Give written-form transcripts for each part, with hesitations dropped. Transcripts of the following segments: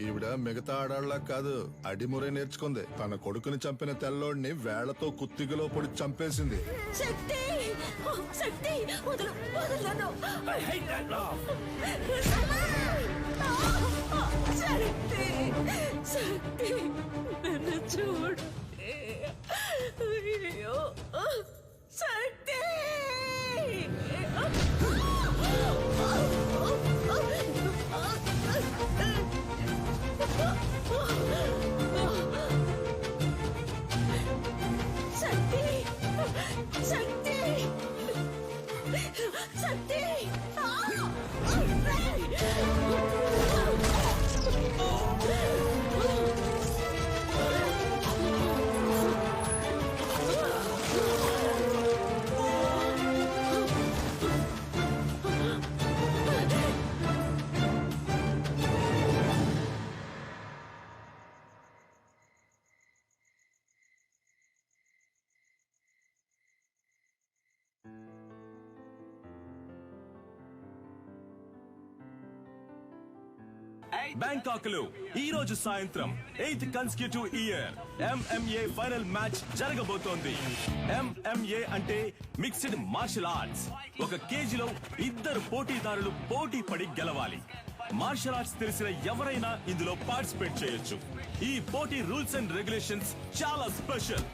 ఈవిడ మిగతా ఆడాళ్ళ కాదు, అడిమురే నేర్చుకుంది. తన కొడుకుని చంపిన తెల్లోడిని వేళ్లతో కుత్తిగలో పొడి చంపేసింది. శక్తి శక్తి వదలు వదలను. శక్తి శక్తి నన్ను చూడు. అయ్యో శక్తి. శక్తి శక్తి శక్తి. బ్యాంకాక్ లో ఈ రోజు సాయంత్రం 8th consecutive year MMA final match జరగబోతోంది. MMA అంటే మిక్స్డ్ మార్షల్ ఆర్ట్స్. ఒక కేజీలో ఇద్దరు పోటీదారులు పోటీ పడి గెలవాలి. మార్షల్ ఆర్ట్స్ తెలిసిన ఎవరైనా ఇందులో పార్టిసిపేట్ చేయొచ్చు. ఈ పోటీ రూల్స్ అండ్ రెగ్యులేషన్స్ చాలా స్పెషల్.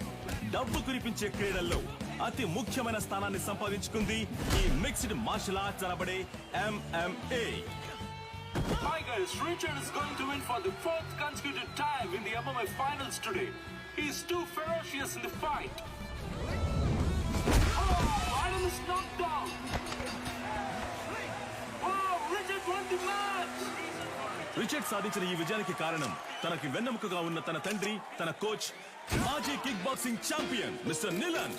డబ్బు కురిపించే క్రీడల్లో అతి ముఖ్యమైన స్థానాన్ని సంపాదించుకుంది ఈ మిక్స్డ్ మార్షల్ ఆర్ట్స్ అనబడే MMA. Tigers, Richard is going to win for the 4th consecutive time in the MMA finals today. He's too ferocious in the fight. Oh, Adam is knocked down. Oh, Richard won the match. Richard సాధించిన ఈ విజయానికి కారణం తనకి వెన్నెముకగా ఉన్న తన తండ్రి, తన coach, మాజీ కిక్ బాక్సింగ్ ఛాంపియన్ మిస్టర్ నిలన్.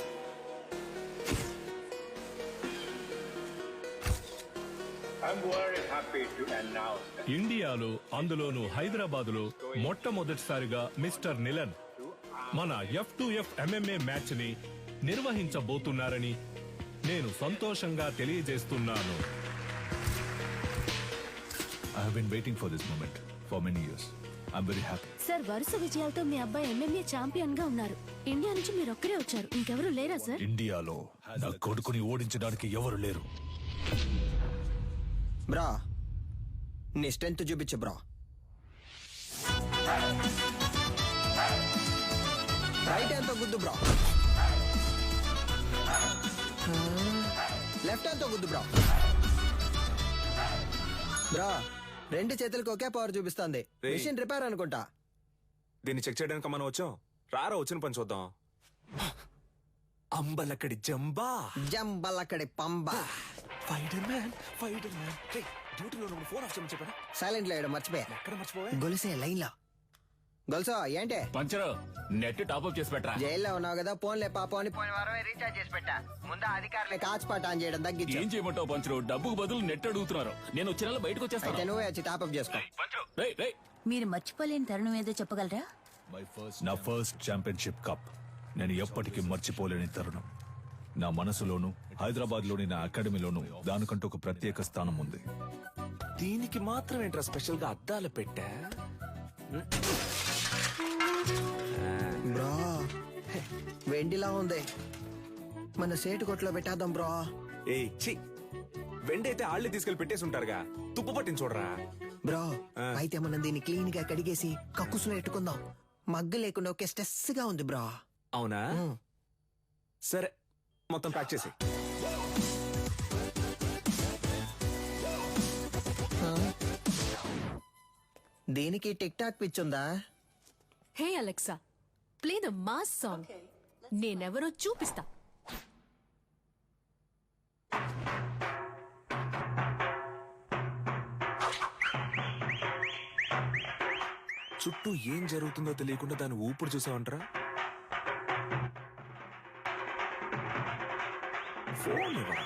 ఇండియాలో, అందులోనూ హైదరాబాదులో మొట్టమొదటిసారిగా మిస్టర్ నిలన్ మన F2F MMA మ్యాచ్ ని నిర్వహించబోతున్నారని నేను సంతోషంగా తెలియజేస్తున్నాను. I have been waiting for this moment for many years. I'm very happy. Sir, వరుస విజయాలతో మీ అబ్బాయి MMA ఛాంపియన్ గా ఉన్నారు. ఇండియా నుంచి మీరు ఒక్కరే వచ్చారు, ఇంకెవరు లేరా సార్? ఇండియాలో నా కొడుకుని ఓడించడానికి ఎవరు లేరు. బ్రా, నీ స్ట్రెంత్ చూపించు బ్రా. రైట్ హ్యాండ్ తో గుద్దు బ్రా. లెఫ్ట్ హ్యాండ్ తో గుద్దు బ్రా. బ్రా, రెండు చేతులకు ఒకే పవర్ చూపిస్తుంది. మిషన్ రిపేర్ అనుకుంటా. దీన్ని చెక్ చేయడానికి మనం వచ్చాం. రారా వచ్చిన పని చూద్దాం. అంబలక్కడి జంబా, జంబలక్కడి పంబ. Fighter man, fighter man. డ్యూటీలో నువ్వు ఫోన్ ఆఫ్ చేయమని చెప్పారా? సైలెంట్ లో మర్చిపోయా. ఎక్కడ మర్చిపోవా? గొలుసే లైన్ లో. గొలుసో ఏంటే? పంచరు, నెట్ టాప్అప్ చేసి పెట్టరా. జైల్లో ఉన్నావు కదా, ఫోన్లే పాపం అని పోయిన వారమే రీఛార్జ్ చేసి పెట్టా. ముందు అధికారులే కాచిపాట ఆన్ చేయడం తగ్గించు. ఏం చేయమంటావు పంచరు? డబ్బుకు బదులు నెట్ అడుగుతున్నారు. నేను వచ్చే నెల బయటకు అయితే వచ్చేస్తాను. నువ్వే వచ్చి టాప్అప్ చేసుకో. మీరు మర్చిపోలేని తరుణం ఏదో చెప్పగలరా? నా ఫస్ట్ ఛాంపియన్షిప్ కప్ నేను ఎప్పటికీ మర్చిపోలేని తరుణం. నా మనసులోను, హైదరాబాద్ లోని నా అకాడమీలోను దానికంటూ ఒక ప్రత్యేక స్థానం ఉంది. దీనికి మాత్రం ఏంట్రా స్పెషల్ గా అద్దాలు పెట్టా? బ్రో, వెండిలా ఉంది. మన సేటు కొట్లో పెట్టేద్దాం బ్రో. ఏ చి, వెండైతే ఆళ్ళే తీసుకెళ్లి పెట్టేసి ఉంటారుగా. తుప్పు పట్టించి చూడరా. బ్రో, అయితే మనం దీన్ని క్లీన్ గా కడిగేసి కక్కుసులో ఎట్టుకుందాం. మగ్గు లేకుండా ఒకే స్ట్రెస్ గా ఉంది బ్రో. అవునా? సరే, మొత్తం ప్యాక్ చేసి. దీనికి టిక్ టాక్ పిచ్చుందా? Hey Alexa, play the mass song. నేనెవరో చూపిస్తా. చుట్టూ ఏం జరుగుతుందో తెలియకుండా దాన్ని ఊపిరి చూసావంటరా. ఫోన్ ఇవ్వరా.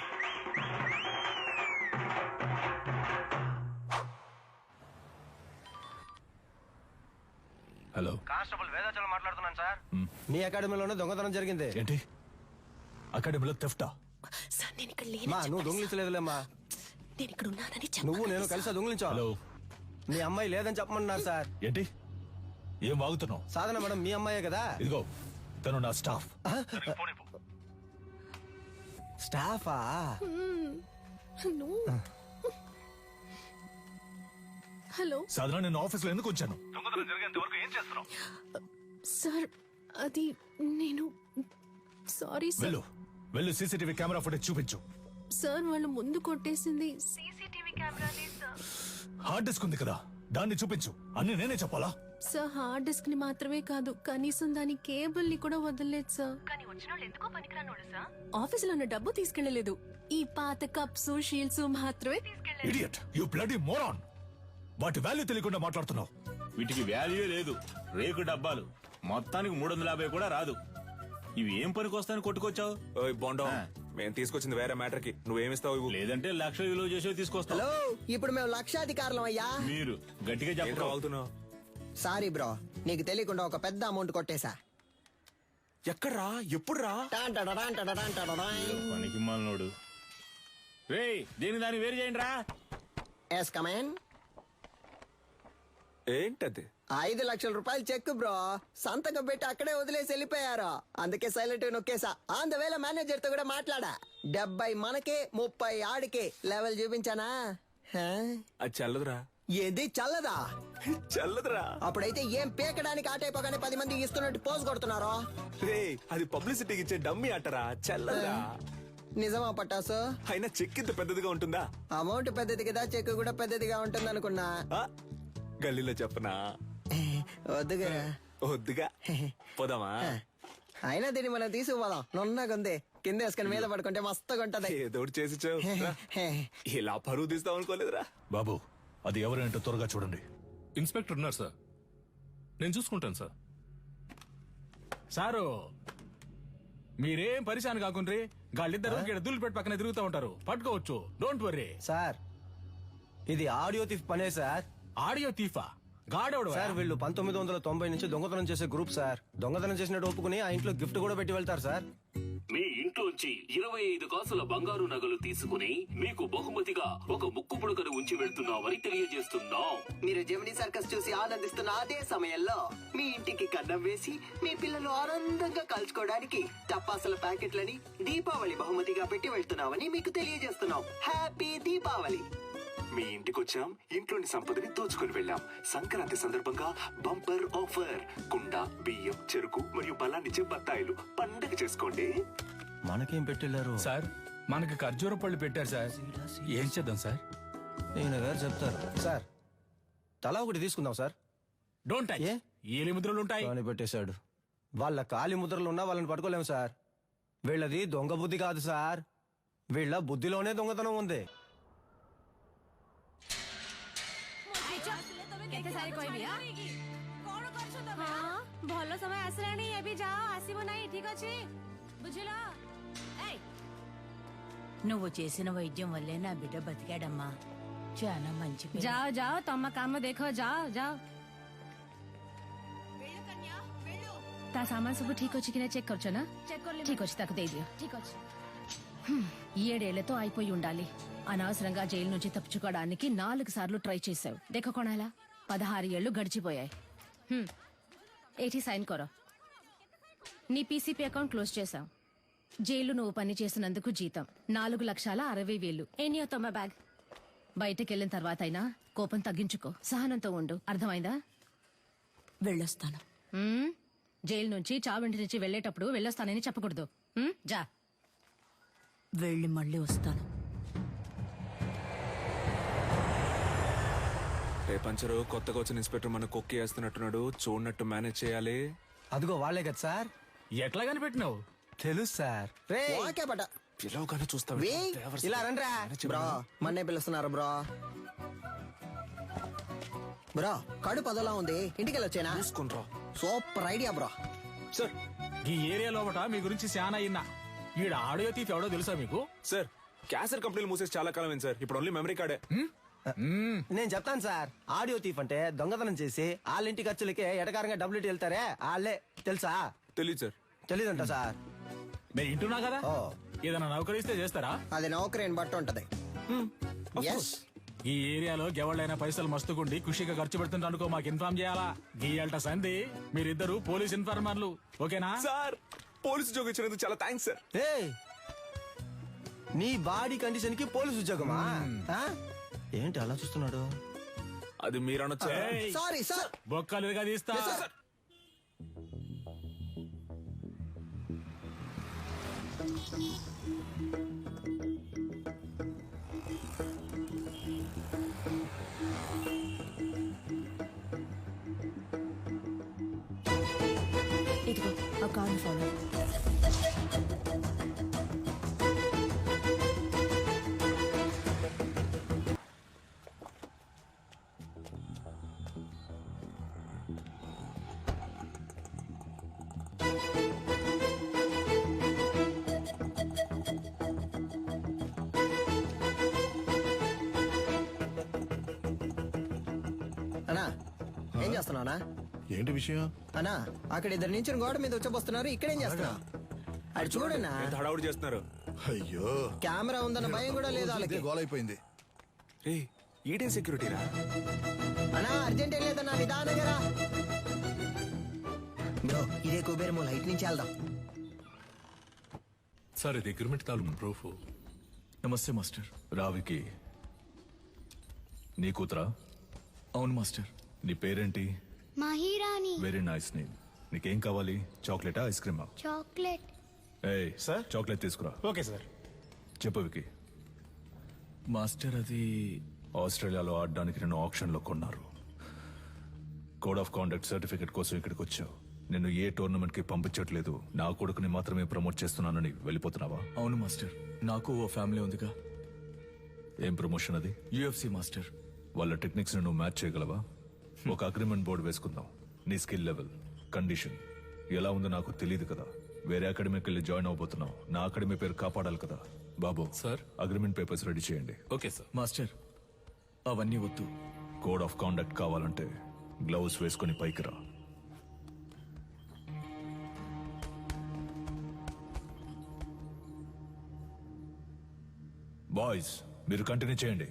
హలో, కానిస్టేబుల్ వేదాచలం మాట్లాడుతున్నాను సార్. మీ అకాడమీలోనే దొంగతనం జరిగింది. ఏంటి? అకాడమీలో థెఫ్టా? సార్, నేను ఇక్కడ మా నువ్వు దొంగిలించలేదులేమ్మా. నేను ఇక్కడ ఉన్నానని నువ్వు నేను కలిసి దొంగిలించావు. హలో, మీ అమ్మాయి లేదని చెప్పమన్నారు సార్. ఏంటి ఏం వాగుతున్నావు? సాధన మేడం మీ అమ్మాయే కదా. ఇదిగో తను నా స్టాఫ్. స్టాఫా? హలో సాధారణ నేను ఆఫీస్లో ఎందుకు వచ్చాను? సార్, అది నేను సారీ సార్. వెళ్ళు వెళ్ళు సీసీటీవీ కెమెరా ఫుటేజ్ చూపించు. సార్ వాళ్ళు ముందు కొట్టేసింది హార్డ్ డిస్క్ ఉంది కదా, దాన్ని చూపించు. అన్ని నేనే చెప్పాలా? సార్ హార్డ్ డిస్క్ ని మాత్రమే కాదు, కనీసం దాని కేబుల్ ని కూడా వదలలేదు సార్. ఆఫీసులో ఉన్న డబ్బు తీసుకెళ్లలేదు, ఈ పాత కప్స్ షీల్డ్స్ మాత్రమే తీసుకెళ్లారు. Idiot, you bloody moron. వాటి వాల్యూ తెలియకుండా మాట్లాడుతున్నావు. వీటికి వాల్యూ లేదు, రేకు డబ్బాలు. మొత్తానికి 350 కూడా రాదు. ఇవి ఏం పనికి వస్తాయని కొట్టుకొచ్చావు? ఓయ్ బోండా, మేము తీసుకొచ్చింది వేరే మ్యాటర్ కి. నువ్వేమిస్తావు ఇవ్వు. లేదంటే 1,00,000 విలువ చేసేవి తీసుకొస్తావు. హలో, ఇప్పుడు మేము లక్షాధికారులం అయ్యా. మీరు గట్టిగా ఏంట్రా చెప్పరు. వాగుతున్నావు? సారీ బ్రో, నీకు తెలియకుండా ఒక పెద్ద అమౌంట్ కొట్టేశా. ఎక్కడ్రా? ఎప్పుడురా? పనికి మాలినోడు. రేయ్, దీని దాన్ని వేరు చేయండి రా. Yes come on. ఏంటది? 5 లక్షల రూపాయలు చెక్ బ్రో, సంతకం పెట్టి అక్కడే వదిలేసి వెళ్ళిపోయారు. అందుకే సైలెంట్ నొక్కేసా. ఆన్ ద వేళ మేనేజర్ తో కూడా మాట్లాడా. 70 మనకే 30 ఆడికే. లెవెల్ చూపించానా? అది చల్లదురా. ఏంది చల్లదా? చల్లదురా. అప్పుడైతే ఏం పీకడానికి ఆటైపోగానే 10 మంది ఇస్తున్నట్టు పోజ్ కొడుతున్నారు. రే, అది పబ్లిసిటీకి ఇచ్చే డమ్మీ అట్టరా, చల్లదురా. నిజమా పట్టాసు? అయినా చెక్ ఇంత పెద్దదిగా ఉంటుందా? అమౌంట్ పెద్దది కదా, చెక్ కూడా పెద్దదిగా ఉంటుంది అనుకున్నా. ఆ, గల్లీలో చెప్పనా? వద్దుగా. వద్దుగా, పోదామా? అయినా దీన్ని మనం తీసుకుపోదాం. నున్నగుంది, కింద వేసుకుని మీద పడుకుంటే మస్తుగా ఉంటది. ఏదో ఒకటి చేసి చావు. ఇలా పరువు తీస్తాం అనుకోలేదురా. బాబు, అది ఎవరంటే త్వరగా చూడండి. ఇన్స్పెక్టర్ ఉన్నారు సార్, నేను చూసుకుంటాను సార్. సారు మీరేం పరిశాన్ కాకుండ్రి, గాళ్ళిద్దరు దుల్లు పెట్టి పక్కన తిరుగుతూ ఉంటారు, పట్టుకోవచ్చు. డోంట్ వర్రీ సార్, ఇది ఆడియో థీఫ్ పనే సార్. ఆడియో తీఫా? గాడోడు సార్ వీళ్ళు 1990 నుంచి దొంగతనం చేసే గ్రూప్ సార్. దొంగతనం చేసినట్టు ఒప్పుకుని ఆ ఇంట్లో గిఫ్ట్ కూడా పెట్టి వెళ్తారు సార్. మీ ఇంట్లోంచి 25 కాసుల బంగారు నగలు తీసుకుని మీకు బహుమతిగా ఒక ముక్కు పుడకను ఉంచి వెళ్తున్నామని తెలియజేస్తున్నాం. మీరు జెమినీ సర్కస్ చూసి ఆనందిస్తున్న అదే సమయంలో మీ ఇంటికి కన్నం వేసి మీ పిల్లలు ఆనందంగా కలుసుకోవడానికి టపాసుల ప్యాకెట్లని దీపావళి బహుమతిగా పెట్టి వెళ్తున్నామని మీకు తెలియజేస్తున్నాం. హ్యాపీ దీపావళి. మీ ఇంటికి వచ్చాం, ఇంట్లోని సంపదని దోచుకుని వెళ్ళాం. సంక్రాంతి సందర్భంగా బంపర్ ఆఫర్. కుండ, బియ్యం, చెరుకు మరియు బలాన్నిచ్చే బత్తాయిలు. పండగ చేసుకోండి. మనకేం పెట్టెళ్ళారు సార్? మనకి ఖర్జూర పళ్ళు పెట్టారు సార్. ఏం చేద్దాం సార్? ఈయన గారు చెప్తారు సార్. తలా ఒకటి తీసుకుందాం సార్. Don't touch. ఏలి ముద్రలు ఉంటాయి. అని పెట్టేశాడు. వాళ్ళ కాలి ముద్రలు ఉన్నా వాళ్ళని పట్టుకోలేము సార్. వీళ్ళది దొంగ బుద్ధి కాదు సార్, వీళ్ళ బుద్ధిలోనే దొంగతనం ఉంది. ଭଲ ସମୟ ଆସିଲାଣି, ଏବେ ଯାଅ, ଆସିବ ନାହିଁ, ଠିକ ଅଛି? ବୁଝିଲ? నువ్వు చేసిన వైద్యం వల్లే నా బిడ్డ బతికాడమ్మా. చాలా మంచి పిల్ల. ଯାଅ ଯାଅ, ତମ କାମ ଦେଖ, ଯାଅ ଯାଅ. ତା ସାମାନ ସବୁ ଠିକ ଅଛି କି ନା చెక్ କରୁଛ ନା? ଠିକ ଅଛି, ତାକୁ ଦେଇଦିଅ. ଠିକ ଅଛି. 7 ఏళ్లతో అయిపోయి ఉండాలి. అనవసరంగా జైలు నుంచి తప్పించుకోవడానికి 4 సార్లు ట్రై చేశావు. దేఖ కొనాలా, 16 ఏళ్లు గడిచిపోయాయి. ఏటి సైన్ కొరో. నీ పీసీపీ అకౌంట్ క్లోజ్ చేశాం. జైలు నువ్వు పని చేసినందుకు జీతం 4,60,000. Any తొమ్మ bag. బయటకెళ్ళిన తర్వాత అయినా కోపం తగ్గించుకో, సహనంతో ఉండు, అర్థమైందా? వెళ్ళొస్తాను. జైలు నుంచి చావింటి నుంచి వెళ్ళేటప్పుడు వెళ్ళొస్తానని చెప్పకూడదు. జా. వెళ్ళి మళ్ళీ వస్తాను. రేపంచరు కొత్తగా వచ్చిన ఇన్స్పెక్టర్ మన కొక్కి వేస్తున్నట్టున్నాడు. చూడనట్టు మేనేజ్ చేయాలి. అదిగో వాళ్ళే కదా సార్. ఎట్లా కనిపెట్టినావు? తెలుసు సార్. ఓకే పట. పిలవగానే చూస్తావు. ఇలా రండ్రా బ్రో, మన్నే పిలుస్తున్నారు బ్రో. బ్రో, కడుపు అదోలా ఉంది, ఇంటికి వెళ్ళొచ్చేనా? చూసుకుంట్రా. Super idea bro. సార్, ఈ ఏరియా లోపట మీ గురించి చాలా అయినా. ఈడ ఆడియో తీఫ్ ఎవడో తెలుసా మీకు? సార్, క్యాసెట్ కంపెనీలు మూసేసి చాలా కాలం అయింది సార్. ఇప్పుడు ఓన్లీ మెమరీ కార్డే. నేను చెప్తాను సార్. ఆడియో తీఫ్ అంటే దొంగతనం చేసి వాళ్ళ ఇంటి ఖర్చులకే ఎటకారంగా డబ్బులు వెళ్తారే వాళ్ళే. తెలుసా? తెలీదు సార్. తెలీదంట సార్. నేను ఇంటున్నా కదా, ఏదైనా నౌకరిస్తే చేస్తారా? అది నౌకరీని బట్టి ఉంటది. ఈ ఏరియాలో ఎవళ్ళైనా పైసలు మస్తుకుండి ఖుషిగా ఖర్చు పెడుతుంటే అనుకో మాకు ఇన్ఫార్మ్ చేయాలా గీయాలట సంధి మీరిద్దరు పోలీస్ ఇన్ఫార్మర్లు ఓకేనా సార్ పోలీసు ఉద్యోగం ఇచ్చినందుకు చాలా థ్యాంక్స్ సార్. ఏయ్, నీ బాడీ కండిషన్ కి పోలీస్ ఉద్యోగమా? ఆ? ఏంటి అలా చూస్తున్నాడు? అది మీరు అనొచ్చు. Sorry sir. బొక్కలుగా తీస్తా. ఇదిగో ఆ కార్ని ఫాలో. అన్నా ఏం చేస్తున్నావునా? ఏంటి విషయం? అన్నా అక్కడ ఇద్దరు నుంచి గోడ మీద వచ్చేపోస్తున్నారు. ఇక్కడేం చేస్తున్నావు? అది చూడన్నా. హడావుడి చేస్తున్నారు. అయ్యో, కెమెరా ఉందన్న భయం కూడా లేదు వాళ్ళకి. గోల్ అయిపోయింది. ఈడేం సెక్యూరిటీ రా? అన్నా అర్జెంట్ ఏం లేదన్నా, నిదానంగా రా. బ్రో ఇదే కుబేరము, లైట్ నుంచి వెళ్దాం. సార్ ఇది అగ్రిమెంట్ తాలూకు ప్రూఫ్. నమస్తే మాస్టర్. రావికి నీ కూతురా? అవును మాస్టర్. నీ పేరేంటి? మహిరాణి. Very nice name. నీకేం కావాలి? చాక్లెటా, ఐస్ క్రీమా? చాక్లెట్. ఏయ్ సార్, చాక్లెట్ తీసుకురా. Okay sir. చెప్పు వికి. మాస్టర్ అది ఆస్ట్రేలియాలో ఆడడానికి నిన్ను ఆప్షన్ లో కొన్నారు. కోడ్ ఆఫ్ కాండక్ట్ సర్టిఫికెట్ కోసం ఇక్కడికి వచ్చావు. నిన్ను ఏ టోర్నమెంట్ కి పంపించట్లేదు, నా కొడుకుని మాత్రమే ప్రమోట్ చేస్తున్నానని వెళ్ళిపోతున్నావా? అవును మాస్టర్. నాకు ఓ ఫ్యామిలీ ఉందిగా. ఏం ప్రమోషన్ అది? UFC master. వాళ్ళ టెక్నిక్స్ ని నువ్వు మ్యాచ్ చేయగలవా? ఒక అగ్రిమెంట్ బోర్డు వేసుకుందాం. నీ స్కిల్ లెవెల్, కండిషన్ ఎలా ఉందో నాకు తెలియదు కదా. వేరే అకాడమీకి వెళ్ళి జాయిన్ అవబోతున్నావు. నా అకాడమీ పేరు కాపాడాలి కదా. బాబు సార్, అగ్రిమెంట్ పేపర్స్ రెడీ చేయండి. Okay sir. మాస్టర్ అవన్నీ వద్దు. కోడ్ ఆఫ్ కాండక్ట్ కావాలంటే గ్లౌస్ వేసుకుని పైకి రా. బాయ్స్ మీరు కంటిన్యూ చేయండి.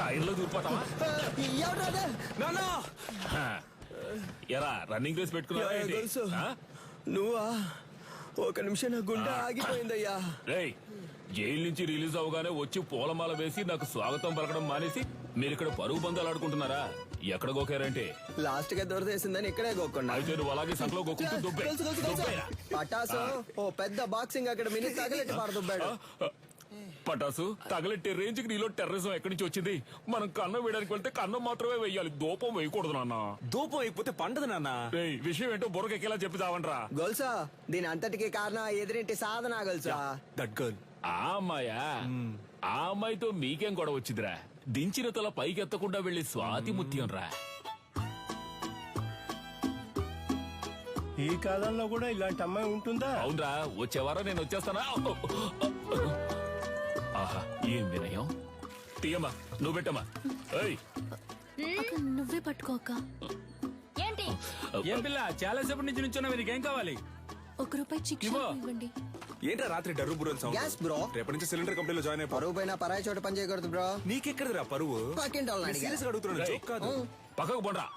టైర్లో దూరిపోతావా ఎరా రన్నింగ్ రేస్ పెట్టుకున్నావా ఏంటి? ఆ? నువ్వా? ఒక నిమిషం నా గుండె ఆగిపోయిందయ్యా. రేయ్ జైలు నుంచి రిలీజ్ అవగానే వచ్చి పూలమాల వేసి నాకు స్వాగతం పలకడం మానేసి మీరు ఇక్కడ పరుగు పందాలు ఆడుకుంటున్నారా? ఎక్కడ గోకారంటే లాస్ట్ గా దొరదేసిందని ఇక్కడే గోక్కున్నా. అయితే నువ్వు అలాగే సంకలో గోకుంటూ దుబ్బే. దుబ్బేరా. పటాసు ఓ పెద్ద బాక్సింగ్ అక్కడ మినీ తగలెట్టి పారదుబ్బాడు. పటాసు తగలెట్టే రేంజ్ కి నీలో టెర్రరిజం ఎక్కడి నుంచి వచ్చింది? మనం కన్నం వేయడానికి వెళ్తే కన్నం మాత్రమే వేయాలి, దూపం వేయకూడదు నాన్న. దూపం అయిపోతే పండదు నాన్న. రేయ్ విషయం ఏంటో బుర్రకెక్కేలా చెప్పి చావంట్రా. గొలుసా దీని అంతటికి కారణం ఎదురింటి సాధన గొలుసా. That girl. ఆ అమ్మాయా? ఆ అమ్మాయితో మీకేం గొడవ వచ్చిందిరా? దించిన తల పైకెత్తకుండా వెళ్లి స్వాతి ముత్యం రా. ఈ కాలంలో కూడా ఇలాంటి అమ్మాయి ఉంటుందా? అవునరా, వచ్చేవారం నేను వచ్చేస్తానా? ఆహా ఏం వినయం. తీయమ్మా, నువ్వు పెట్టమ్మా. నువ్వే పట్టుకోక. ఏంటి ఏం పిల్ల చాలా సేపటి నుంచి నుంచున్నా, నీకేం కావాలి? ₹1 చిక్కు ఇవ్వండి. ఏంట్రా రాత్రి డర్రు బుర్రని సౌండ్? Gas bro. రేపటి నుంచి సిలిండర్ కంపెనీలో జాయిన్ అయిపో. పరువు పైన పరాయి చోట పని చేయకూడదు బ్రో. నీకెక్కడరా పరువు? పక్కింటి వాళ్ళని అడిగా. సీరియస్ గా అడుగుతున్నాను, జోక్ కాదు. పక్కకు పోండ్రా.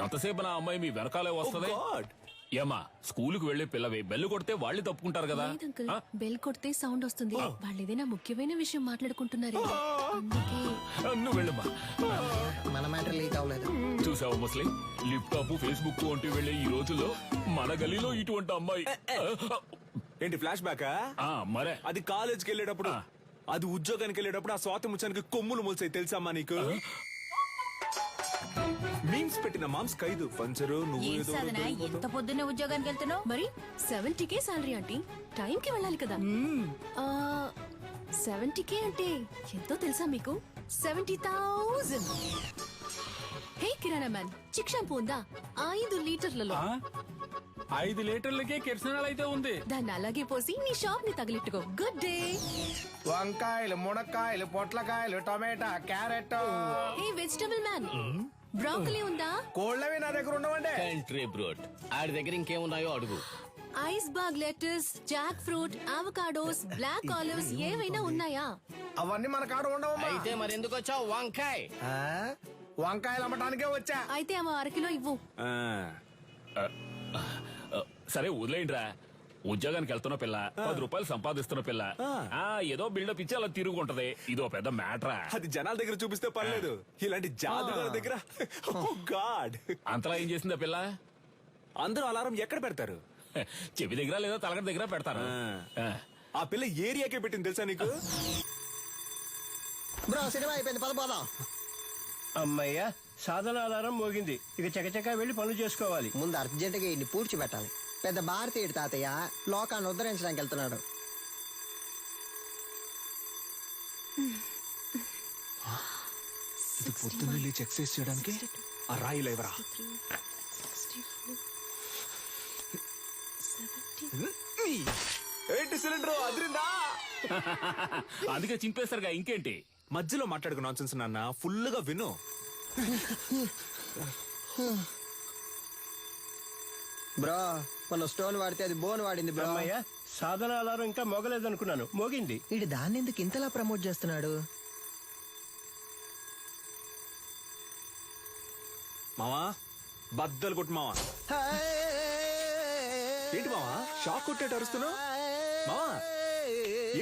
ఎంతసేపు నా అమ్మాయి మీ వెనకాలే వస్తుంది? ఏమా స్కూలుకు వెళ్లే పిల్లవే, బెల్లు కొడితే వాళ్ళు తప్పుకుంటారు కదా. లేదంకుల్, బెల్ కొడితే సౌండ్ వస్తుంది. వాళ్ళు ఏదైనా ముఖ్యమైన విషయం మాట్లాడుకుంటున్నారు, అందుకే. నువ్వు వెళ్ళమ్మా. మన మ్యాటర్ లీక్ అవ్వలేదు. చూసావు ముస్లిం, లిప్టాప్ ఫేస్బుక్ వంటి వెళ్లే ఈ రోజుల్లో మన గలీలో ఇటువంటి అమ్మాయి. ఏంటి ఫ్లాష్ బ్యాకా? మరే అది కాలేజ్కి వెళ్ళేటప్పుడు, అది ఉద్యోగానికి వెళ్ళేటప్పుడు ఆ స్వాతి ముచ్చానికి కొమ్ములు మొలిసాయి తెలుసమ్మా నీకు? మీమ్స్ పెట్టిన మామ్స్ ఖైదు పంచరు. నువ్వు ఎంత పొద్దున్నే ఉద్యోగానికి వెళ్తున్నావు? మరి 70K సాలరీ ఆంటీ, టైం కి వెళ్ళాలి కదా. 70K అంటే ఎంతో తెలుసా మీకు? 70,000. హే కిరాణా మ్యాన్, చిక్ షాంపూ ఉందా? 5 లీటర్లలో. 5 లీటర్లకే కిరసనాలు అయితే ఉంది. దాన్ని అలాగే పోసి నీ షాప్ ని తగిలిట్టుకో. Good day. వంకాయలు, మునక్కాయలు, పొట్లకాయలు, టమాటా, carrot. Hey vegetable man, broccoli ఉందా? కోళ్ళవి నా దగ్గర ఉండవండి. కంట్రీ బ్రోడ్ ఆడి దగ్గర ఇంకేమున్నాయో అడుగు. Iceberg lettuce, jackfruit, avocados, black olives ఏవైనా ఉన్నాయా? అవన్నీ మన కాడ ఉండవమ్మా. అయితే మరి ఎందుకు వచ్చావు? వంకాయ. వంకాయలు అమ్మటానికే వచ్చా. అయితే అమ్మ 1 కిలో ఇవ్వు. సరే వదిలేయండిరా. ఉద్యోగానికి వెళ్తున్న పిల్ల, ₹10 సంపాదిస్తున్న పిల్ల, ఏదో బిల్డప్ ఇచ్చి అలా తిరుగుంటది. ఇదో పెద్ద మ్యాటరా. అది జనాల దగ్గర చూపిస్తే పర్లేదు, ఇలాంటి జాదుగాల దగ్గర గాడ్. అంతలా ఏం చేసింది ఆ పిల్ల? అందరూ అలారం ఎక్కడ పెడతారు? చెవి దగ్గర లేదా తలగడ దగ్గర పెడతారు. ఆ పిల్ల ఏరియాకే పెట్టింది తెలుసా నీకు? బ్రో సినిమా అయిపోయింది, పదపోదాం. అమ్మయ్యా, సాధన ఆధారం మోగింది. ఇక చకచకా వెళ్లి పనులు చేసుకోవాలి. ముందు అర్జెంటుగా ఇన్ని పూడ్చిపెట్టాలి. పెద్ద భారతీయుడు తాతయ్య లోకాన్ని ఉద్ధరించడానికి వెళ్తున్నాడు. పొద్దున్న లేచి ఎక్సర్సైజ్ చేయడానికి ఆ రాయి లేవరా. ఏంటి సిలిండర్ అదిరిందా? అందుకే చింపేస్తారుగా, ఇంకేంటి? మధ్యలో మాట్లాడుకు నాన్సెన్స్ నాన్న, ఫుల్ గా విను. బ్రో మన స్టోన్ వాడితే అది బోన్ వాడింది బ్రో. అమ్మయ్యా, సాధన ఆధారం ఇంకా మోగలేదనుకున్నాను, మోగింది. వీడు దాన్ని ఎందుకు ఇంతలా ప్రమోట్ చేస్తున్నాడు? మావా బద్దలు కొట్టు మావా. ఏంటి మావా షాక్ కొట్టేట అరుస్తున్నావు? మావా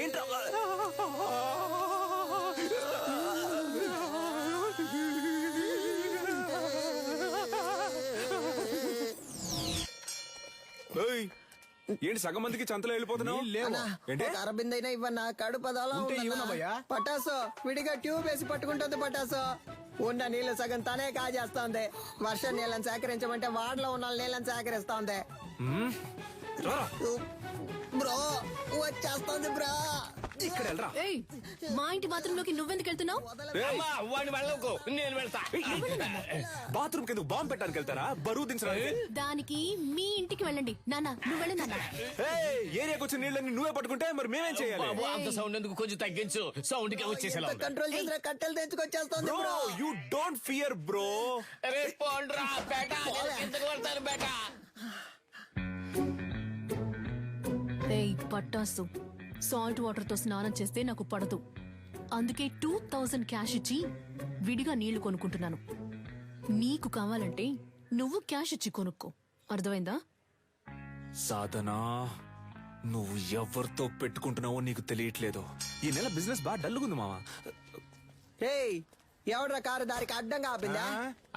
ఏంటి? ఏంటి సగం మందికి చంతలో వెళ్ళిపోతున్నావు? అరబిందైనా ఇవ్వన్నా, కడుపు అదలా పటాసు విడిగా ట్యూబ్ వేసి పట్టుకుంటుంది. పటాసు ఉన్న నీళ్లు సగం తనే కాజేస్తోంది. వర్షం నీళ్ళని సేకరించమంటే వాడలో ఉన్న నీళ్ళని సేకరిస్తోంది. బ్రో వచ్చేస్తోంది బ్రో. ఇక్కడ వెళ్ళరా. మా ఇంటి బాత్రూంలోకి నువ్వెందుకు వెళ్తున్నావు? నేను వెళ్తా. బాత్రూమ్ కింద బాంబు పెట్టడానికి వెళ్తారా? బరువు దించడానికి? దానికి మీ ఇంటికి వెళ్ళండి. నాన్న నువ్వు వెళ్ళి. నాన్న ఏరియాకి వచ్చిన నీళ్ళని నువ్వే పట్టుకుంటే మరి మేమేం చేయాలి? అంత సౌండ్ ఎందుకు, కొంచెం తగ్గించు. సౌండ్ కి వచ్చేసేలా కంట్రోల్ చేసిన కట్టెలు తెచ్చుకొచ్చేస్తోంది bro. You don't fear bro. పోండ్రా బేటా, ఎందుకు వెళ్తారు బేటా? పట్టాసు, సాల్ట్ వాటర్ తో స్నానం చేస్తే నాకు పడదు. అందుకే 2000 క్యాష్ ఇచ్చి విడిగా నీళ్లు కొనుక్కుంటున్నాను. నీకు కావాలంటే నువ్వు క్యాష్ ఇచ్చి కొనుక్కో. అర్థమైందా? సాధనా, నువ్వు ఎవరితో పెట్టుకుంటున్నావో నీకు తెలియట్లేదు. ఈ నెల బిజినెస్ బాగా డల్లుగుంది మావా. ఏయ్, ఎవడ్రా కారు దారికి అడ్డంగా ఆపిందా?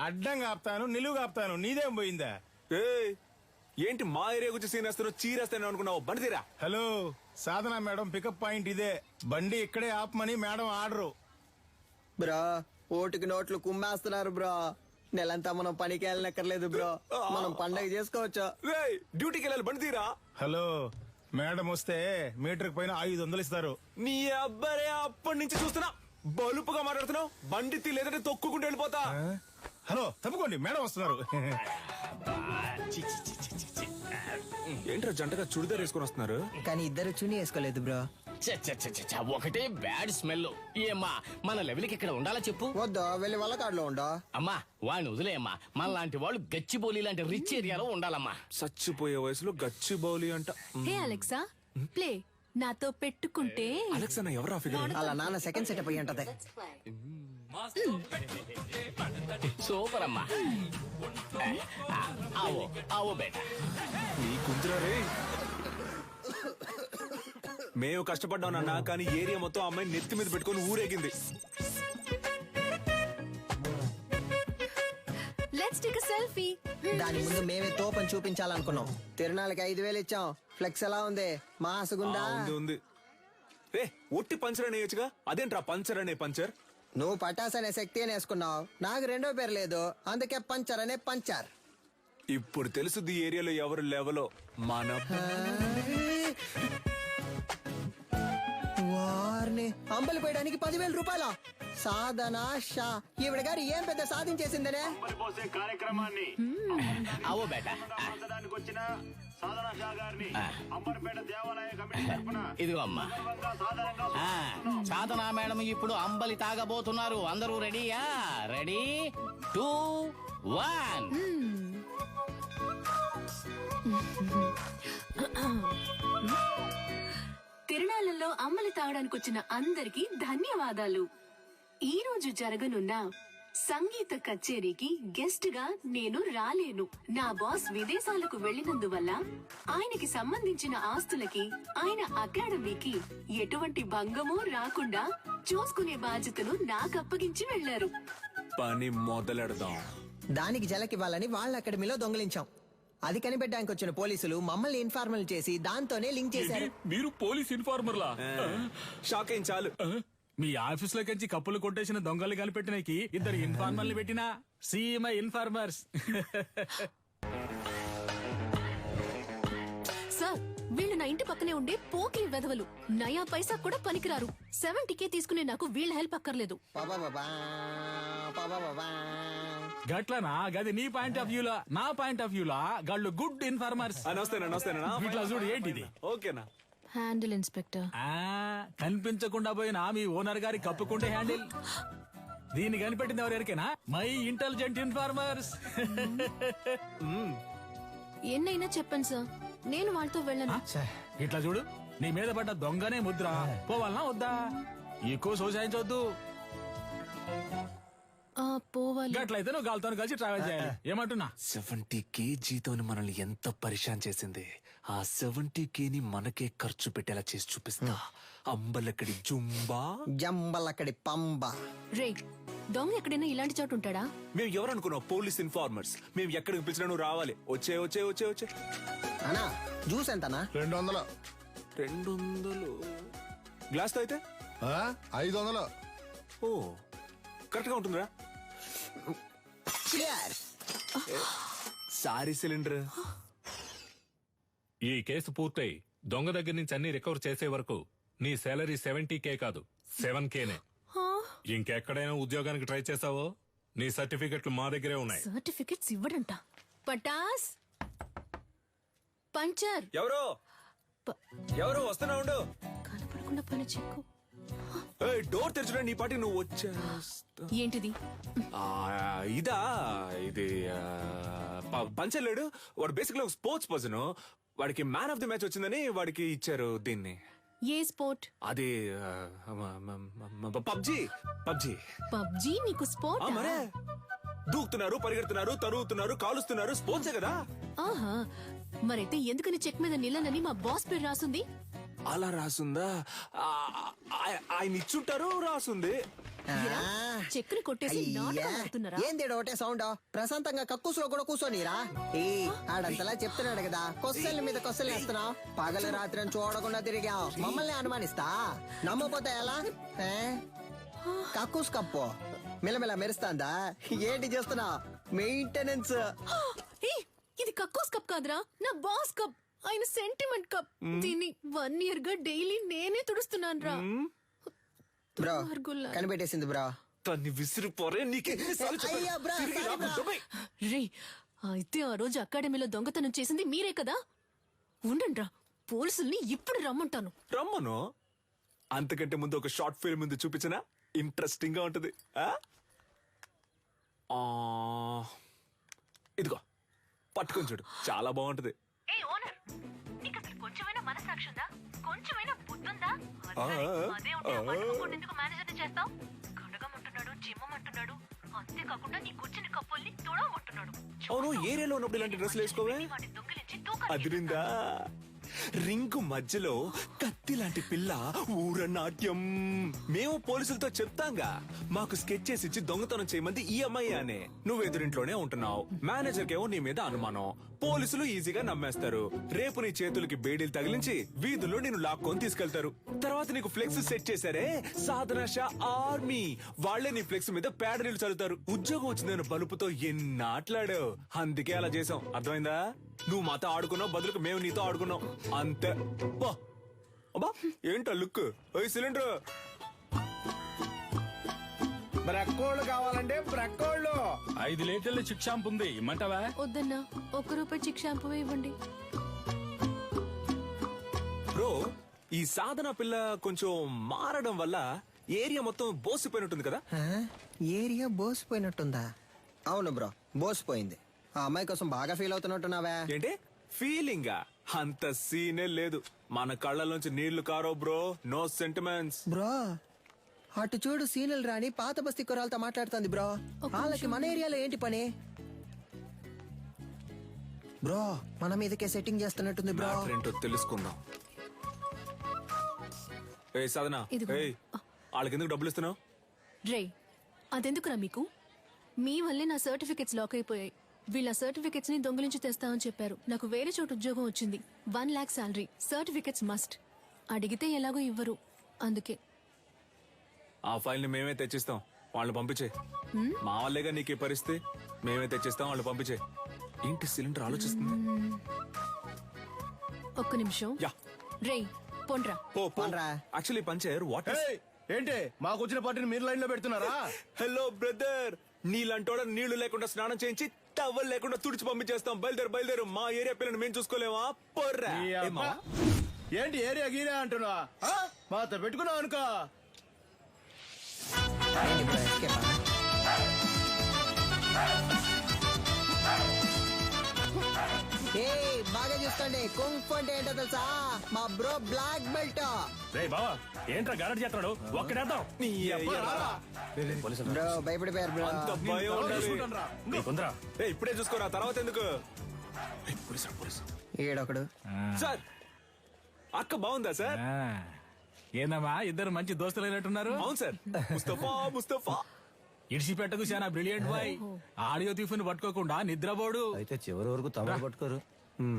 అడ్డంగా ఆపుతాను, నిలువుగా ఆపుతాను, నీదేం పోయిందా? ఏయ్, ఏంటి మా ఏరియా గురించి సీన్ వేస్తాను, చీరేస్తాను అనుకున్నావు? బండి తీరా. హలో, సాధన మేడం పికప్ పాయింట్ ఇదే. బండి ఇక్కడే ఆపమని మేడం ఆర్డరు. బ్రో, ఓటుకి నోట్లు కుమ్మేస్తున్నారు బ్రో. నెలంతా మనం పనికి వెళ్ళనక్కర్లేదు బ్రో, మనం పండగ చేసుకోవచ్చు. డ్యూటీకి వెళ్ళాలి, బండి తీరా. హలో, మేడం వస్తే మీటర్ పైన 500 ఇస్తారు. నీ అబ్బారే అప్పటి నుంచి చూస్తున్నా బలుపుగా మాట్లాడుతున్నావు. బండి తీ, లేదంటే తొక్కుకుంటూ వెళ్ళిపోతా. హలో, తప్పుకోండి, మేడం వస్తున్నారు. ఏంట్రా జంటగా చుడిదార్ వేసుకొని వస్తున్నారు? కానీ ఇద్దరు చుని వేసుకోలేదు బ్రో. ఒకటే బ్యాడ్ స్మెల్. ఏమ్మా, మన లెవెల్కి ఇక్కడ ఉండాలా చెప్పు? వద్దా, వెళ్ళి వాళ్ళ కాడలో ఉండో. అమ్మా, వాడిని వదిలేయమ్మా. మన లాంటి వాళ్ళు గచ్చిబౌలి లాంటి రిచ్ ఏరియాలో ఉండాలమ్మా. చచ్చిపోయే వయసులో గచ్చి బౌలి అంట. హే అలెక్సా, ప్లే. నాతో పెట్టుకుంటే అలెక్సా నా ఎవరా ఫిగర్? అలా నాన్న సెకండ్ సెటప్ అయ్యి ఉంటది. సూపర్ అమ్మా. ఆవో ఆవో బేటా. నీ కుదురా రే. మేము కష్టపడ్డాం నాన్న, కానీ ఏరియా మొత్తం అమ్మాయి నెత్తి మీద పెట్టుకొని ఊరేగింది. Let's take a selfie. దాని ముందు మేమే తోపని చూపించాలనుకున్నాం. తిరునాళ్ళకి 5000 ఇచ్చాం. ఫ్లెక్స్ ఎలా ఉంది? మాసుగుందా? ఉంది. రే, ఒట్టి పంచర్ అని వేయచ్చుగా, అదేంట్రా పంచర్ అనే పంచర్? నువ్వు పటాస్ అనే శక్తి అని వేసుకున్నావు, నాకు రెండో పేరు లేదు, అందుకే పంచర్ అనే పంచర్. ఇప్పుడు తెలుసుది ఏరియాలో ఎవరు లెవలో. మన వారిని అంబలి పోయడానికి 10,000 రూపాయల సాధన షా. ఈవిడ గారు ఏం పెద్ద సాధించేసిందనే కార్యక్రమాన్ని ఆవో బేటా. వచ్చిన సాధన షా గారిని అంబర్పేట దేవాలయ కమిటీ తరపున ఇదిగో అమ్మా. సాధనా మేడం ఇప్పుడు అంబలి తాగబోతున్నారు. అందరూ రెడీయా? రెడీ 2 1. తిరునాళ్ళలో అమ్మలి తాగడానికి వచ్చిన అందరికీ ధన్యవాదాలు. ఈ రోజు జరగనున్న సంగీత కచేరీకి గెస్ట్ గా నేను రాలేను. నా బాస్ విదేశాలకు వెళ్లినందువల్ల ఆయనకి సంబంధించిన ఆస్తులకి, ఆయన అకాడమీకి ఎటువంటి భంగమూ రాకుండా చూసుకునే బాధ్యతను నాకు అప్పగించి వెళ్లారు. పని మొదలెడదాం. దానికి జలకివ్వాలని వాళ్ళ అకాడమీలో దొంగిలించాం. అది కనిపెట్టడానికి వచ్చిన పోలీసులు మమ్మల్ని ఇన్ఫార్మల్ చేసి దాంతోనే లింక్ చేశారు. మీరు పోలీస్ ఇన్ఫార్మర్లా? షాక్ అయిన చాలు. మీ ఆఫీస్ లోకి కప్పులు కొట్టేసిన దొంగలు కనిపెట్టినకి 2 ఇన్ఫార్మర్లు పెట్టినా సీఎంఐ ఇన్ఫార్మర్స్. సార్, వీళ్ళు నా ఇంటి పక్కనే ఉండే పోకిరి వెధవలు. నయా పైసా కూడా పనికిరారు. 70K తీసుకునే నాకు వీళ్ళ హెల్ప్ అక్కర్లేదు. గట్లనా? గది నీ పాయింట్ ఆఫ్ వ్యూలా. నా పాయింట్ ఆఫ్ వ్యూలా గాళ్ళు గుడ్ ఇన్ఫార్మర్స్. నమస్తేనా. ఇట్లా చూడు, ఏంటిది? ఓకేనా? Handle inspector. కనిపించకుండా పోయినా మీ ఓనర్ గారి కప్పుకుంటే హ్యాండిల్. దీన్ని కనిపెట్టింది ఎవరికైనా? My intelligent informers. ఎన్నైనా చెప్పండి సార్, నేను వాళ్ళతో వెళ్ళను. ఇట్లా చూడు, నీ మీద పడ్డ దొంగనే ముద్ర. పోవాలనా వద్దా? ఎక్కువ సోసాయించవద్దు. పోవాలి. అట్లయితే నువ్వు గాలితో కలిసి ట్రావెల్ చేయాలి. ఏమంటున్నా? 70K జీతం మనల్ని ఎంత పరిశాన్ చేసింది. ఆ 70K మనకే ఖర్చు పెట్టేలా చేసి చూపిస్తా. అంబలక్కడి జంబలక్కడి పంబ. రే, దొంగ ఎక్కడైనా ఇలాంటి చోటు ఉంటాడా? మేము ఎవరు అనుకున్నావు? Police informers. మేము ఎక్కడికి పిలిచినా నువ్వు రావాలి. వచ్చే. అనా జ్యూస్ ఎంతనా? 200. 200 గ్లాస్ తో అయితే 500. ఓ, కరెక్ట్ గా ఉంటుందిరా. Sorry cylinder. ఈ కేసు పూర్తయి దొంగ దగ్గర నుంచి అన్ని రికవర్ చేసే వరకు నీ సాలరీ 70K కాదు 7Kనే. ఇంకెక్కడైనా ఉద్యోగానికి ట్రై చేసావో నీ సర్టిఫికెట్లు మా దగ్గరే ఉన్నాయి. సర్టిఫికెట్స్ ఇవ్వడంట. పటాస్ పంచర్. ఎవరు వస్తున్నా ఉండు. కనపడకుండా పని చెక్కు. డోర్ తెరచడం నీ పాటి నువ్వు వచ్చా. ఏంటిది? ఇది పంచలేడు. వాడు బేసిక్లీ ఒక స్పోర్ట్స్ పర్సన్. వాడికి మ్యాన్ ఆఫ్ ది మ్యాచ్ వచ్చిందని వాడికి ఇచ్చారు దీన్ని. ఏ స్పోర్ట్? అది పబ్జి. పబ్జి పబ్జీ నీకు స్పోర్ట్? మరే దూకుతున్నారు, పరిగెడుతున్నారు, తరుగుతున్నారు, కాలుస్తున్నారు, స్పోర్ట్సే కదా. ఆహా, మరైతే ఎందుకని చెక్ మీద నిల్లనని మా బాస్ పేరు రాసుంది? అలా రాసుందా? ఆయన ఇచ్చుంటారు, రాసుంది. చెక్కుని కొట్టేసి నాటకం ఆడుతున్నారా? ఏంది ఒకటే సౌండ్? ప్రశాంతంగా కక్కుసులో కూడా కూర్చోనిరా? ఆడంతలా చెప్తున్నాడు కదా, కొస్సల మీద కొస్సలు వేస్తున్నావు. పగలు రాత్రి అని చూడకుండా తిరిగావు, మమ్మల్ని అనుమానిస్తా. నమ్మపోతే ఎలా? కక్కుస్ కప్పు మిలమిల మెరుస్తాందా? ఏంటి చేస్తున్నావు? మెయింటెనెన్స్. ఇది కక్కోస్ కప్ కాదురా, నా బాస్ కప్. ఆయన సెంటిమెంట్ కప్. దీన్ని 1 year గా డైలీ నేనే తుడుస్తున్నాను రా. బ్రో కనిపెట్టేసింది బ్రో. తన్ని విసిరిపోరే నీకే. రే, అయితే ఆ రోజు అకాడమీలో దొంగతనం చేసింది మీరే కదా? ఉండండి రా, పోలీసుల్ని ఇప్పుడు రమ్మంటాను. రమ్మను. అంతకంటే ముందు ఒక షార్ట్ ఫిల్మ్ ముందు చూపించనా? ఇంట్రెస్టింగ్ గా ఉంటది. ఇదిగో పట్టుకొని చూడు, చాలా బాగుంటది. కొంచెమైనా మనసాక్షి ఉందా? కొంచెమైనా బుద్ధుందా? కడగమంటున్నాడు, జిమ్మమంటున్నాడు, అంతేకాకుండా నీ కూర్చుని కప్పుల్ని తుడవమంటున్నాడు. అవును, ఏరియాలో ఉన్నప్పుడు ఇలాంటి డ్రెస్సులు వేసుకోవే. అదిరిందా? రింగు మధ్యలో కత్తి లాంటి పిల్ల ఊరనాట్యం. మేము పోలీసులతో చెప్తాంగా, మాకు స్కెచ్ చేసి ఇచ్చి దొంగతనం చేయమంది ఈ అమ్మాయి అనే. నువ్వు ఎదురింట్లోనే ఉంటున్నావు, మేనేజర్ కేమో నీ మీద అనుమానం. పోలీసులు ఈజీగా నమ్మేస్తారు. రేపు నీ చేతులకి బేడీలు తగిలించి వీధుల్లో నిన్ను లాక్కొని తీసుకెళ్తారు. తర్వాత నీకు ఫ్లెక్స్ సెట్ చేశారే, సాధన షా ఆర్మీ, వాళ్లే నీ ఫ్లెక్స్ మీద పేడ నీళ్లు చల్లుతారు. ఉద్యోగం వచ్చిందని బలుపుతో ఎన్నాట్లాడావు. అందుకే అలా చేసాం, అర్థమైందా? నువ్వు మాతో ఆడుకున్నావు, బదులుకు మేము నీతో ఆడుకున్నాం, అంతే. అబ్బా ఏంటో లుక్. సిలిండర్ బ్రక్కోళ్ళు కావాలంటే బ్రక్కోళ్ళు. 5 లీటర్ల చిక్ షాంపూ ఉంది, ఇమ్మంటావా? వద్దన్నా, ₹1 చిక్ షాంపూ ఇవ్వండి. బ్రో, ఈ సాధన పిల్ల కొంచెం మారడం వల్ల ఏరియా మొత్తం బోసిపోయినట్టుంది కదా? ఏరియా బోసిపోయినట్టుందా? అవును బ్రో, బోసిపోయింది. ఆ అమ్మాయి కోసం బాగా ఫీల్ అవుతున్నట్టున్నావా? ఏంటి ఫీలింగా? అంత సీనే లేదు. మన కళ్ళలోంచి నీళ్లు కారో బ్రో. No sentiments bro. అటు చూడు, సీనియల్ రాణి పాత బస్తీ కురాలతో మాట్లాడుతుంది బ్రో. వాళ్ళకి మన ఏరియాలో ఏంటి పని బ్రో? మన మీదకే సెట్టింగ్ చేస్తున్నట్టుంది బ్రో. ఏంటో తెలుసుకుందాం. ఏ సాధన, వాళ్ళకి ఎందుకు డబ్బులు ఇస్తున్నావు? రే, అదెందుకురా మీకు? మీ వల్లే నా సర్టిఫికెట్స్ లాక్ అయిపోయాయి. వీళ్ళ సర్టిఫికెట్స్ ని దొంగిలించి తెస్తామని చెప్పారు. నాకు వేరే చోటు ఉద్యోగం వచ్చింది, 1 lakh శాలరీ. Certificates must. అడిగితే ఎలాగో ఇవ్వరు, అందుకే. ఆ ఫైల్ ని మేమే తెచ్చిస్తాం, వాళ్ళు పంపించే. మా వాళ్ళేగా నీకు ఈ పరిస్థితి. మేమే తెచ్చిస్తాం, వాళ్ళు పంపించే. ఏంటి సిలిండర్ ఆలోచిస్తుంది? ఒక్క నిమిషం. రే, పోండ్రా. యాక్చువల్లీ పంచర్ వాట్ ఏంటి మాకు వచ్చిన పార్టీని మీరు లైన్ లో పెడుతున్నారా? హలో బ్రదర్, నీళ్ళంటోడ నీళ్లు లేకుండా స్నానం చేయించి టవల్ లేకుండా తుడిచి పంపించేస్తాం. బయలుదేరు. మా ఏరియా పిల్లని మేము చూసుకోలేమా? పొర్రా. ఏంటి ఏరియా గీరియా అంటున్నా? మాతో పెట్టుకున్నావు అనుకో. బాగా చూసుకోండి, కుంఫ్ అంటే ఏంటో తెలుసా? మా బ్రో బ్లాక్ బెల్ట్. రే బావా, ఏంట్రా గారడి చేస్తాడు? ఒక్కడేద్దాం. బ్రో భయపడిపోయారు బ్రో. అంత భయం ఉండాలి. ఇప్పుడే చూసుకోరా, తర్వాత ఎందుకు? ఈడొకడు. సార్, అక్క బాగుందా సార్? ఏందమ్మా, ఇద్దరు మంచి దోస్తులు అయినట్టున్నారు. అవును సార్. ముస్తఫా ఇడిచిపెట్టకు చాలా బ్రిలియంట్ బాయ్. ఆడియో తీఫుని పట్టుకోకుండా నిద్రపోడు. అయితే చివరి వరకు తమరు పట్టుకోరు.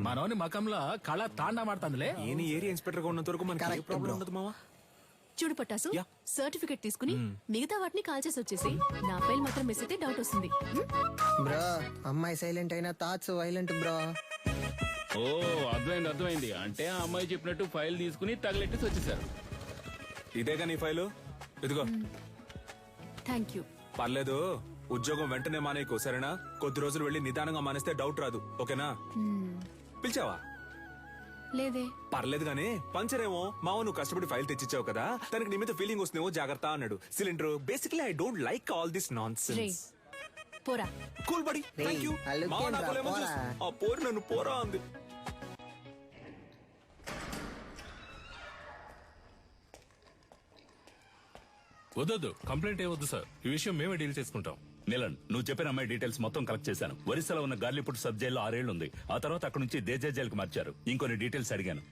మనోని మకంలో కళ తాండా మాడుతుందిలే. ఏని ఏరియా ఇన్స్పెక్టర్ గా ఉన్నంత వరకు మనకి ఏ ప్రాబ్లం ఉండదు మావా. చూడు పట్టాసు, సర్టిఫికెట్ తీసుకుని మిగతా వాటిని కాల్ చేసి వచ్చేసి నా ఫైల్ మాత్రం మిస్ అయితే డౌట్ వస్తుంది. బ్రో, అమ్మాయి సైలెంట్ అయినా థాట్స్ వైలెంట్ బ్రో. ఓ, అర్థమైంది. అంటే ఆ అమ్మాయి చెప్పినట్టు ఫైల్ తీసుకుని తగలెట్టేసి వచ్చేసారు. ఇదేగా నీ ఫైలు, ఇదిగో. Thank you. పర్లేదు, ఉద్యోగం వెంటనే మానేకు, సరేనా? కొద్ది రోజులు వెళ్ళి నిదానంగా మానేస్తే డౌట్ రాదు, ఓకేనా? పిలిచావా? లేదే. పర్లేదు గానీ, పంచరేమో మావ నువ్వు కష్టపడి ఫైల్ తెచ్చిచ్చావు కదా, తనకి నీ మీద ఫీలింగ్ వస్తుందేమో, జాగ్రత్త అన్నాడు. Cylinder, basically I don't like all this nonsense. పోరా. Cool buddy, thank you. ఆ పోరు నన్ను పోరా అంది. వద్దొద్దు, కంప్లైంట్ ఏ వద్దు సార్. ఈ విషయం మేమే డీల్ చేసుకుంటాం. నీలన్, నువ్వు చెప్పిన అమ్మాయి డీటెయిల్స్ మొత్తం కలెక్ట్ చేశాను. ఒరిస్సాలో ఉన్న గార్లీపుట్ సబ్ జైల్లో 6 ఏళ్లు ఉంది. ఆ తర్వాత అక్కడ నుంచి దేజే జైలుకి మార్చారు. ఇంకొన్ని డీటెయిల్స్ అడిగాను.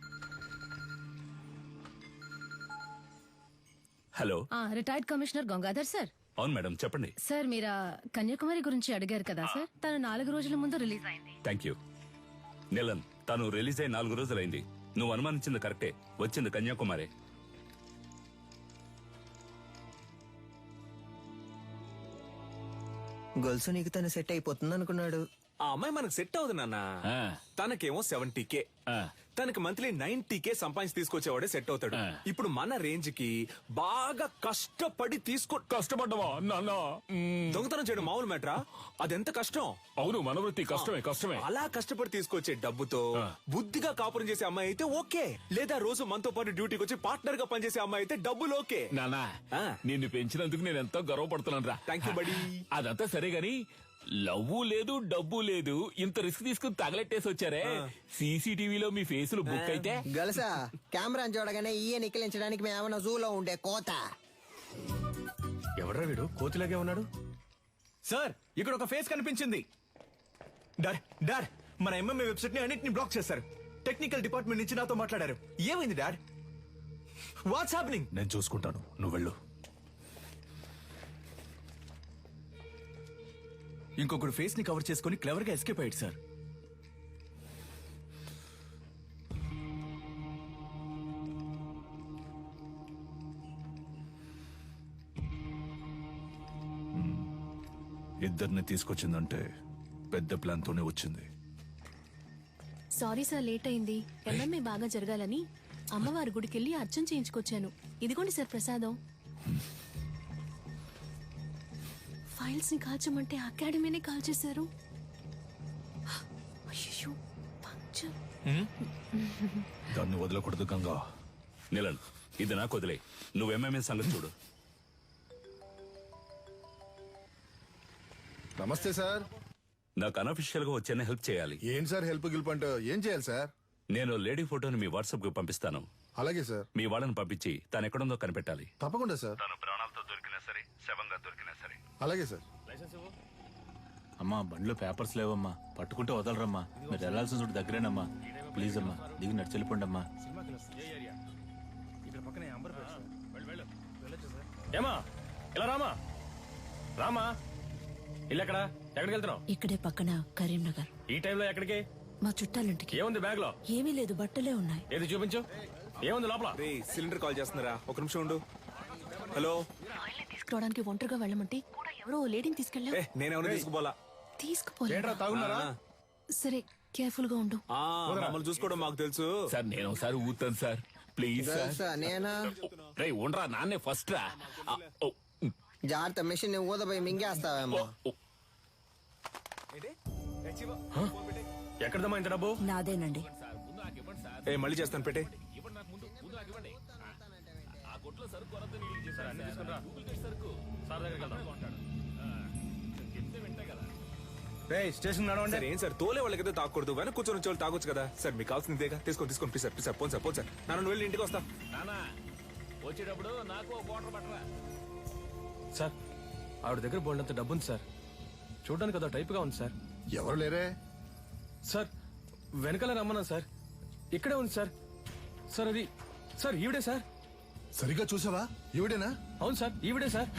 Hello, retired commissioner Gangadhar sir. అవును మేడం, చెప్పండి. సార్ మీరు కన్యాకుమారి గురించి అడిగారు కదా సార్, తను 4 రోజుల ముందు రిలీజ్ అయింది. Thank you. నీలన్, తను రిలీజ్ అయి 4 రోజులైంది. నువ్వు అనుమానించింది కరెక్టే, వచ్చింది కన్యాకుమారి. గొలుసు నీకు తను సెట్ అయిపోతుంది అనుకున్నాడు. ఆ అమ్మాయి మనకు సెట్ అవుతుంది నాన్న. తనకేమో 70K, తనకి మంత్లీ 90K సంపాదించి తీసుకొచ్చేవాడే సెట్ అవుతాడు. ఇప్పుడు మన రేంజ్ కి బాగా కష్టపడి కష్టపడ్డవా నాన్న? దొంగతనం చేయడం మామూలు మ్యాటరా? అదెంత కష్టం. అవును, మన వృత్తి కష్టమే. అలా కష్టపడి తీసుకొచ్చే డబ్బుతో బుద్ధిగా కాపురం చేసే అమ్మాయి అయితే ఓకే. లేదా రోజు మనతో పాటు డ్యూటీకి వచ్చి పార్ట్నర్ గా పనిచేసే అమ్మాయి అయితే డబ్బులు ఓకే. నానా, నిన్ను పెంచినందుకు నేను ఎంతో గర్వపడుతున్నాను రా. థ్యాంక్ యూ బడి. అదంతా సరే గాని లవ్వు లేదు, డబ్బు లేదు, ఇంత రిస్క్ తీసుకుని తగలెట్టేసి వచ్చారే. సీసీటీవీలో మీ ఫేసులు బుక్ అయితే గలసా కెమెరా చూడగానే ఈయ నిక్కిలించడానికి మేమన్నా జూలో ఉండే కోత. ఎవడ్రా వీడు కోతిలాగే ఉన్నాడు? సార్, ఇక్కడ ఒక ఫేస్ కనిపించింది. డాడ్, మన ఎంఎంఏ వెబ్సైట్ ని అన్నిటిని బ్లాక్ చేశారు. టెక్నికల్ డిపార్ట్మెంట్ నుంచి నాతో మాట్లాడారు. ఏమైంది డాడ్? What's happening? నేను చూసుకుంటాను, నువ్వు వెళ్ళు. ఇంకొకడు ఫేస్ ని కవర్ చేసుకుని క్లవర్ గా ఎస్కేప్ అయ్యాడు సార్. ఇద్దరిని తీసుకొచ్చిందంటే పెద్ద ప్లాన్ తోనే వచ్చింది. సారీ సార్, లేట్ అయింది. ఎంఎంఏ బాగా జరగాలని అమ్మవారి గుడికెళ్ళి అర్చన చేయించుకొచ్చాను. ఇదిగోండి సార్ ప్రసాదం. ఫైల్స్ ని కాల్చమంటే అకాడమీనే కాల్చేశారు. అయ్యో, పంచర్. దాన్ని వదలకూడదు గంగా. నీలన్, ఇది నాకు వదిలే. నువ్వు ఎంఎంఏ సంగతి చూడు. నమస్తే సార్. నాకు అనఫిషియల్ గా వచ్చేనే హెల్ప్ చేయాలి. ఏం సార్ హెల్ప్ గిల్ప్ అంటే ఏం చేయాలి సార్? నేను లేడీ ఫోటోని మీ వాట్సాప్ కు పంపిస్తాను. అలాగే సార్. మీ వాళ్ళని పంపించి తను ఎక్కడుందో కనిపెట్టాలి. తప్పకుండా సార్. తను ప్రాణాలతో దొరికినా సరే, శవంగా దొరికినా సరే. అలాగే సార్. అమ్మా, బండిలో పేపర్స్ లేవమ్మా, పట్టుకుంటే వదలరమ్మా. మీరు వెళ్లాల్సిన చోటు దగ్గరేనమ్మా. ప్లీజ్ అమ్మా, దిగి నడిచి వెళ్ళిపోండి అమ్మా. ఏమా, ఇలా రామా. ఇల్లు ఎక్కడా? ఎక్కడికి వెళ్తున్నావు? ఇక్కడే పక్కన కరీంనగర్. ఈ టైంలో ఎక్కడికి? మా చుట్టాలింటికి. ఏముంది బ్యాగ్ లో? ఏమీ లేదు, బట్టలే ఉన్నాయి. ఏది చూపించు. ఏముంది లోపల? సిలిండర్ కాల్ చేస్తున్నారా? ఒక నిమిషం ఉండు. హలో. తీసుకురావడానికి ఒంటరిగా వెళ్ళమంటే కూడా ఎవరో లేడీని తీసుకెళ్ళా. నేనేమన్నా తీసుకుపోలా. తీసుకుపోలే. సరే, కేర్ఫుల్ గా ఉండు. మమ్మల్ని చూసుకోవడం మాకు తెలుసు సార్. నేను ఒకసారి ఊతాను సార్, ప్లీజ్ సార్. నేనా? రే ఉండరా, నాన్నే ఫస్ట్ రా. జాగ్రత్త, మిషన్ ఊదపోయి మింగేస్తావేమో. ఎక్కడదమ్మా ఇంత డబ్బు? నాదేనండి. మళ్ళీ చేస్తాను, పెట్టే. స్టేషన్ సార్, ఏం సార్ తోలే వాళ్ళకైతే తాకూడదు, వెనక కూర్చొని వచ్చే వాళ్ళు తాగొచ్చు కదా సార్. మీకు కావాల్సిందేగా, తీసుకోండి ప్లీజ్ సార్. Phone sir. నన్ను వెళ్ళి ఇంటికి వస్తా. వచ్చేటప్పుడు నాకు ఒక వాటర్ పట్టరా. సార్, ఆవిడ దగ్గర బోల్డంత డబ్బు ఉంది సార్. చూడడానికి కదా టైప్ గా ఉంది సార్. ఎవరు లేరే సార్? వెనకాల రమ్మన్నా సార్. ఇక్కడే ఉంది సార్. సార్, అది సార్ ఈవిడే సార్. సరిగ్గా చూసావా? ఈవిడేనా? అవును సార్, ఈవిడే సార్.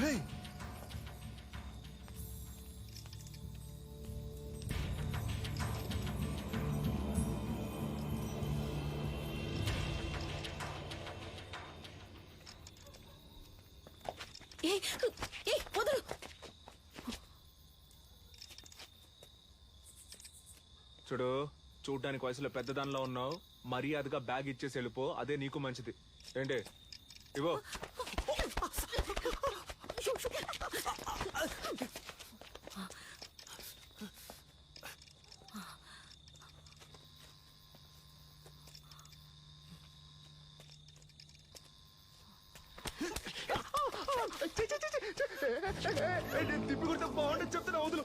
చూడు, చూడ్డానికి వయసులో పెద్దదానిలో ఉన్నావు. మర్యాదగా బ్యాగ్ ఇచ్చేసి వెళ్ళిపో, అదే నీకు మంచిది. ఏంటి ఇవో. తిప్పి కొడితే బాగుండదు చెప్తున్నా. వదులు.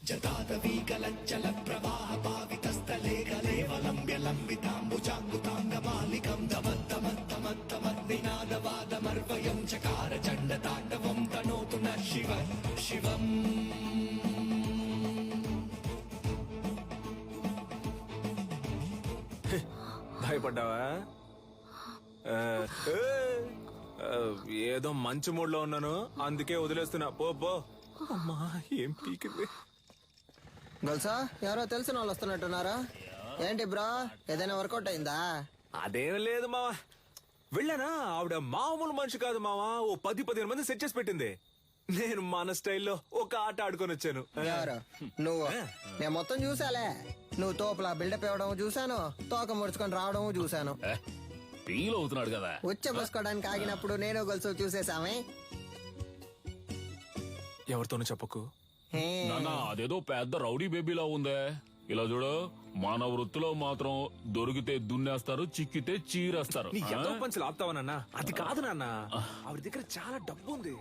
జతాత భయపడ్డావా? ఏదో మంచి మూడ్ లో ఉన్నాను, అందుకే వదిలేస్తున్నా. పో పో. అమ్మా, ఏం పీకింది. గొలుసా ఎవరో తెలిసిన వాళ్ళు వస్తున్నట్టున్నారా ఏంటి బ్రో? ఏదైనా వర్కౌట్ అయిందా? అదేం లేదు మావా. వెళ్ళానా, ఆవిడ మామూలు మనిషి కాదు మావా. ఓ 10-15 మంది సెట్ చేసి పెట్టింది. నేను మన స్టైల్లో ఒక ఆట ఆడుకొని వచ్చాను. ఎవరు నువ్వు? నేను మొత్తం చూసాలే. నువ్వు తోపులా బిల్డప్ ఇవ్వడం చూసాను, తోక ముడుచుకొని రావడం చూసాను. ఫీల్ అవుతున్నాడు కదా. ఉచ్చబోసుకోవడానికి ఆగినప్పుడు నేను గొలుసు చూసేసామే. ఎవరితోనూ చెప్పకు. నాన్న, అదేదో పెద్ద రౌడీ బేబీలా ఉందే. ఇలా చూడు, మన వృత్తిలో మాత్రం దొరికితే దున్నేస్తారు, చిక్కితే చీరేస్తారు. నీ ఎంతో పంచులు ఆపుతావా నాన్న? అది కాదు నాన్న, ఆవిడ దగ్గర చాలా డబ్బు ఉంది.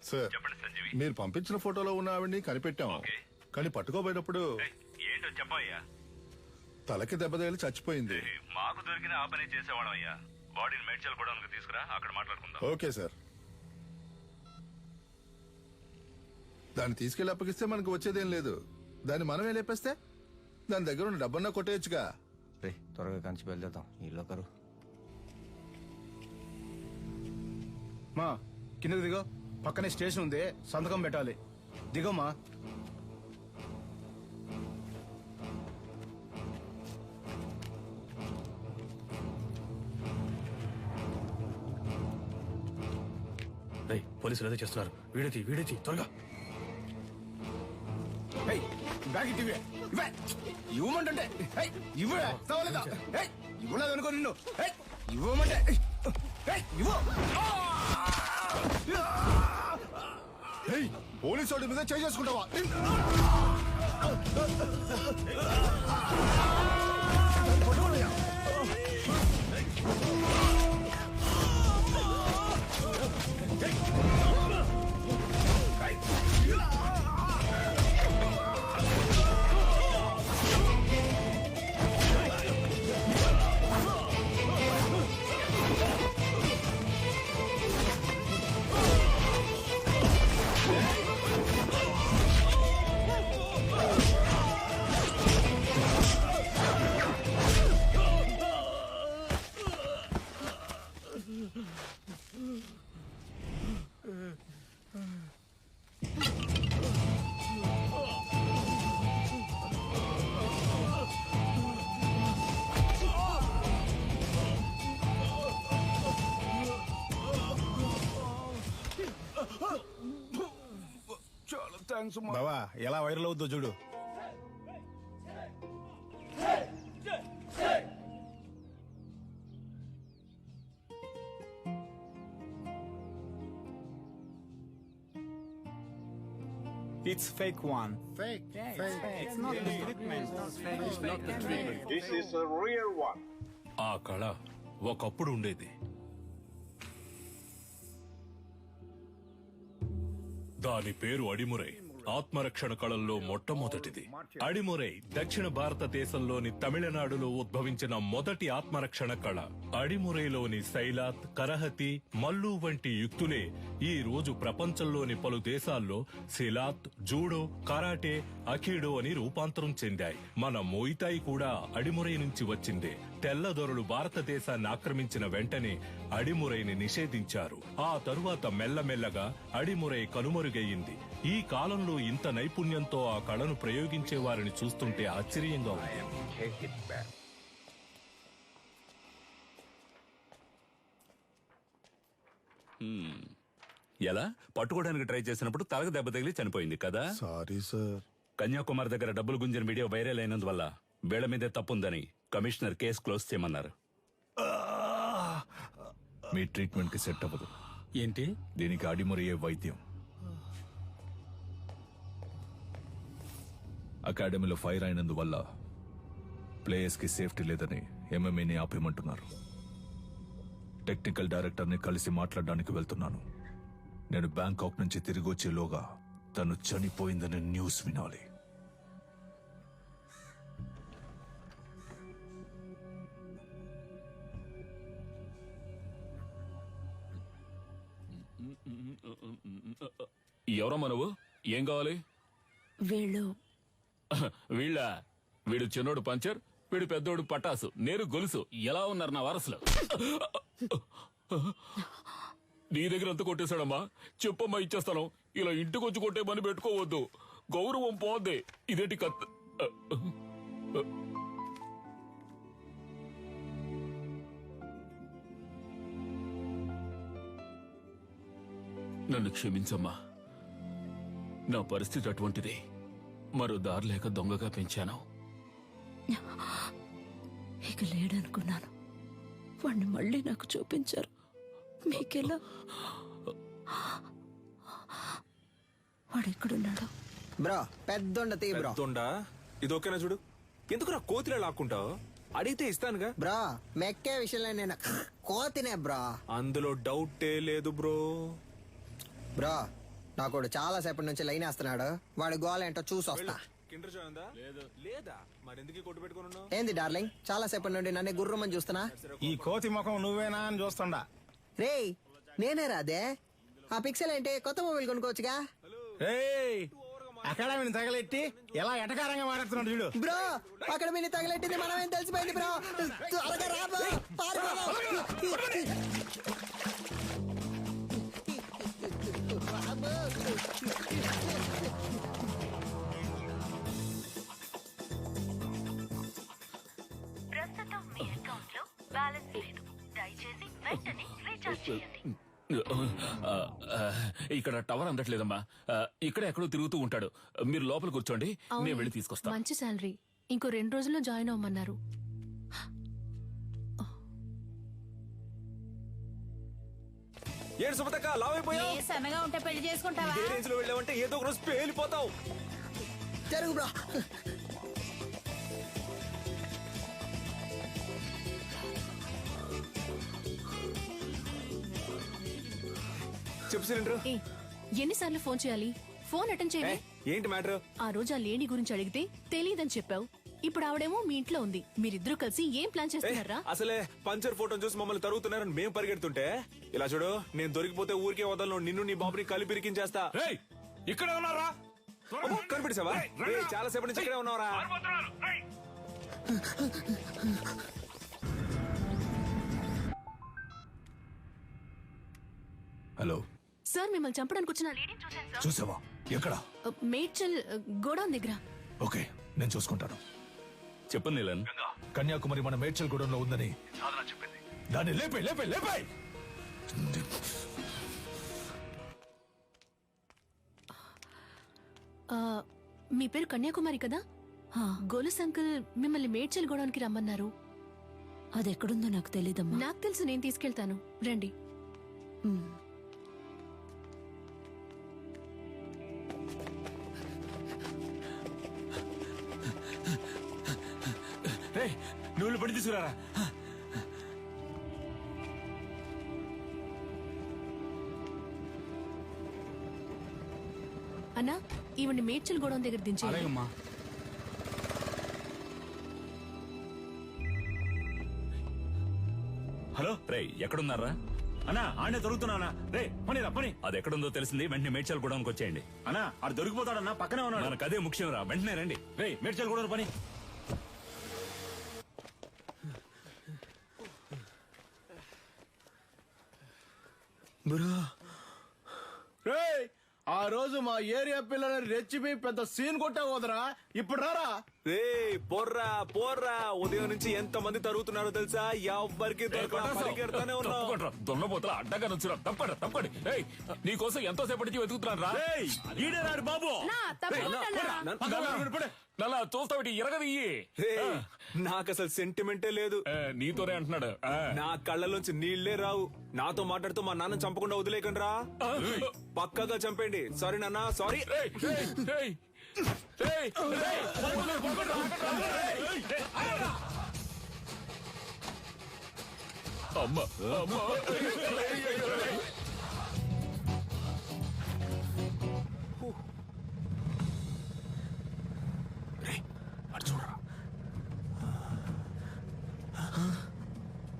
సార్, మీరు పంపించిన ఫోటోలో ఉన్న ఆవిడ్ని కనిపెట్టాం, కానీ పట్టుకోబోయేటప్పుడు ఏంటో చెప్పయ్యా. తలకి దెబ్బ తగిలి చచ్చిపోయింది. మాకు దొరికిన ఆ పని చేసేవాళ్ళం అయ్యా. బాడీని మేడ్చల్ కూడా తీసుకురా, అక్కడ మాట్లాడుకుందాం. Okay sir. దాన్ని తీసుకెళ్లి అప్పగిస్తే మనకు వచ్చేదేం లేదు. దాన్ని మనమే లేపేస్తే దాని దగ్గర ఉన్న డబ్బన్నా కొట్టేయచ్చుగా. త్వరగా కంచి బయలుదేద్దాం. ఇల్లు ఒకరు మా కిందకి దిగో, పక్కనే స్టేషన్ ఉంది, సంతకం పెట్టాలి. దిగోమా. పోలీసులు అదే చేస్తున్నారు. వీడేతి త్వరగా. బ్యాగ్ ఇవ్వే, ఇవ్వమంటే ఇవ్వే, ఇవ్వలేదు అనుకో నిన్ను. ఇవ్వమంటే ఇవ్వు. పోలీసు వాడి మీద చేసుకుంటావా? బావా, ఎలా వైరల్ అవుద్దో చూడు. It's fake one. Fake. It's not the treatment. It's not the treatment. This is a real one. ఆ కళ ఒకప్పుడు ఉండేది. దాని పేరు అడిమురై. ఆత్మరక్షణ కళల్లో మొట్టమొదటిది. అడిమురై దక్షిణ భారతదేశంలోని తమిళనాడులో ఉద్భవించిన మొదటి ఆత్మరక్షణ కళ. అడిమురైలోని శైలాత్, కరహతి, మల్లు వంటి యుక్తులే ఈ రోజు ప్రపంచంలోని పలు దేశాల్లో సిలాత్, జూడో, కరాటే, అఖీడో అని రూపాంతరం చెందాయి. మన మోయితాయి కూడా అడిమురై నుంచి వచ్చిందే. తెల్లదొరలు భారతదేశాన్ని ఆక్రమించిన వెంటనే అడిమురైని నిషేధించారు. ఆ తరువాత మెల్లమెల్లగా అడిమురై కనుమరుగయ్యింది. ఈ కాలంలో ఇంత నైపుణ్యంతో ఆ కళను ప్రయోగించే వారిని చూస్తుంటే ఆశ్చర్యంగా ఉంది. ఎలా పట్టుకోవడానికి ట్రై చేసినప్పుడు తలకు దెబ్బ తగిలి చనిపోయింది కదా. Sorry sir. కన్యాకుమారి దగ్గర డబ్బులు గుంజిన వీడియో వైరల్ అయినందువల్ల వీళ్ల మీదే తప్పుందని కమిషనర్ కేసు క్లోజ్ చేయమన్నారు. మీ ట్రీట్మెంట్ కి సెట్ అవ్వదు. ఏంటి? దీనికి అడిమురయ్యే వైద్యం. అకాడమీలో ఫైర్ అయినందువల్ల ప్లేయర్స్ కి సేఫ్టీ లేదని ఎంఎంఏని ఆపేయమంటున్నారు. టెక్నికల్ డైరెక్టర్ని కలిసి మాట్లాడడానికి వెళ్తున్నాను. నేను బ్యాంకాక్ నుంచి తిరిగి వచ్చేలోగా తను చనిపోయిందని న్యూస్ వినాలి. ఎవరమ్మా నువ్వు? ఏం కావాలి? వీడు చిన్నోడు పంచర్, వీడు పెద్దోడు పటాసు, నేను గొలుసు. ఎలా ఉన్నారు నా వారసులు? నీ దగ్గర అంత కొట్టేశాడమ్మా. చెప్పమ్మా, ఇచ్చేస్తాను. ఇలా ఇంటికొచ్చి కొట్టే పని పెట్టుకోవద్దు, గౌరవం పోద్ది. ఇదేంటి కత్ నన్ను క్షమించమ్మా, నా పరిస్థితి అటువంటిది. మరో దారి లేక దొంగగా పెంచాను. ఇక లేడనుకున్నాను. వాణ్ణి మళ్ళీ నాకు చూపించారు. మీకెలా? వాడెక్కడున్నాడు? బ్రో పెద్దొండ తీ బ్రో. పెద్దొండా? ఇది ఓకేనా చూడు. ఎందుకు నా కోతిలో లాక్కుంటావు? అడిగితే ఇస్తానుగా. బ్రో మెక్కే విషయంలో నేను కోతినే బ్రో. అందులో డౌటే లేదు బ్రో. బ్రో నాకోడు చాలా సేపటి నుంచి లైన్ వేస్తున్నాడు. వాడి గోల్ ఏంటో చూసి వస్తా. కిండర్ జాయ్ ఉందా? లేదా? మరెందుకు కొట్టు పెట్టుకుని ఉన్నావు? ఏంది డార్లింగ్, చాలా సేపటి నుండి నన్ను గుర్రమని చూస్తున్నా. ఈ కోతి ముఖం నువ్వేనా అని చూస్తుండా. రేయ్ నేనే రాదే. ఆ పిక్సెల్ ఏంటి? కొత్త మొబైల్ కొనుక్కోవచ్చుగా. అకాడమీని తగలెట్టి ఎలా ఎటకారంగా మాట్లాడుతున్నాడు చూడు. బ్రో అక్కడ మీరు తగలెట్టింది మనమేం తెలిసిపోయింది బ్రో. త్వరగా రా బ్రో. ప్రస్తుతం మీ అకౌంట్ లో బ్యాలెన్స్ లేదు. దయచేసి వెంటనే రీఛార్జ్ చేయండి. ఇక్కడ టవర్ అందట్లేదమ్మా. ఇక్కడ ఎక్కడో తిరుగుతూ ఉంటాడు. మీరు లోపల కూర్చోండి, నేను వెళ్ళి తీసుకొస్తాను. మంచి శాలరీ. ఇంకో 2 రోజుల్లో జాయిన్ అవ్వమన్నారు. ఏడు సుమతక్క లావైపోయావు. సన్నగా ఉంటే పెళ్లి చేసుకుంటావా? ఇదే రేంజ్ లో వెళ్ళావంటే ఏదో ఒక రోజు పేలిపోతావు. జరుగు బ్రో. చెప్పు సిలిండర్. ఎన్నిసార్లు ఫోన్ చేయాలి? ఫోన్ అటెండ్ చేయాలి. ఏంటి మ్యాటర్? ఆ రోజు ఆ లేడీ గురించి అడిగితే తెలియదని చెప్పావు. ఇప్పుడు ఆవిడేమో మీ ఇంట్లో ఉంది. మీరిద్దరూ కలిసి ఏం ప్లాన్ చేస్తున్నారా? అసలే పంచర్ ఫోటో చూసి మమ్మల్ని తరుగుతున్నారని మేము పరిగెడుతుంటే, ఇలా చూడు, నేను దొరికిపోతే ఊరికే వదలను. నిన్ను నీ బాబుని కలిపి ఇరికించేస్తా. ఇక్కడే ఉన్నారా? కనిపెట్టేసావా? చాలా సేపటి నుంచి ఇక్కడే ఉన్నారా? హలో సార్, మిమ్మల్ని చంపడానికి వచ్చిన లేడీని చూశాను సార్. చూసావా? ఎక్కడ? మేడ్చల్ గోడౌన్ దగ్గర. ఓకే, నేను చూసుకుంటాను. చెప్పండి నీలన్. కన్యాకుమారి మన మేడ్చల్ గూడెంలో ఉందని చెప్పింది. దాన్ని లేపే లేపే లేపే. మీ పేరు కన్యాకుమారి కదా? గోలుస్ అంకుల్ మిమ్మల్ని మేడ్చల్ గోడౌన్కి రమ్మన్నారు. అది ఎక్కడుందో నాకు తెలీదమ్మా. నాకు తెలుసు, నేను తీసుకెళ్తాను. రండి. నువ్వు పడి తీసుకురారా. అన్నా, ఈవిడ్ని మేడ్చల్ గోడౌన్ దగ్గర దించేయండి. అలాగమ్మా. హలో రే, ఎక్కడున్నారా? అన్నా ఆడే దొరుకుతున్నానా? రే పనిరా పని. అది ఎక్కడుందో తెలిసింది. వెంటనే మేడ్చల్ గూడెంకి వచ్చేయండి. అన్నా ఆడు దొరికిపోతాడన్నా, పక్కనే ఉన్నాడు. మనకు అదే ముఖ్యం రా. వెంటనే రండి. రే మేడ్చల్ గూడెం పని. రేయ్, ఆ రోజు మా ఏరియా పిల్లలని రెచ్చిపి పెద్ద సీన్ కొట్టావు వదరా. ఇప్పుడు రారా. రే పోర్రా పోర్రా. ఉదయం నుంచి ఎంత మంది తరుగుతున్నారో తెలుసా? ఎవ్వరికి పరిగెడతానే ఉన్నావు. దొన్నపోతల అడ్డగా నుంచురా. తప్పండి తప్పండి. నీకోసం ఎంతో సేపటి నుంచి వెతుకుతున్నాను రా. ఈడేనాడు బాబు. నల్లా చూస్తావిటి ఎరగది. నాకు అసలు సెంటిమెంటే లేదు. నీతోనే అంటున్నాడు. నా కళ్ళలోంచి నీళ్లే రావు. నాతో మాట్లాడుతూ మా నాన్న చంపకుండా వదిలేకండి రా. పక్కగా చంపండి. సారీ నాన్న, సారీ. అమ్మా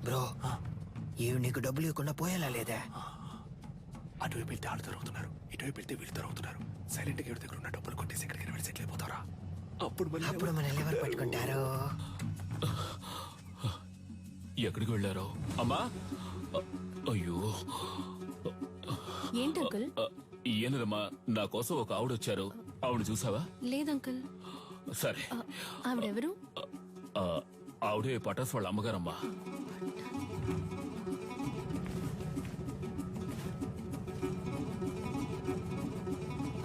బ్రో ఇవి నీకు డబ్బులు ఇవ్వకుండా పోయేలా లేదా? అటువైపు వెళ్తే ఆడు దొరుకుతున్నారు, ఇటువైపు వెళ్తే వీళ్ళు దొరుకుతున్నారు. సైలెంట్ గా దగ్గర ఉన్న డబ్బులు కొట్టేసి ఎక్కడికి వెళ్ళి సెటిల్ అయిపోతారా? అప్పుడు మన ఎవరు పట్టుకుంటారు? ఎక్కడికి వెళ్ళారో? అమ్మా అయ్యో ఏంటి అంకుల్? ఏనదమ్మా, నా కోసం ఒక ఆవిడ వచ్చారు. ఆవిడ చూసావా? లేదంకుల్. సరే, ఆవిడెవరు? ఆవిడే పటాస్ వాళ్ళ అమ్మగారమ్మా.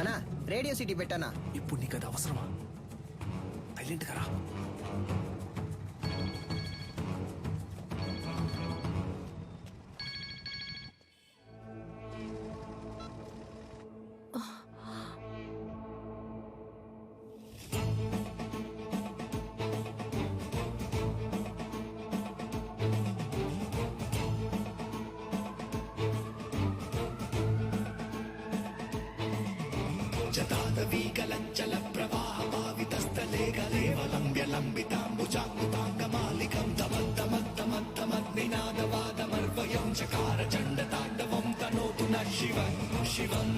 అన్నా రేడియో సిటీ పెట్టానా? ఇప్పుడు నీకు అది అవసరమా? సైలెంట్ గా రా. జతాదవీకలంచల ప్రవాహ పావితస్థలే గలేవలంబ్య లంబితాంబుజాంగుతాంగమాలికం తమద్దమద్దమద్దమద్నినాదవాదమర్వయం చకార చండ తాండవం తనోతు న శివం శివం.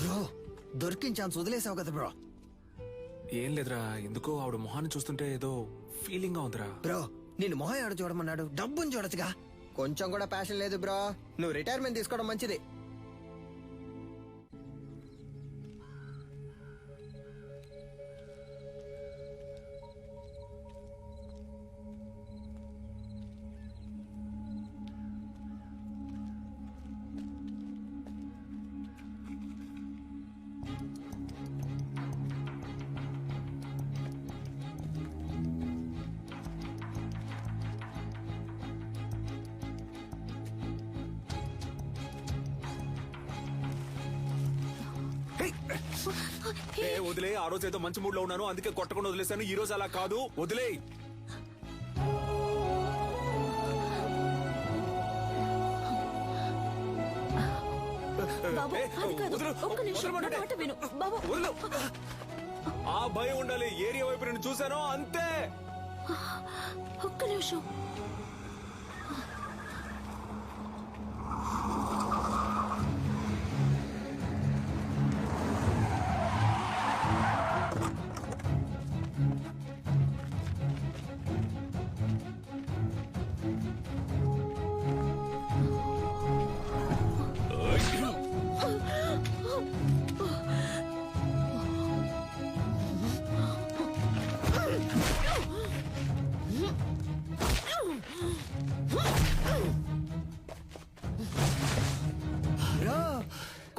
బ్రో దొరికిన ఛాన్స్ వదిలేసావు కదా బ్రో. ఏం లేదురా, ఎందుకో ఆవిడ మొహాన్ని చూస్తుంటే ఏదో ఫీలింగ్ గా ఉందిరా. బ్రో నేను మొహం ఆడ చూడమన్నాడు, డబ్బుని చూడొచ్చుగా. కొంచెం కూడా ప్యాషన్ లేదు బ్రో. నువ్వు రిటైర్మెంట్ తీసుకోవడం మంచిది. వదిలే, ఆ రోజు ఏదో మంచి మూడ్ లో ఉన్నాను అందుకే కొట్టకుండా వదిలేసాను. ఈ రోజు అలా కాదు, వదిలే. ఆ భయం ఉండాలి. ఏరియా వైపు నేను చూశాను అంతే. ఒక్క నిమిషం.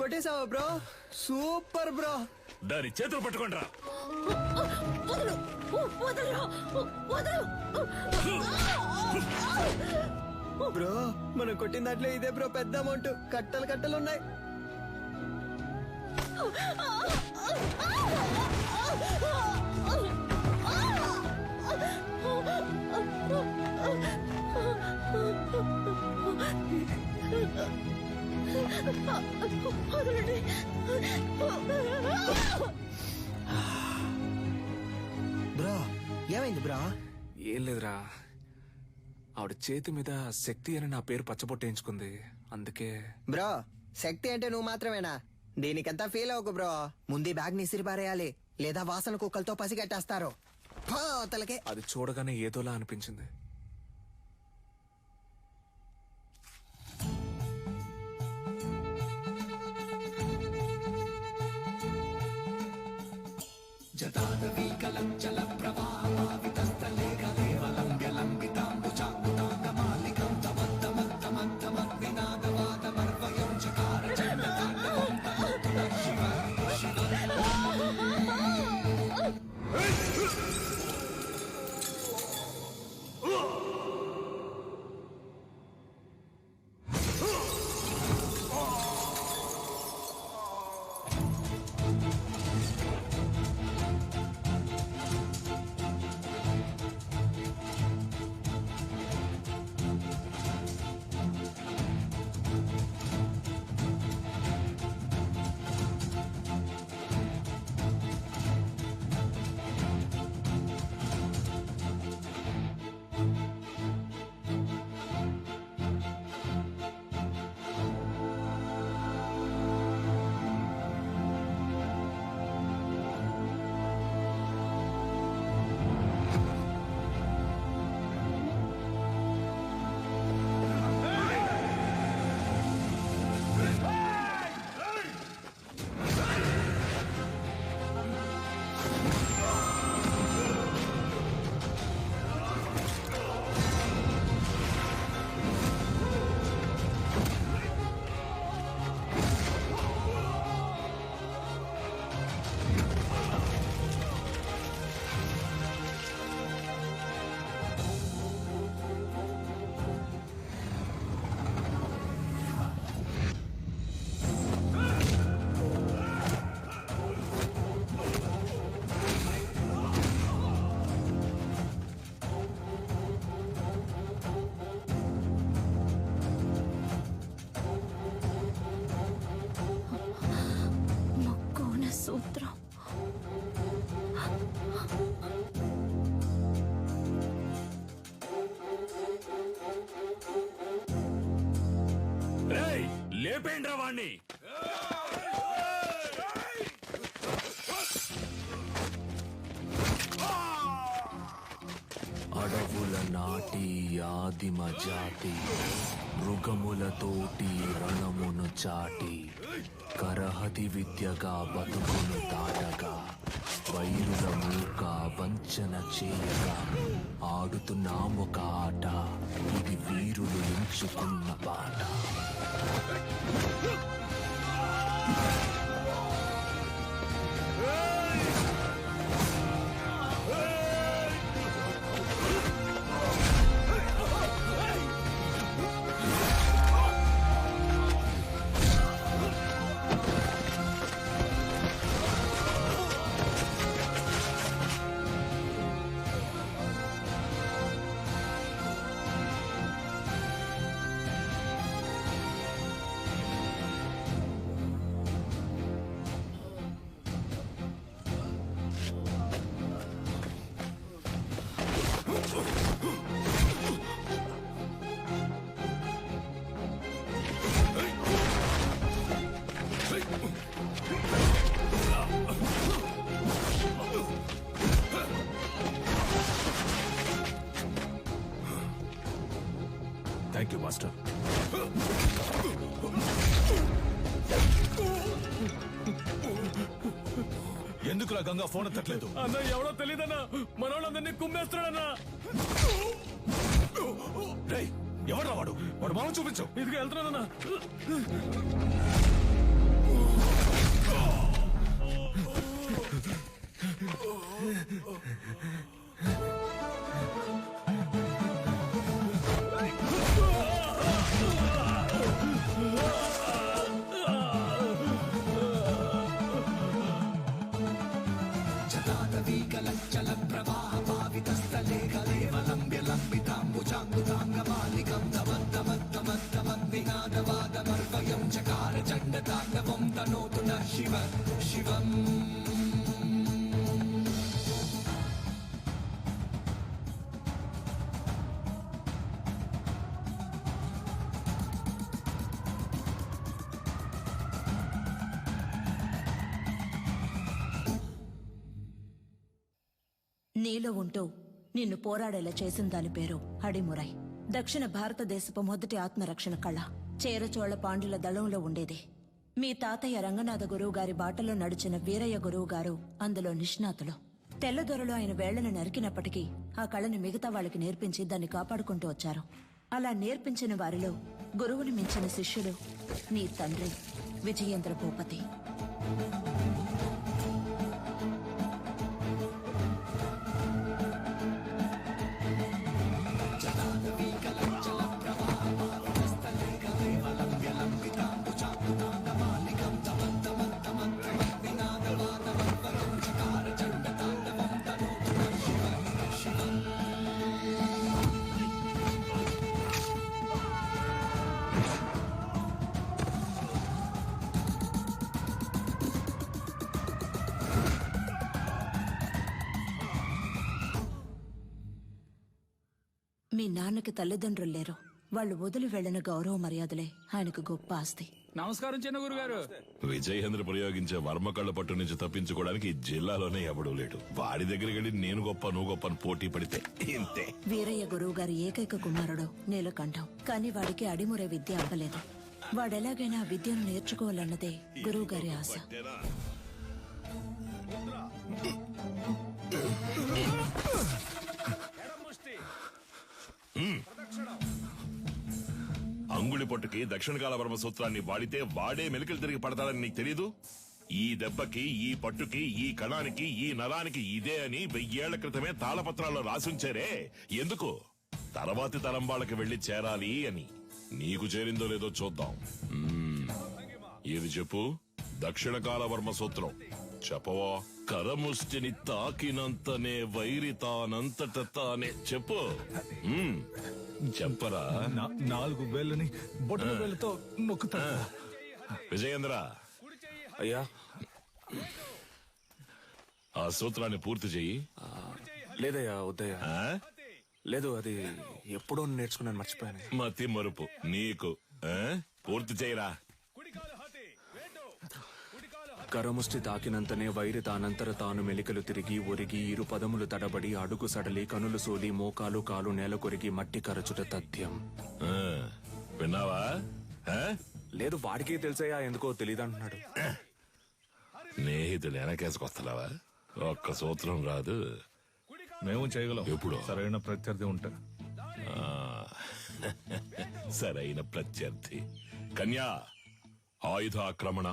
కొట్టేసావా బ్రో? Super bro. దాని చేతులు పట్టుకోండిరా. బ్రో మనం కొట్టిన దాంట్లో ఇదే బ్రో పెద్ద అమౌంట్. కట్టలు కట్టలు ఉన్నాయి. బ్రో ఏమైంది బ్రో? ఏం లేదురా, ఆవిడ చేతి మీద శక్తి అని నా పేరు పచ్చబొట్టేయించుకుంది, అందుకే. బ్రో శక్తి అంటే నువ్వు మాత్రమేనా? దీనికంతా ఫీల్ అవ్వకు బ్రో. ముందు బ్యాగ్ ని ఇసిరిపారేయాలి, లేదా వాసన కుక్కలతో పసిగట్టేస్తారు. తలకే అది చూడగానే ఏదోలా అనిపించింది. సూత్రం. లేపేండ్రా వాణ్ణి. అడవుల నాటి ఆదిమ జాతి మృగములతోటి రణమును చాటి కరహతి విద్యగా బతుకును దాటగా వైరుల మూక వంచన చేయగా ఆడుతున్నామొక ఆట, ఇది వీరులు ఎంచుకున్న బాట. Thank you master. ఎందుకులా గంగా ఫోన్ ఎత్తట్లేదు? అన్న ఎవడో తెలీదన్నా, మనోళ్ళందరినీ కుమ్మేస్తున్నాడన్నా. ఎవడ్రా వాడు? వాడు మొహం చూపించు. ఇదిగా వెళ్తున్నానన్నా. तनोतु न शिव शिवम् నీలో ఉంటూ నిన్ను పోరాడేలా చేసిన దాని పేరు అడిమురై. దక్షిణ భారతదేశపు మొదటి ఆత్మరక్షణ కళ చేరచోళ పాండ్యుల దళంలో ఉండేది. మీ తాతయ్య రంగనాథ గురువు గారి బాటలో నడిచిన వీరయ్య గురువు గారు అందులో నిష్ణాతులు. తెల్లదొరలో ఆయన వేళ్లను నరికినప్పటికీ ఆ కళని మిగతా వాళ్ళకి నేర్పించి దాన్ని కాపాడుకుంటూ వచ్చారు. అలా నేర్పించిన వారిలో గురువుని మించిన శిష్యుడు నీ తండ్రి విజయేంద్ర భూపతి. మీ నాన్నకి తల్లిదండ్రులు లేరు. వాళ్ళు వదిలి వెళ్లిన గౌరవ మర్యాదలే ఆయనకు గొప్ప ఆస్తి. నమస్కారం చిన్న గురుగారు. విజయేంద్ర ప్రయోగించే వర్మకళ్ళ పట్టు నుంచి తప్పించుకోవడానికి ఈ జిల్లాలోనే ఎవడూ లేడు. వాడి దగ్గరికి వెళ్ళి నేను గొప్ప నువ్వు గొప్ప అని పోటీ పడితే ఇంతే. వీరయ్య గురువు గారి ఏకైక కుమారుడు నీలకంఠం. కానీ వాడికి అడిమురే విద్య అవ్వలేదు. వాడెలాగైనా ఆ విద్యను నేర్చుకోవాలన్నదే గురువు గారి ఆశ. అంగుళి పొట్టుకి దక్షిణ కాల వర్మ సూత్రాన్ని వాడితే వాడే మెలికలు తిరిగి పడతాడని నీకు తెలీదు? ఈ దెబ్బకి, ఈ పట్టుకి, ఈ కణానికి, ఈ నరానికి ఇదే అని 1000 ఏళ్ల క్రితమే తాళపత్రాల్లో రాసుంచారే. ఎందుకు? తర్వాతి తరం వాళ్ళకి వెళ్లి చేరాలి అని. నీకు చేరిందో లేదో చూద్దాం. ఏది చెప్పు? దక్షిణ కాల వర్మ సూత్రం చెప్పవా? కరముష్టిని తాకినంతనే వైరి తానంతట తానే. చెప్పు. చెప్పరా? 4 వేళ్ళని బొట్టల వేళ్ళతో నొక్కుతా. విజయేంద్ర, అయ్యా ఆ సూత్రాన్ని పూర్తి చెయ్యి. లేదయ్యా, వద్దయ్యా. లేదు, అది ఎప్పుడో నేర్చుకున్నాను, మర్చిపోయాను. మతి మరుపు నీకు. పూర్తి చేయరా. కరముష్టి తాకినంతనే వైరి తానంతర తాను మెలికలు తిరిగి ఒరిగి 2 పదములు తడబడి అడుగు సడలి కనులు సోలి మోకాలు కాలు నేల కొరిగి మట్టి కరచుట తథ్యం. విన్నావా? లేదు, వాడికే తెలుసయ్యా, ఎందుకో తెలీదంటున్నాడు. స్నేహితులు వెనకేసుకొస్తున్నావా? ఒక్క సూత్రం రాదు. మేము చేయగలం. ఎప్పుడు? సరైన ప్రత్యర్థి ఉంటే. సరైన ప్రత్యర్థి. కన్యా, ఆయుధ ఆక్రమణ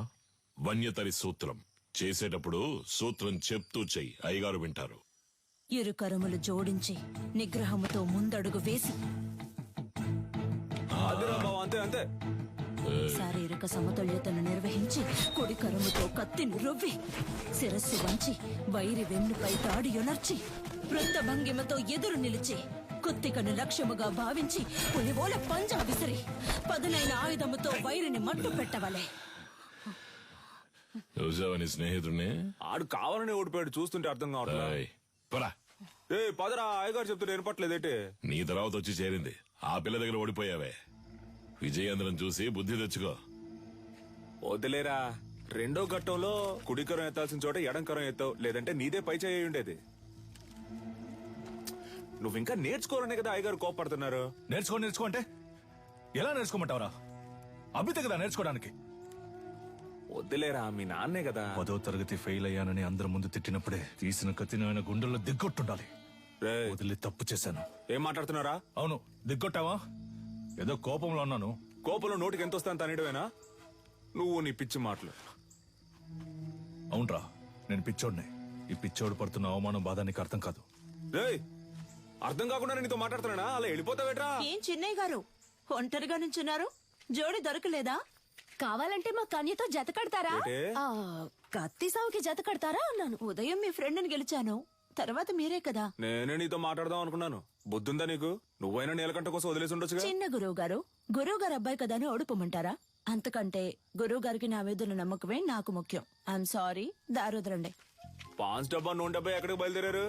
వన్యతరి సూత్రం చేసేటప్పుడు సూత్రం చెప్తూ చెయ్యి. అయ్యగారు వింటారు. ఇరు కరములు జోడించి నిగ్రహముతో ముందడుగు వేసి అంతే శారీరక సమతుల్యతను నిర్వహించి కుడి కరముతో కత్తిని రువ్వి శిరస్సు వంచి వైరి వెన్నుపై తాడియొనర్చి వృత్త భంగిమతో ఎదురు నిలిచి కుత్తికను లక్ష్యముగా భావించి పులివోల పంజా విసిరి పదునైన ఆయుధముతో వైరిని మట్టు పెట్టవలే. చూసావని స్నేహితుడిని? ఆడు కావాలని ఓడిపోయాడు. చూస్తుంటే అర్థం కావట్లేదు. పదరా, అయ్యగారు చెప్తుంటే వినపట్లేదేంటి? నీ తర్వాత వచ్చి చేరింది. ఆ పిల్ల దగ్గర ఓడిపోయావే. విజయేంద్రం చూసి బుద్ధి తెచ్చుకో. వదిలేరా, 2వ ఘట్టంలో కుడికరం ఎత్తాల్సిన చోట ఎడంకరం ఎత్తావు. లేదంటే నీదే పై చేయి ఉండేది. నువ్వు ఇంకా నేర్చుకోవాలనే కదా అయ్యగారు కోపడుతున్నారు. నేర్చుకో అంటే ఎలా నేర్చుకోమంటావరా? అభితే కదా నేర్చుకోవడానికి. వద్దులేరా, మీ నాన్నే కదా. 10వ తరగతి ఫెయిల్ అయ్యానని అందరి ముందు తిట్టినప్పుడే తీసిన కత్తిని ఆయన గుండెల్లో దిగ్గొట్టుండాలి. వదిలి తప్పు చేశాను. ఏం మాట్లాడుతున్నారా? అవును, దిగ్గొట్టావా? ఏదో కోపంలో ఉన్నాను. కోపంలో నోటికి ఎంత వస్తాను తనేయడమేనా? నువ్వు నీ పిచ్చి మాటలు. అవునరా, నేను పిచ్చోడ్నే. ఈ పిచ్చోడు పడుతున్న అవమానం బాధ నీకు అర్థం కాదు. అర్థం కాకుండా నీతో మాట్లాడుతున్నా అలా వెళ్ళిపోతావేట్రా? ఏం చిన్నయ్య గారు ఒంటరిగా నుంచున్నారు? జోడి దొరకలేదా? కావాలంటే మా కన్యతో జత కడతారా? కత్తి సావుకి జత కడతారా అన్నాను. ఉదయం మీ ఫ్రెండ్ని గెలిచాను, తర్వాత మీరే కదా. నేనే నీతో మాట్లాడదాం అనుకున్నాను. బుద్ధుందా నీకు? నువ్వైనా నీలకంఠ కోసం వదిలేసి ఉండొచ్చుగా. చిన్న గురువు గారు అబ్బాయి కదా అని ఓడిపోమంటారా? అంతకంటే గురువు గారికి నా మీద ఉన్న నమ్మకమే నాకు ముఖ్యం. I'm sorry, దారుదరండి. 5 డబ్బా నూనె డబ్బా ఎక్కడికి బయలుదేరారు?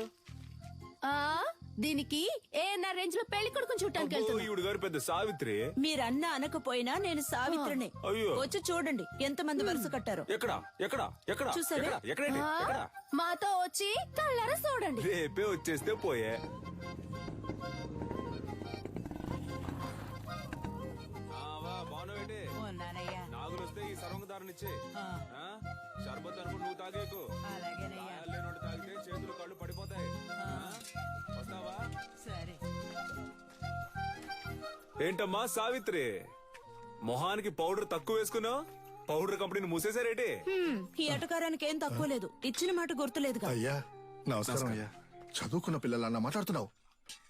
దీనికి ఏఎన్ఆర్ రేంజ్ లో పెళ్లి కొడుకుని చూడటానికి వెళ్తున్నా. ఈవిడ గారు పెద్ద సావిత్రి. మీరన్నా అనకపోయినా నేను సావిత్రిని. అయ్యో. వచ్చి చూడండి ఎంతమంది వరుస కట్టారు. ఎక్కడ ఎక్కడ ఎక్కడ చూసారా? ఎక్కడ? ఎక్కడండి? ఎక్కడ? మాతో వచ్చి కళ్ళారా చూడండి. రేపే వచ్చేస్తే పోయే. నాగులు వస్తే ఈ సర్వంగదారునిచ్చే. షర్బత్ అనుకుని నువ్వు తాగేకు. లేనోడు తాగితే చేతులు కళ్ళు పడిపోతాయి. వస్తావా? సరే. ఏంటమ్మా సావిత్రి, మొహానికి పౌడర్ తక్కువ వేసుకున్నావు? పౌడర్ కంపెనీని మూసేశారేటి? ఈ అటకారానికి ఏం తక్కువ లేదు. ఇచ్చిన మాట గుర్తులేదు. అయ్యా నమస్కారం అయ్యా. చదువుకున్న పిల్లలన్నా మాట్లాడుతున్నావు.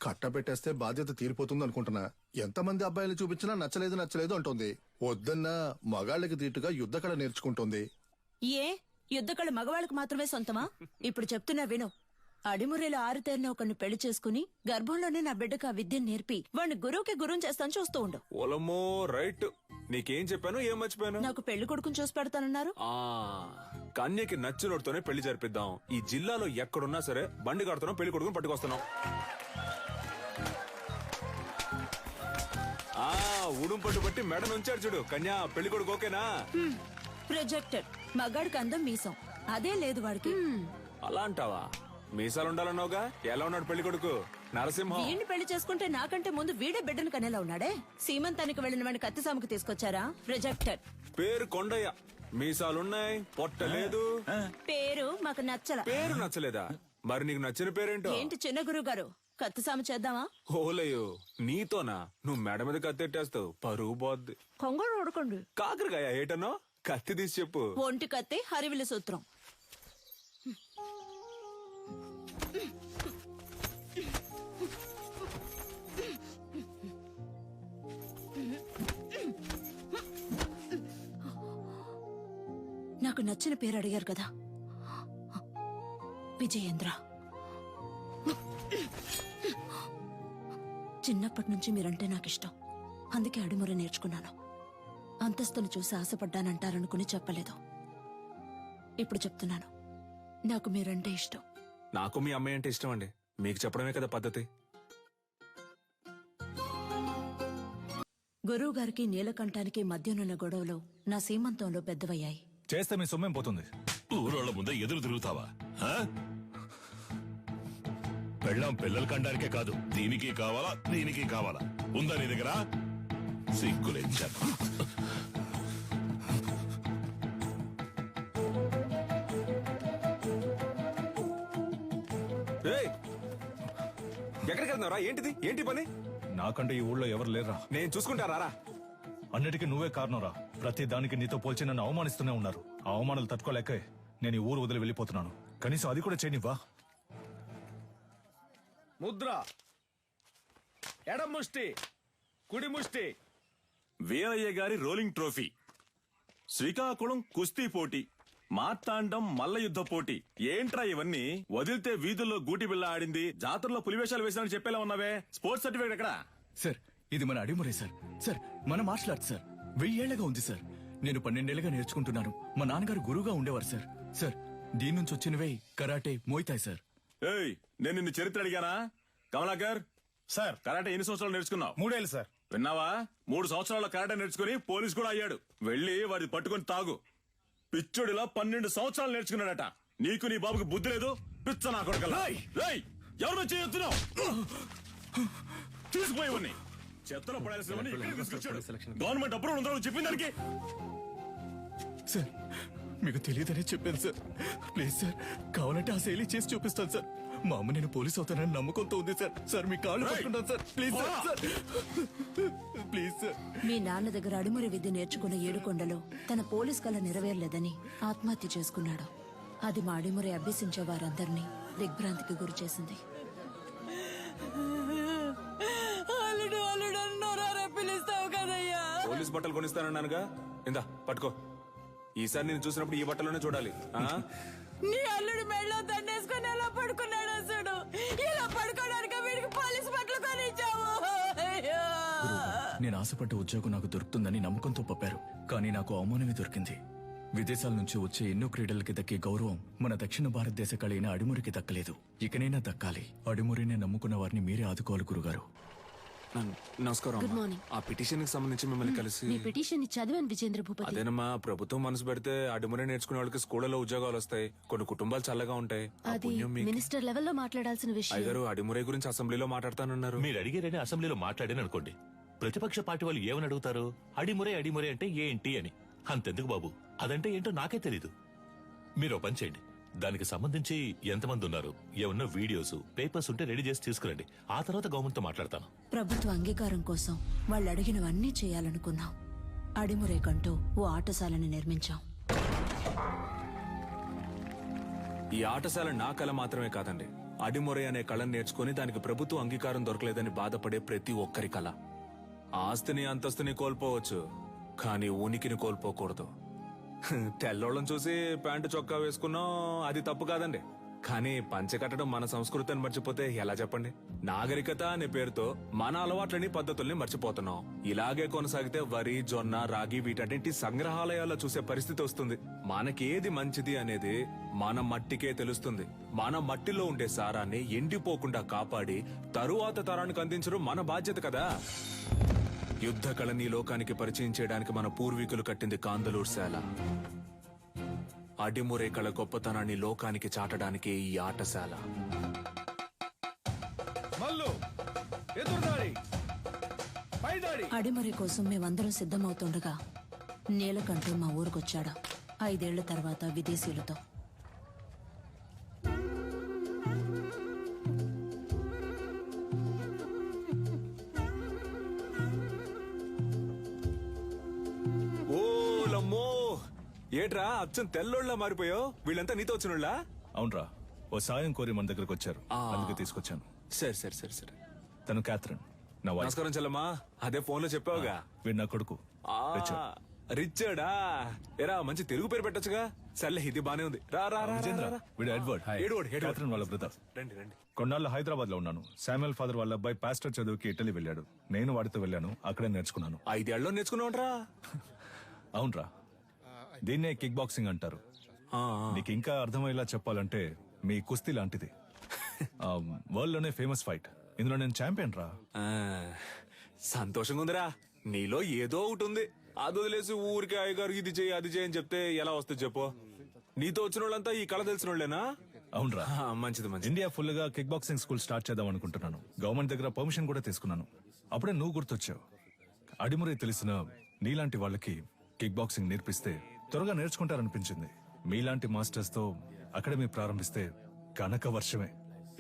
కట్టబెట్టేస్తే బాధ్యత తీరిపోతుంది అనుకుంటున్నా. ఎంతమంది అబ్బాయిలు చూపించినా నచ్చలేదు నచ్చలేదు అంటుంది. వద్దన్నా మగాళ్ళకి తీటుగా యుద్ధ కళ నేర్చుకుంటుంది. ఏ యుద్ధకళ మగవాళ్ళకి మాత్రమే సొంతమా? ఇప్పుడు చెప్తున్నా విను. అడిమురేలో ఆరుతేరిన ఒకరిని పెళ్లి చేసుకుని గర్భంలోనే నా బిడ్డకు ఆ విద్యను నేర్పి వాడిని గురువుకి గురువు చేస్తాను చూస్తూ ఉండు. ఓలమ్మో రైట్. నీకేం చెప్పాను, ఏం మర్చిపోయాను? నాకు పెళ్లి కొడుకుని చూసి పెడతానన్నారు. కన్యకి నచ్చినోడితోనే పెళ్లి జరిపిద్దాం. ఈ జిల్లాలో ఎక్కడున్నా సరే బండి కడుతున్నాం, పెళ్లి కొడుకుని పట్టుకొస్తున్నాం. ఉడుం పట్టు బట్టి మెడ నుంచాడు చూడు. కన్యా పెళ్లి కొడుకు ఓకేనా? ప్రొజెక్టెడ్. మగాడికి అందం మీసం, అదే లేదు వాడికి. అలా అంటావా? మీసాలు ఉండాలన్నావుగా. ఎలా ఉన్నాడు పెళ్లి కొడుకు? నరసింహం. వీడిని పెళ్లి చేసుకుంటే నాకంటే ముందు వీడే బిడ్డను కనేలా ఉన్నాడే. సీమంతానికి వెళ్లిన వాడిని కత్తిసాముకు తీసుకొచ్చారా? ప్రొజెక్టెడ్. పేరు కొండయ్య, మీసాలున్నాయి, పొట్ట లేదు. పేరు మాకు నచ్చల. పేరు నచ్చలేదా? మరి నీకు నచ్చిన పేరేంటో? ఏంటి చిన్న గురువు గారు, కత్తిసాము చేద్దామా? ఓలయ్యో నీతోనా? నువ్వు మెడ మీద కత్తెట్టేస్తావు, పరువు పోద్ది. కొంగడు ఉడకండి. కాకరకాయ ఏటనో? కత్తి తీసి చెప్పు. ఒంటి కత్తి, హరివిల సూత్రం. నాకు నచ్చిన పేరు అడిగారు కదా, విజయేంద్ర. చిన్నప్పటి నుంచి మీరంటే నాకు ఇష్టం. అందుకే అడిముర నేర్చుకున్నాను. అంతస్తును చూసి ఆశపడ్డానంటారనుకుని చెప్పలేదు. ఇప్పుడు చెప్తున్నాను, నాకు మీరంటే ఇష్టం. నాకు మీ అమ్మాయి అంటే ఇష్టం అండి. మీకు చెప్పడమే కదా పద్ధతి. గురువు గారికి నీలకంఠానికి మధ్యనున్న గొడవలు నా సీమంతంలో పెద్దవయ్యాయి. చేస్తే మీ సొమ్మేం పోతుంది? ఊరోళ్ళ ముందే ఎదురు తిరుగుతావా? పెళ్ళాం పిల్లలు కండానికే కాదు, దీనికి కావాలా, దీనికి కావాలా? ఉందా నీ దగ్గర? సిగ్గులేదు. ఎక్కడికి వెళ్తున్నారా? ఏంటిది? ఏంటి పని? నాకంటే ఈ ఊళ్ళో ఎవరు లేరా? నేను చూసుకుంటారా? అన్నిటికీ నువ్వే కారణంరా. ప్రతి దానికి నీతో పోల్చి నన్ను అవమానిస్తూనే ఉన్నారు. ఆ అవమానాలు తట్టుకోలేకే నేను ఈ ఊరు వదిలి వెళ్ళిపోతున్నాను. కనీసం అది కూడా చేయనివ్వా? ముద్ర, ఎడం ముష్టి, కుడి ముష్టి. వీరయ్య గారి రోలింగ్ ట్రోఫీ, శ్రీకాకుళం కుస్తీ పోటీ, మార్తాండం మల్ల యుద్ధ పోటీ. ఏంట్రా ఇవన్నీ? వదిలితే వీధుల్లో గూటి బిళ్ళ ఆడింది, జాతరలో పులివేషాలు వేసానని చెప్పేలా ఉన్నావే. స్పోర్ట్స్ సర్టిఫికేట్ ఎక్కడా? సార్ ఇది మన అడిమురే సార్. సార్ మన మార్షల్ ఆర్ట్స్ సార్. 1000 ఏళ్లగా ఉంది సార్. నేను 12 ఏళ్లుగా నేర్చుకుంటున్నాను. మా నాన్నగారు గురువుగా ఉండేవారు సార్. సార్ దీని నుంచి వచ్చినవే కరాటే, మోయితాయ్ సార్. ఏయ్, నేను నిన్ను చరిత్ర అడిగానా? కమలాకర్ సార్, కరాటే ఎన్ని సంవత్సరాలు నేర్చుకున్నావు? 3 ఏళ్ళు సార్. విన్నావా? 3 సంవత్సరాల కరాటే నేర్చుకుని పోలీస్ కూడా అయ్యాడు. వెళ్ళి వాడి పట్టుకొని తాగు. పిచ్చుడిలా 12 సంవత్సరాలు నేర్చుకున్నాడట. నీకు నీ బాబుకి బుద్ధి లేదు. పిచ్చ నా కొడుకల్లా. ఎవరు చేయొచ్చున్నావు? తీసుకుపోయేవన్నీ చెత్తలో పడాల్సినవన్నీ గవర్నమెంట్ అప్రూవల్ ఉందని చెప్పిన దానికి. సార్ మీకు తెలియదనే చెప్పాను సార్. ప్లీజ్ సార్, కావాలంటే ఆ శైలి చేసి చూపిస్తాను సార్. మా అమ్మ నేను పోలీస్ అవుతానని నమ్మకంతో ఉంది సార్. సార్ మీ కాళ్ళు పట్టుకుంటాను sir. Please sir, please sir. మీ నాన్న దగ్గర అడిమురి విద్య నేర్చుకున్న ఏడుకొండలో తన పోలీస్ కళ నెరవేరలేదని ఆత్మహత్య చేసుకున్నాడు. అది మా అడిమురి అభ్యసించే వారందరినీ దిగ్భ్రాంతికి గురి చేసింది. పోలీస్ బట్టలు కొనిస్తానన్నానుగా. ఇందా పట్టుకో. ఈసారి నేను చూసినప్పుడు ఈ బట్టలోనే చూడాలి. నీ అల్లుడు మెడలో దండేసుకుని ఎలా పడుకున్నాడు అసలు? ఇలా పడుకోవడానికి వీడికి పోలీస్ బట్టలు కొనిచ్చావు. నేను ఆశపడ్డ ఉద్యోగం నాకు దొరుకుతుందని నమ్మకంతో పంపారు. కానీ నాకు అవమానమే దొరికింది. విదేశాల నుంచి వచ్చే ఎన్నో క్రీడలకి దక్కే గౌరవం మన దక్షిణ భారతదేశ కళ అయిన అడిమురికి దక్కలేదు. ఇకనైనా దక్కాలి. అడిమురినే నమ్ముకున్న వారిని మీరే ఆదుకోవాలి గురుగారు. నమస్కారం గుడ్ అమ్మా. మార్నింగ్. ఆ పిటిషన్ కి సంబంధించి మిమ్మల్ని కలిసి మీ పిటిషన్ చదివాను విజేంద్ర భూపతి. అదేనమ్మా, ప్రభుత్వం మనసు పెడితే అడుమురే నేర్చుకునే వాళ్ళకి స్కూళ్ళలో ఉద్యోగాలు వస్తాయి. కొన్ని కుటుంబాలు చల్లగా ఉంటాయి. ఆ అది పుణ్యం మీకు. మినిస్టర్ లెవెల్లో మాట్లాడాల్సిన విషయం. అయ్యగారు అడిమురే గురించి అసెంబ్లీలో మాట్లాడతానన్నారు. మీరు అడిగారని అసెంబ్లీలో మాట్లాడాను అనుకోండి, ప్రతిపక్ష పార్టీ వాళ్ళు ఏమని అడుగుతారు? అడిమురే అడిమురే అంటే ఏంటి అని. అంతెందుకు బాబు, అదంటే ఏంటో నాకే తెలీదు. మీరు ఓ పని చేయండి, దానికి సంబంధించి ఎంతమంది ఉన్నారు, ఏమన్నా వీడియోస్ పేపర్స్ ఉంటే రెడీ చేసి తీసుకురండి. ఆ తర్వాత గవర్నమెంట్ తో మాట్లాడతాను. ప్రభుత్వ అంగీకారం కోసం వాళ్ళు అడిగినవన్నీ చేయాలనుకున్నాం. అడిమురేకంటూ ఓ ఆటశాలని నిర్మించాం. ఈ ఆటశాల నా కళ మాత్రమే కాదండి, అడిమురే అనే కళను నేర్చుకుని దానికి ప్రభుత్వ అంగీకారం దొరకలేదని బాధపడే ప్రతి ఒక్కరి కళ. ఆస్తిని అంతస్తుని కోల్పోవచ్చు, కానీ ఉనికిని కోల్పోకూడదు. తెల్లోళ్ళని చూసి ప్యాంటు చొక్కా వేసుకున్నాం, అది తప్పు కాదండి. కానీ పంచె కట్టడం మన సంస్కృతిని మర్చిపోతే ఎలా చెప్పండి? నాగరికత అనే పేరుతో మన అలవాట్లని పద్ధతుల్ని మర్చిపోతున్నాం. ఇలాగే కొనసాగితే వరి, జొన్న, రాగి వీటన్నింటి సంగ్రహాలయాల్లో చూసే పరిస్థితి వస్తుంది. మనకేది మంచిది అనేది మన మట్టికే తెలుస్తుంది. మన మట్టిలో ఉండే సారాన్ని ఎండిపోకుండా కాపాడి తరువాత తరానికి అందించడం మన బాధ్యత కదా. యుద్ధ కళని లోకానికి పరిచయం చేయడానికి మన పూర్వీకులు కట్టింది కాందలూరు శాల. అడిమురే కళ గొప్పతనాన్ని లోకానికి చాటడానికి ఈ ఆటశాల. అడిమురే కోసం మేమందరం సిద్ధమవుతుండగా నీలకంఠు మా ఊరికొచ్చాడు. 5 ఏళ్ల తర్వాత విదేశీయులతో. ఓలమ్మో, ఏట్రా అచ్చం తెల్లోళ్ళ మారిపోయావు? వీళ్ళంతా నీతో వచ్చినోళ్ళ? అవునరా, ఓ సాయం కోరి మన దగ్గరకు వచ్చారు, అందుకే తీసుకొచ్చాను. సరే సరే సరే సరే. తను క్యాథరిన్, నా వైఫ్. నమస్కారం చెల్లమ్మా. అదే ఫోన్ లో చెప్పావుగా. వీడు నా కొడుకు రిచర్డ్. రిచర్డా? ఎరా మంచి తెలుగు పేరు పెట్టొచ్చుగా. సర్లే, ఇది బానే ఉంది. రా రా రా, విజేంద్ర, రా, రా. వీడు ఎడ్వర్డ్. క్యాథరిన్ వాళ్ళ బ్రదర్. రండి రండి. కొన్నాళ్ళు హైదరాబాద్ లో ఉన్నాను. శామ్యుల్ ఫాదర్ వాళ్ళ అబ్బాయి పాస్టర్ చదువుకి ఇటలీ వెళ్ళాడు. నేను వాడితో వెళ్ళాను, అక్కడే నేర్చుకున్నాను. 5 ఏళ్ళలో నేర్చుకున్నావుంట్రా? అవునరా, దీన్నే కిక్ బాక్సింగ్ అంటారు. నీకు ఇంకా అర్థమయ్యేలా చెప్పాలంటే మీ కుస్తీ లాంటిది. వరల్డ్ లోనే ఫేమస్ ఫైట్. ఇందులో నేను ఛాంపియన్ రా. సంతోషంగా ఉందిరా. నీలో ఏదో ఒకటి ఉంది. అది వదిలేసి ఊరికి అయ్యగారు ఇది చేయి అది చేయి అని చెప్తే ఎలా వస్తుంది చెప్పు? నీతో వచ్చిన వాళ్ళంతా ఈ కళ తెలిసిన వాళ్ళేనా? అవునరా, మంచిది మంచిది. ఇండియా ఫుల్ గా కిక్ బాక్సింగ్ స్కూల్ స్టార్ట్ చేద్దాం అనుకుంటున్నాను. గవర్నమెంట్ దగ్గర పర్మిషన్ కూడా తీసుకున్నాను. అప్పుడే నువ్వు గుర్తొచ్చావు. అడిమురే తెలిసిన నీలాంటి వాళ్ళకి కిక్ బాక్సింగ్ నేర్పిస్తే త్వరగా నేర్చుకుంటారనిపించింది. మీలాంటి మాస్టర్స్ తో అకాడమీ ప్రారంభిస్తే కనక వర్షమే.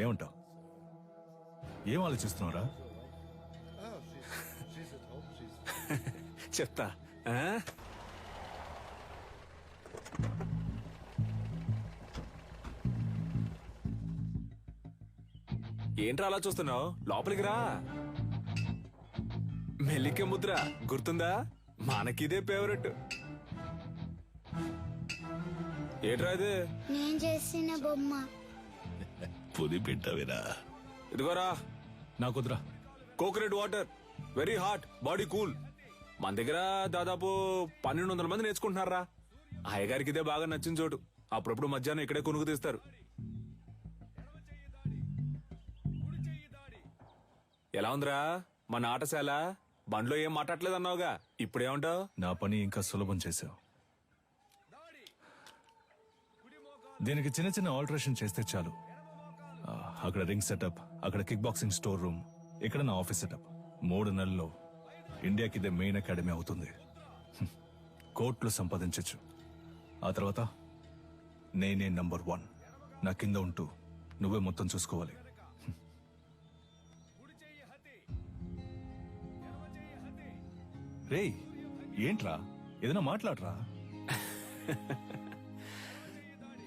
ఏమంటావు? ఏం ఆలోచిస్తున్నావురా? చెప్తా. ఏంట్రా అలా చూస్తున్నావు? లోపలికి రా. మెల్లికే ముద్ర గుర్తుందా? మనకిదే ఫేవరెట్. ఏంట్రా ఇది? నేను చేసిన బొమ్మ. పుది పెట్టవేరా? ఇదిగోరా. నాకుద్రా. Coconut water, very hot, body cool. మన దగ్గర దాదాపు 1200 మంది నేర్చుకుంటున్నారా. అయ్యగారికి ఇదే బాగా నచ్చిన చోటు. అప్పుడప్పుడు మధ్యాహ్నం ఇక్కడే కొనుక్కు తీస్తారు. ఎలా ఉందిరా మన ఆటశాల? బండ్లో ఏం మాట్లాడలేదు అన్నావుగా, ఇప్పుడేమంటావు? నా పని ఇంకా సులభం చేశావు. దీనికి చిన్న చిన్న ఆల్టరేషన్ చేస్తే చాలు. అక్కడ రింగ్ సెటప్, అక్కడ కిక్ బాక్సింగ్ స్టోర్ రూమ్, ఇక్కడ నా ఆఫీస్ సెటప్. 3 నెలల్లో ఇండియాకి ఇదే మెయిన్ అకాడమీ అవుతుంది. కోట్లు సంపాదించచ్చు. ఆ తర్వాత నేనే నంబర్ 1. నా కింద ఉంటూ నువ్వే మొత్తం చూసుకోవాలి. రేయ్, ఏంట్రా? ఏదైనా మాట్లాడరా.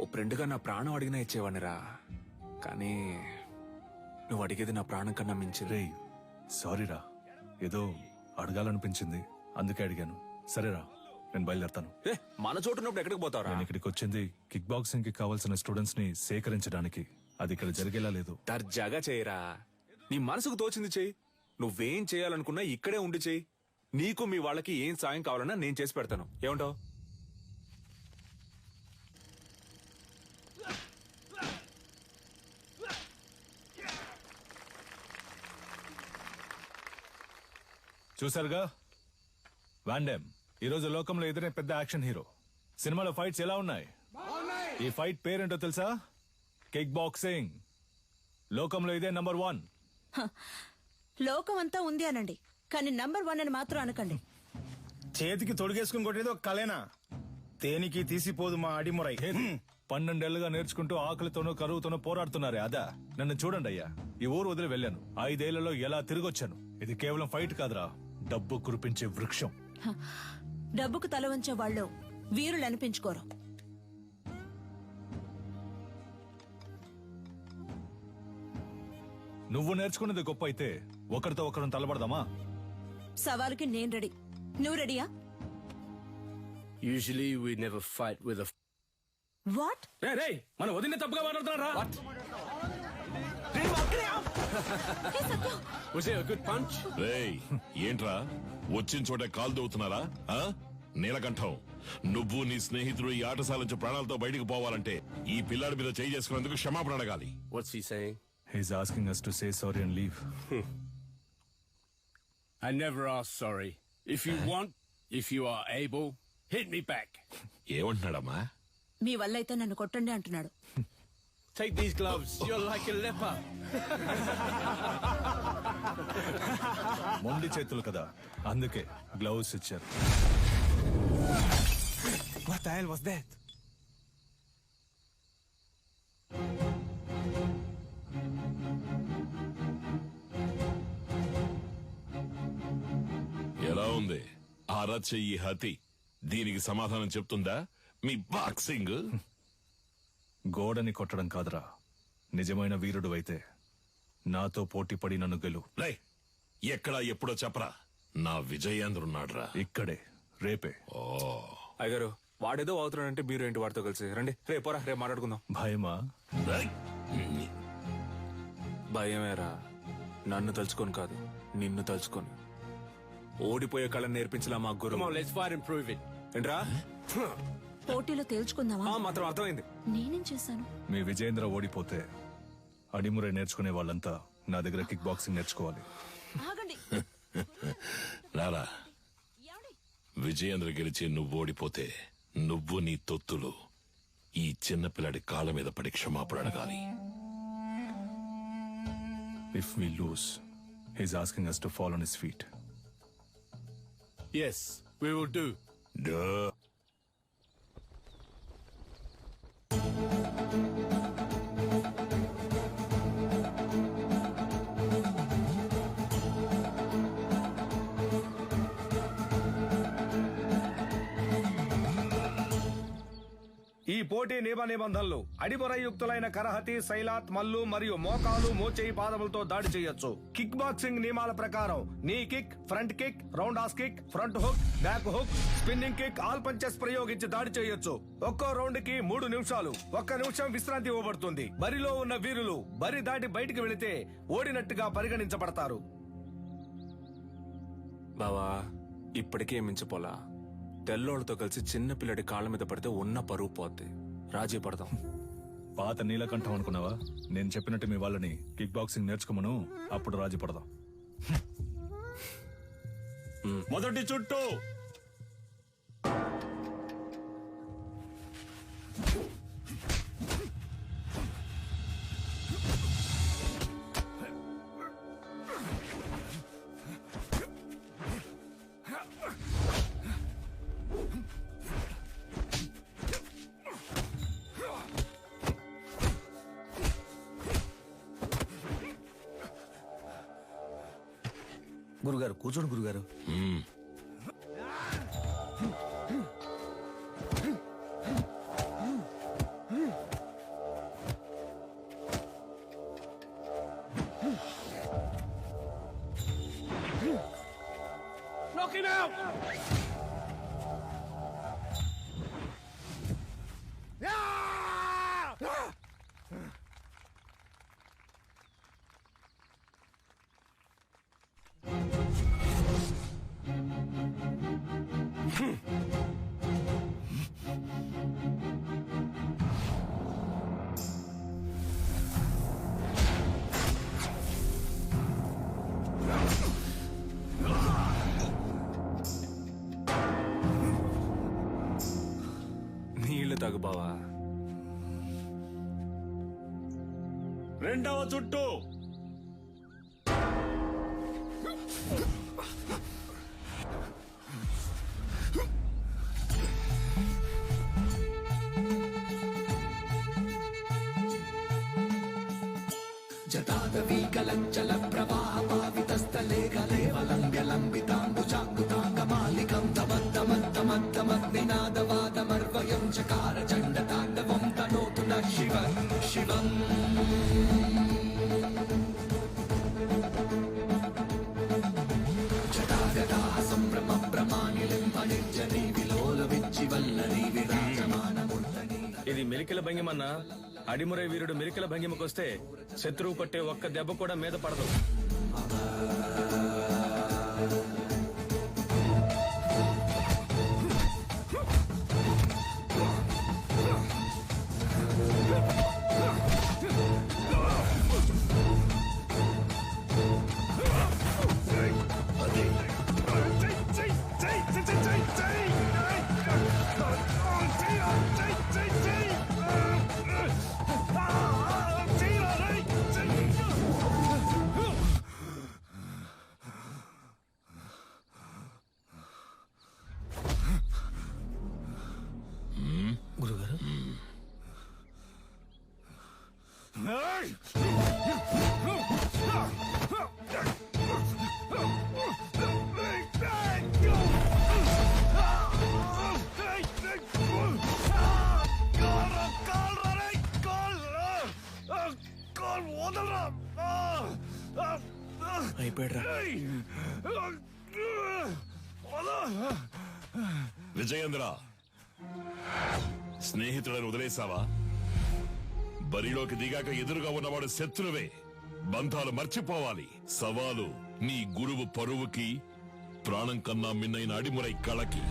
ఓ ఫ్రెండ్గా నా ప్రాణం అడిగినా ఇచ్చేవాడినిరా. కానీ నువ్వు అడిగేది నా ప్రాణం కన్నా మించి. రేయ్, సారీరా, ఏదో అడగాలనిపించింది అందుకే అడిగాను. సరేరా, నేను బయలుదేరతాను. మన చోటు ఉన్నప్పుడు ఎక్కడికి పోతావురా? నేను ఇక్కడికి వచ్చింది కిక్ బాక్సింగ్ కి కావాల్సిన స్టూడెంట్స్ ని సేకరించడానికి. అది ఇక్కడ జరిగేలా లేదు. దర్జాగా చేయరా. నీ మనసుకు తోచింది చెయ్యి. నువ్వేం చేయాలనుకున్నా ఇక్కడే ఉండి చెయ్యి. నీకు మీ వాళ్ళకి ఏం సాయం కావాలన్నా నేను చేసి పెడతాను. ఏమంటావు? చూసారుగా వాండెమ్ ఈరోజు లోకంలో ఎదురే పెద్ద యాక్షన్ హీరో. సినిమాలో ఫైట్స్ ఎలా ఉన్నాయి? ఈ ఫైట్ పేరేంటో తెలుసా? Kick boxing. లోకంలో ఇదే నంబర్ 1. లోకం అంతా ఉంది అనండి, కానీ నంబర్ 1 అని మాత్రం అనకండి. చేతికి తొడిగేసుకుని కొట్టేది ఒక కలేనా? తేనికి తీసిపోదు మా అడిమురై. 12 ఏళ్లుగా నేర్చుకుంటూ ఆకలితోనూ కరువుతోనూ పోరాడుతున్నారే అదా? నన్ను చూడండి అయ్యా, ఈ ఊరు వదిలి వెళ్ళాను. 5 ఏళ్లలో ఎలా తిరిగొచ్చాను. ఇది కేవలం ఫైట్ కాదురా, డబ్బు కురిపించే వృక్షం. డబ్బుకు తల వంచే వాళ్ళు వీరులు అనిపించుకోరు. నువ్వు నేర్చుకున్నది గొప్ప అయితే ఒకరితో ఒకరిని తలబడదామా? సవాలుకి నేను రెడీ. నువ్వు రెడీయా? Usually we never fight with a... what? మన వదిన తప్పుగా మాట్లాడుతున్నారా? Was it a good punch? రేయ్, ఏంట్రా వచ్చిన చోట కాలు దూవుతున్నారా? నీలకంఠం, నువ్వు నీ స్నేహితుడు ఈ ఆటశాల నుంచి ప్రాణాలతో బయటికి పోవాలంటే ఈ పిల్లాడి మీద చేయి చేసుకున్నందుకు క్షమాపణ అడగాలి. What's he saying? He's asking us to say sorry and leave. I never ask sorry. If you want, if you are able, hit me back. ఏమంటున్నాడమ్మా? మీ వల్ల అయితే నన్ను కొట్టండి అంటున్నాడు. Take these gloves. You're like a leper. మొండి చేతులు కదా, అందుకే gloves ఇచ్చారు. What the hell was that? ఎలా ఉంది అరచెయ్యి హతి? దీనికి సమాధానం చెప్తుందా మీ బాక్సింగ్? గోడని కొట్టడం కాదురా, నిజమైన వీరుడు అయితే నాతో పోటీ పడి నన్ను గెలు. ఎక్కడా ఎప్పుడో చెప్పరా, నా విజయేంద్రున్నాడ్రా ఇక్కడే, రేపే. అయ్యగారు, వాడేదో అవుతున్నాడంటే మీరు ఏంటి వాడితో కలిసి రండి. రేపోరా, రేపు మాట్లాడుకుందాం. భయమా? భయమేరా, నన్ను తలుచుకొని కాదు, నిన్ను తలుచుకొని. ఓడిపోయే కళను నేర్పించలా మా గురు. Let's fight and prove it. ఏంట్రా? పోటీలో తేల్చుకుందామా? మాత్రం అర్థమైంది. నేనేం చేశాను? మీ విజయేంద్ర ఓడిపోతే అడిమురే నేర్చుకునే వాళ్ళంతా నా దగ్గర కిక్ బాక్సింగ్ నేర్చుకోవాలి. ఆగండి. రారా, విజయేంద్ర గెలిచి నువ్వు ఓడిపోతే నువ్వు నీ తొత్తులు ఈ చిన్నపిల్లాడి కాళ్ళ మీద పడి క్షమాపణ అడగాలి. If we lose, he's asking us to fall on his feet. Yes, we will do. Duh. ఈ పోటీ నియమ నిబంధనలు: అడిమురయుక్తులైన కరహతి, శైలాత్, మల్లు మరియు మోకాలు, మోచేయి పాదములతో దాడి చేయొచ్చు. కిక్ బాక్సింగ్ నియమాల ప్రకారం నీ kick, front kick, round has kick, front hook, back hook, spinning kick, all punches ప్రయోగించి దాడి చేయొచ్చు. ఒక్కో రౌండ్ కి 3 నిమిషాలు. 1 నిమిషం విశ్రాంతి ఇవ్వబడుతుంది. బరిలో ఉన్న వీరులు బరి దాటి బయటికి వెళితే ఓడినట్టుగా పరిగణించబడతారు. బావా, ఇప్పటికే మించిపోలా. తెల్లోళ్ళతో కలిసి చిన్న పిల్లడి కాళ్ళ మీద పడితే ఉన్న పరువు పోద్ది. రాజీ పడదాం. పాత నీలకంఠం అనుకున్నావా? నేను చెప్పినట్టు మీ వాళ్ళని కిక్ బాక్సింగ్ నేర్చుకోమను, అప్పుడు రాజీ పడదాం. మొదటి చుట్టూ గురుగారు కూర్చోండి గురుగారు. Knock him out! నీళ్లు తాగు బావా. రెండవ చుట్టూ జటాదవీకలంచల ప్రవాహ పావితస్థలే గలేవలంబ్యలంబితాంబుజాంగుతాంగమాలికం తమద్దమద్దమద్దమద్వినాదవాదమర్వయం చకార చండతాండవం తనోతు న శివ శివం. జటాగటాః సంభ్రమ భ్రమానిలింబ నిర్జనీ విలోల విజ్జివల్లరీ విరాజమానముర్ధనీ. ఇది మెలికల భంగిమన్నా. అడిమురై వీరుడు మెలికల భంగిమకొస్తే శత్రువు కొట్టే ఒక్క దెబ్బ కూడా మీద పడదు. గురుగారు, విజయేంద్ర, స్నేహితులను వదిలేసావా? బరిలోకి దిగాక ఎదురుగా ఉన్నవాడు శత్రువే. బంధాలు మర్చిపోవాలి. సవాలు నీ గురువు పరువుకి, ప్రాణం కన్నా మిన్నైన అడిమురై కళకి.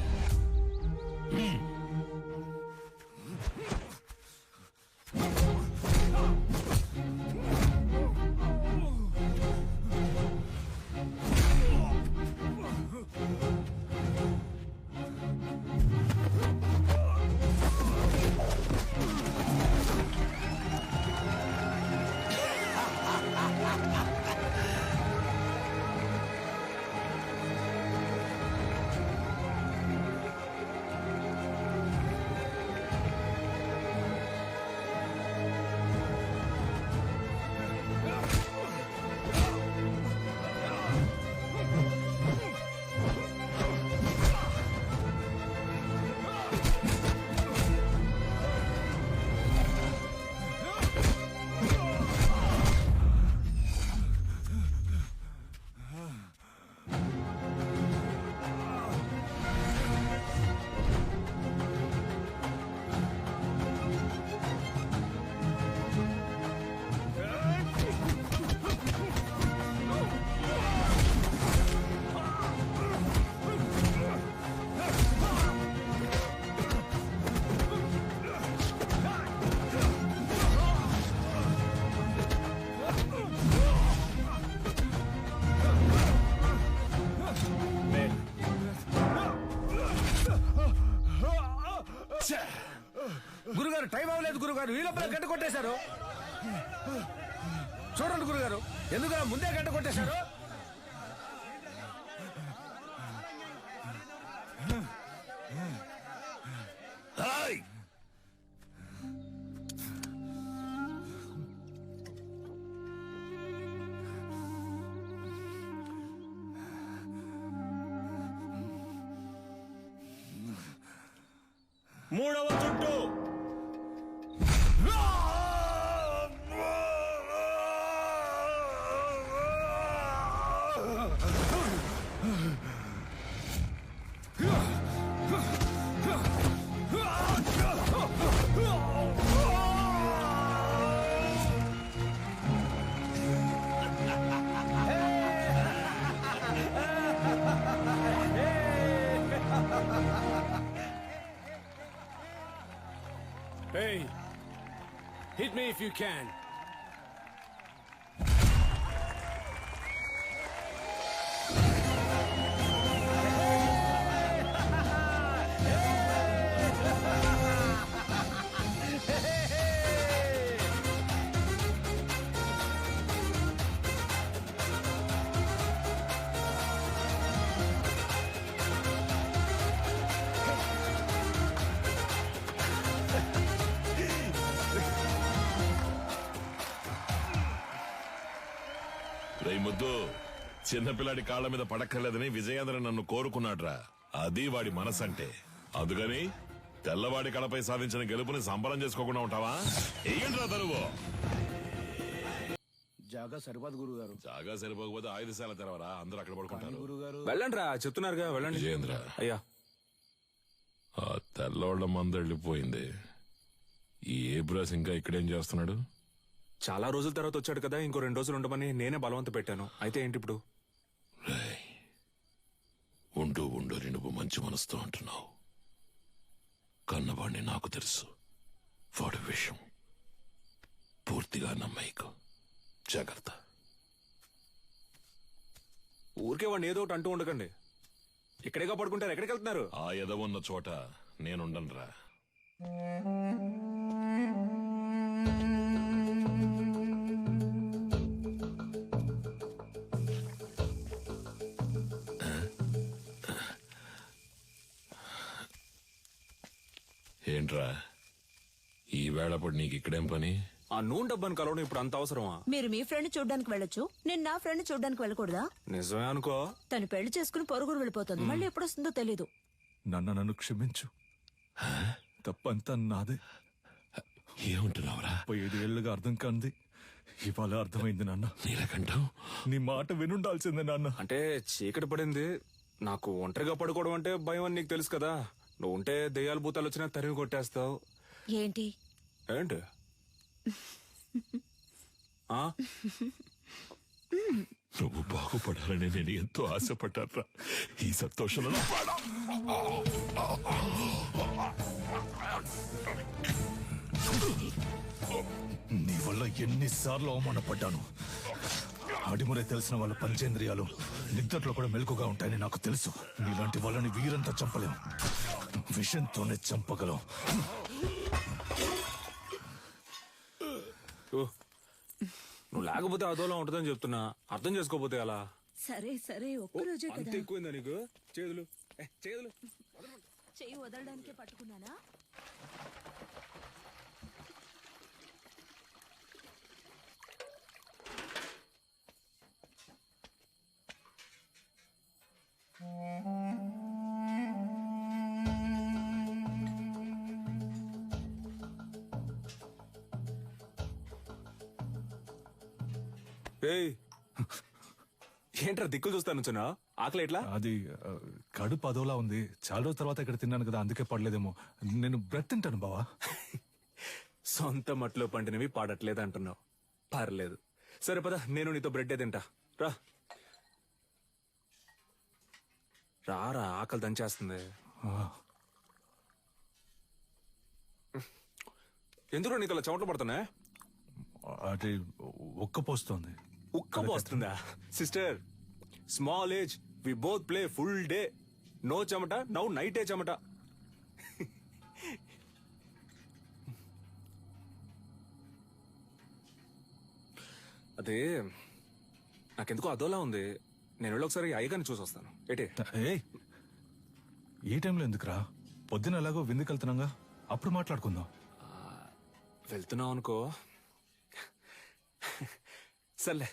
గురుగారు, టైం అవ్వలేదు గురుగారు. ఈ లోపల గంట కొట్టేశారు. చూడండి గురుగారు, ఎందుకు ముందే గంట కొట్టేశారు? మూడవ చుట్టూ Hey, hit me if you can. రేయ్ ముద్దు, చిన్నపిల్లాడి కాళ్ళ మీద పడక్కర్లేదని విజయేంద్ర నన్ను కోరుకున్నాడ్రా. అది వాడి మనసంటే. అందుకని తెల్లవాడి కళపై సాధించిన గెలుపుని సంబరం చేసుకోకుండా ఉంటావా? ఏంట్రా తరువు? జాగా సరిపోదు గురువు గారు. జాగా సరిపోకపోతే ఆయుధశాల తెరవరా, అందరూ అక్కడ పడుకుంటారు. వెళ్ళండి రా, చెప్తున్నారుగా వెళ్ళండి. విజయేంద్ర, అయ్యా ఆ తెల్లవాళ్ళ మంద వెళ్ళిపోయింది. ఈ ఏబ్రాస్ ఇంకా ఇక్కడేం చేస్తున్నాడు? చాలా రోజుల తర్వాత వచ్చాడు కదా, ఇంకో 2 రోజులు ఉండమని నేనే బలవంత పెట్టాను. అయితే ఏంటి ఇప్పుడు? ఉంటూ ఉండని నువ్వు మంచి మనసుతో అంటున్నావు. కన్నవాడిని నాకు తెలుసు. వాడి విషయం పూర్తిగా నమ్మయ్యకు. జాగ్రత్త. ఊరికే వాడిని ఏదో ఒకటి అంటూ ఉండకండి. ఇక్కడేగా పడుకుంటారు, ఎక్కడికి వెళ్తున్నారు? ఆ ఎదవున్న చోట నేనుండనురా. ఏంట్రా ఈ వేళప్పుడు నీకు ఇక్కడేం పని? ఆ నూనె డబ్బాని కలవడం ఇప్పుడు అంత అవసరమా? మీరు మీ ఫ్రెండ్ చూడ్డానికి వెళ్ళొచ్చు, నేను నా ఫ్రెండ్ చూడ్డానికి వెళ్ళకూడదా? నిజమే అనుకో. తను పెళ్లి చేసుకుని పొరుగురు వెళ్ళిపోతుంది, మళ్ళీ ఎప్పుడొస్తుందో తెలీదు. నన్ను క్షమించు. తప్పంతా నాదే. ఏమంటున్నావురా? 5 ఏళ్లుగా అర్థం కాంది ఇవాళ అర్థమైంది నాన్న. నీలకంఠం, నీ మాట వినుండాల్సిందే నాన్న. అంటే చీకటి పడింది, నాకు ఒంటరిగా పడుకోవడం అంటే భయం అని నీకు తెలుసు కదా. నువ్వు ఉంటే దెయ్యాలు భూతాలు వచ్చినా తరిమి కొట్టేస్తావు. ఏంటి ఏంటి? నువ్వు బాగుపడాలని నేను ఎంతో ఆశపడ్డారా. ఈ సంతోషంలో నీ వల్ల ఎన్నిసార్లు అవమానపడ్డాను. అడిమురే తెలిసిన వాళ్ళ పంచేంద్రియాలు నిద్రలో కూడా మెలకుగా ఉంటాయని నాకు తెలుసు. నీలాంటి వాళ్ళని వీరంతా చంపలేం, విషంతోనే చంపగలం. నువ్వు లేకపోతే అదోలా ఉంటుందని చెప్తున్నా, అర్థం చేసుకోపోతే అలా. సరే సరే, ఒక్కరోజే అంత కదా. ఎక్కువైందా నీకు? చేతులు చేతులు చెయ్యి వదలడానికే పట్టుకున్నానా? ఏంట్రా దిక్కులు చూస్తాను వచ్చున్నా? ఆకలి ఎట్లా? అది కడుపు అదోలా ఉంది. చాలా రోజుల తర్వాత ఇక్కడ తిన్నాను కదా, అందుకే పడలేదేమో. నేను బ్రెడ్ తింటాను బావా. సొంత మట్లో పండినవి పాడట్లేదు అంటున్నావు. పర్లేదు, సరే పద, నేను నీతో బ్రెడ్ తింటా. రా రారా, ఆకలి దంచేస్తుంది. ఎందుకు నీకు అలా చెమటలు పడుతున్నా? అది ఉక్కపోస్తుంది. ఉక్కపోస్తుందా? Sister, small age, we both play full day. No చెమట, నౌ నైటే చెమట. అదే నాకెందుకో అదోలా ఉంది. నేను వెళ్ళి ఒకసారి అయ్యగారిని చూసి వస్తాను. ఏటే? ఏ టైంలో ఎందుకురా? పొద్దున ఎలాగో విందుకు వెళ్తున్నాగా, అప్పుడు మాట్లాడుకుందాం. వెళ్తున్నావు అనుకో. సర్లే,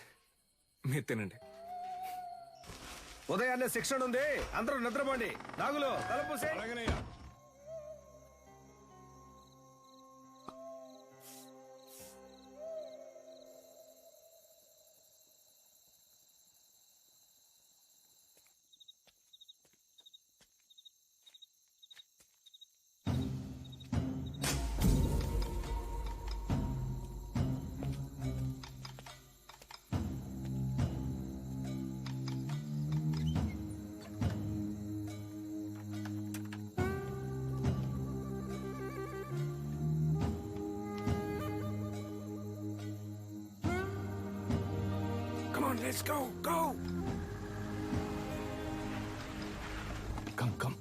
మీరు తినండి. ఉదయాన్నే శిక్షణ ఉంది, అందరూ నిద్రపోండి. నాగులు తలపూసే. Let's go, go! Come.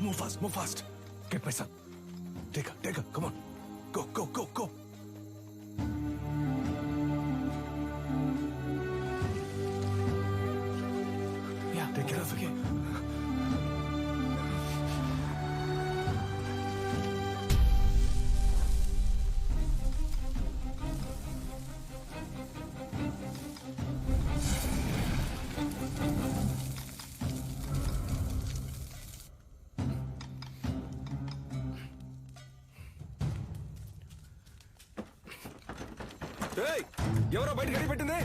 Move fast. Get my son. Take her, come on. Go. Yeah, take care of her. ఎవరో బయట గడి పెట్టింది?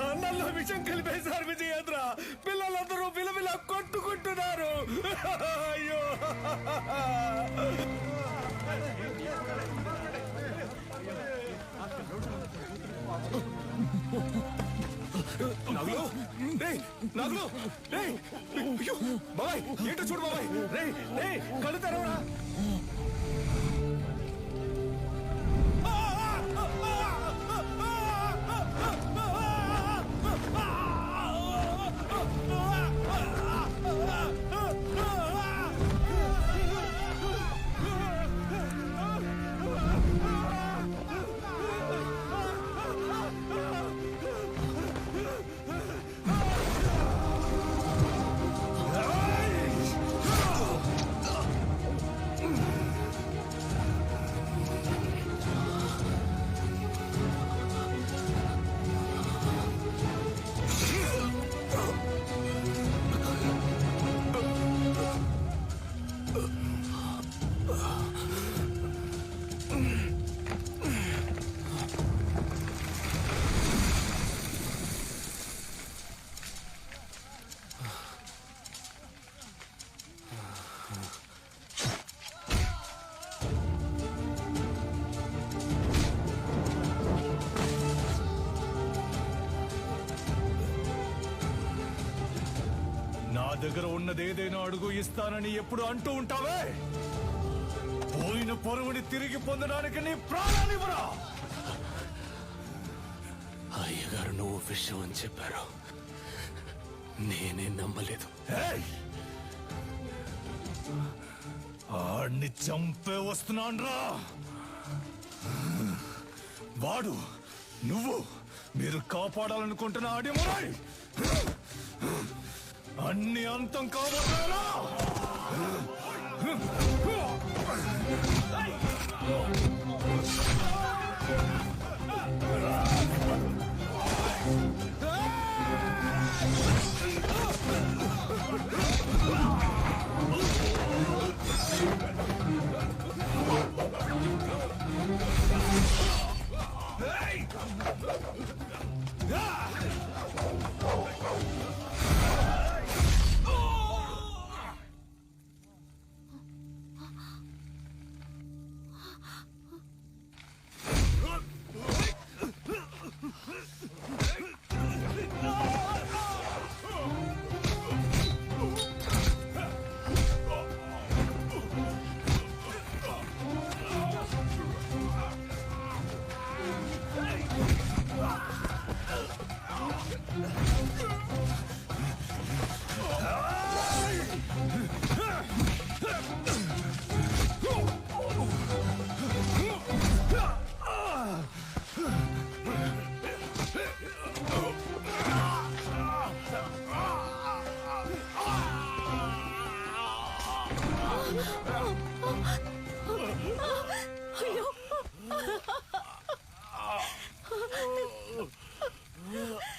అన్నంలో విషం కలిపేశారు విజయేంద్ర. పిల్లలందరూ పిలపిల కొట్టుకుంటున్నారు. అయ్యో నాగులు, రేయ్, నాగులు, రేయ్, అయ్యో, బాబాయ్, ఏంటో చూడు బాబాయ్. రేయ్ రేయ్ కళ్ళు తెరవరా. నా దగ్గర ఉన్నదేదైనా అడుగు ఇస్తానని ఎప్పుడు అంటూ ఉంటావే. పోయిన పొరుగుని తిరిగి పొందడానికి నీ ప్రాణాన్నివ్వరా. అయ్యగారు నువ్వు విషయం అని చెప్పారు, నేనే నమ్మలేదు. ఆడిని చంపే వస్తున్నాన్రా. వాడు నువ్వు మీరు కాపాడాలనుకుంటున్న అడిమురై అన్ని అంతం కాబోతారా.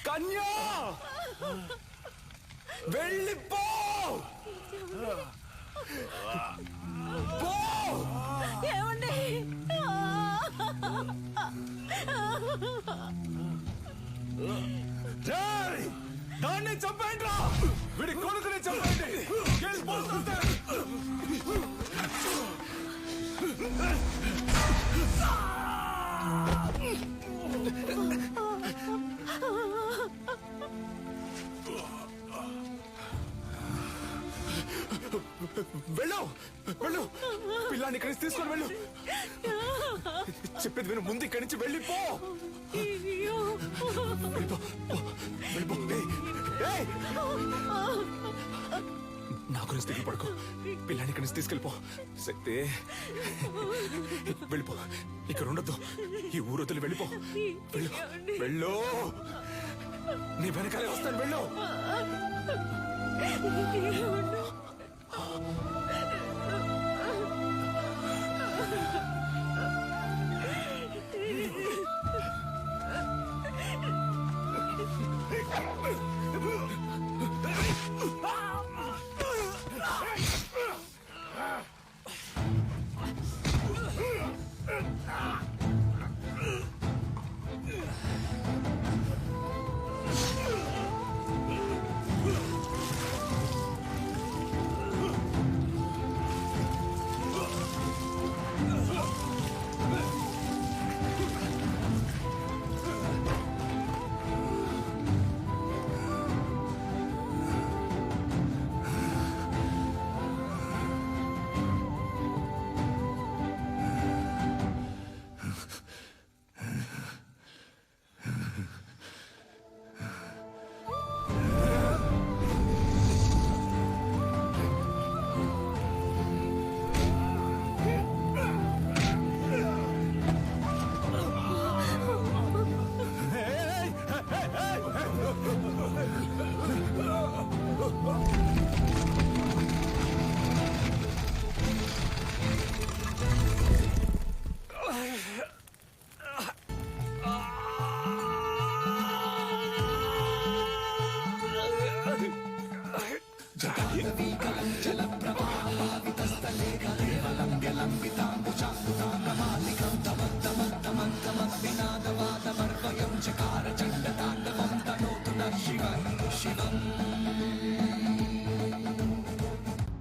కన్యా వెళ్ళిపో. ఏమండి? దాన్ని చంపండి రా. వీడి కొడుకుని చంపండి. వెళ్ళిపోతుంటే వెళ్ళు, వెళ్ళు, పిల్లాన్ని ఇక్కడి నుంచి తీసుకొని వెళ్ళు. చెప్పేది విను, ముందు ఇక్కడి నుంచి వెళ్ళిపో. వెళ్ళిపో, వెళ్ళిపో. నా గురించి దిగులు పడుకో. పిల్లాన్ని ఇక్కడి నుంచి తీసుకెళ్ళిపో. శక్తి వెళ్ళిపో, ఇక్కడ ఉండొద్దు. ఈ ఊరు వదిలి వెళ్ళిపో. వెళ్ళు, వెళ్ళు. నీ వెనకాలే వస్తాను, వెళ్ళు.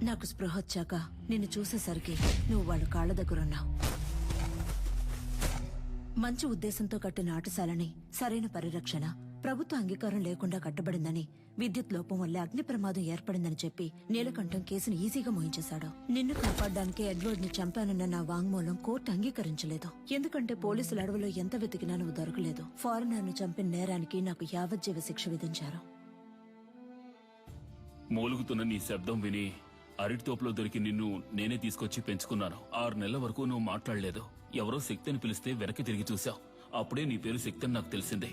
నాకు స్పృహ వచ్చాక నిన్ను చూసేసరికి నువ్వు వాళ్ళ కాళ్ళ దగ్గరున్నావు. మంచి ఉద్దేశంతో కట్టిన ఆటశాలని సరైన పరిరక్షణ, ప్రభుత్వ అంగీకారం లేకుండా కట్టబడిందని, విద్యుత్ లోపం వల్ల అగ్ని ప్రమాదం ఏర్పడిందని చెప్పి నీలకంఠం కేసును ఈజీగా మోయించేశాడు. నిన్ను కాపాడడానికి ఎడ్వర్డ్ ని చంపానన్న నా వాంగ్మూలం కోర్టు అంగీకరించలేదు. ఎందుకంటే పోలీసుల అడవిలో ఎంత వెతికినా నువ్వు దొరకలేదు. ఫారినర్ ను చంపిన నేరానికి నాకు యావజ్జీవ శిక్ష విధించారు. మూలుగుతున్న నీ శబ్దం విని అరటి తోపులో దొరికి నిన్ను నేనే తీసుకొచ్చి పెంచుకున్నాను. 6 నెలల వరకు నువ్వు మాట్లాడలేదు. ఎవరో శక్తిని పిలిస్తే వెనక్కి తిరిగి చూశావు. అప్పుడే నీ పేరు శక్తి అని నాకు తెలిసిందే.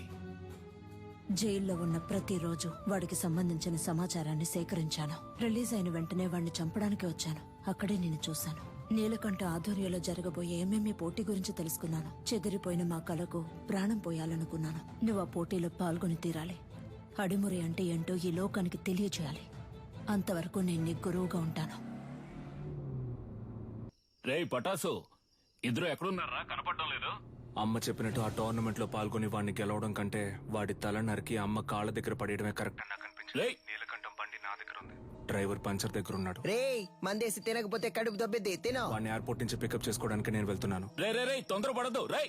జైల్లో ఉన్న ప్రతిరోజు వాడికి సంబంధించిన సమాచారాన్ని సేకరించాను. రిలీజ్ అయిన వెంటనే వాడిని చంపడానికి వచ్చాను. అక్కడే నేను చూశాను. నీలకంఠ ఆధ్వర్యంలో జరగబోయే ఎంఎంఏ పోటీ గురించి తెలుసుకున్నాను. చెదిరిపోయిన మా కళకు ప్రాణం పోయాలనుకున్నాను. నువ్వు ఆ పోటీలో పాల్గొని తీరాలి. అడిమురి అంటే ఏంటో ఈ లోకానికి తెలియచేయాలి. అంతవరకు నేను నీ గురువుగా ఉంటాను. రే పటాసు, ఇద్దరు ఎక్కడున్నారా? కనపడడం లేదు. అమ్మ చెప్పినట్టు ఆ టోర్నమెంట్ లో పాల్గొని వాడిని గెలవడం కంటే వాడి తల నరికి అమ్మ కాళ్ళ దగ్గర పడేయడమే కరెక్ట్ అని నాకు అనిపించింది. నీలకంఠం బండి నా దగ్గర ఉంది. డ్రైవర్ పంచర్ దగ్గర ఉన్నాడు. రే మందేసి తినకపోతే కడుపు దొబ్బిద్ది, తినో. వాడిని ఎయిర్పోర్ట్ నుంచి పికప్ చేసుకోవడానికి నేను వెళ్తున్నాను. రే రే రే తొందరపడద్దు. రే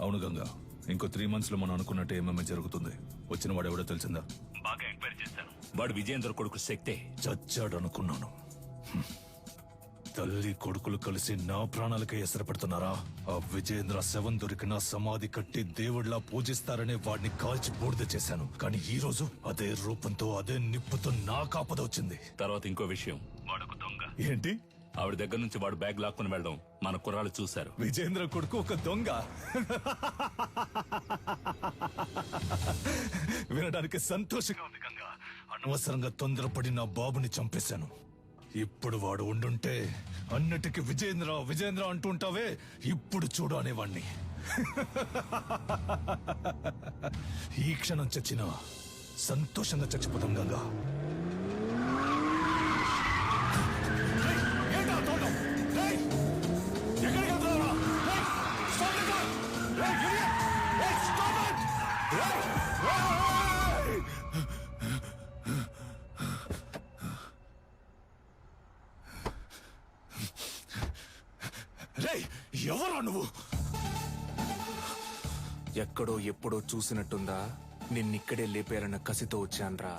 అవును గంగా, ఇంకో 3 months లో మనం అనుకున్నట్టు ఏమేమి జరుగుతుంది. వచ్చిన వాడు ఎవడో తెలిసిందా? బాగా ఎంక్వైరీ చేశాను. వాడు విజయేంద్ర కొడుకు శక్తే. చచ్చాడు అనుకున్నాను. తల్లి కొడుకులు కలిసి నా ప్రాణాలకే ఎసరపడుతున్నారా? ఆ విజయేంద్ర శవం దొరికిన సమాధి కట్టి దేవుడిలా పూజిస్తారనే వాడిని కాల్చి బూడిద చేశాను. కానీ ఈ రోజు అదే రూపంతో అదే నిప్పుతో నా కాపద వచ్చింది. తర్వాత ఇంకో విషయం, వాడొక దొంగ. ఏంటి? ఆవిడ దగ్గర నుంచి వాడు బ్యాగ్ లాక్కుని వెళ్ళడం మన కుర్రాళ్ళు చూశారు. విజేంద్ర కొడుకు ఒక దొంగ? వినడానికి సంతోషంగా ఉంది గంగా. అనవసరంగా తొందరపడి నా బాబుని చంపేశాను. ఇప్పుడు వాడు ఉండుంటే అన్నిటికీ విజేంద్ర విజేంద్ర అంటుంటావే, ఇప్పుడు చూడు అనేవాణ్ణి. ఈ క్షణం చచ్చినా సంతోషంగా చచ్చిపోతాం గంగా. ఎవరా నువ్వు? ఎక్కడో ఎప్పుడో చూసినట్టుందా? నిన్నిక్కడే లేపేయాలన్న కసితో వచ్చాన్రా.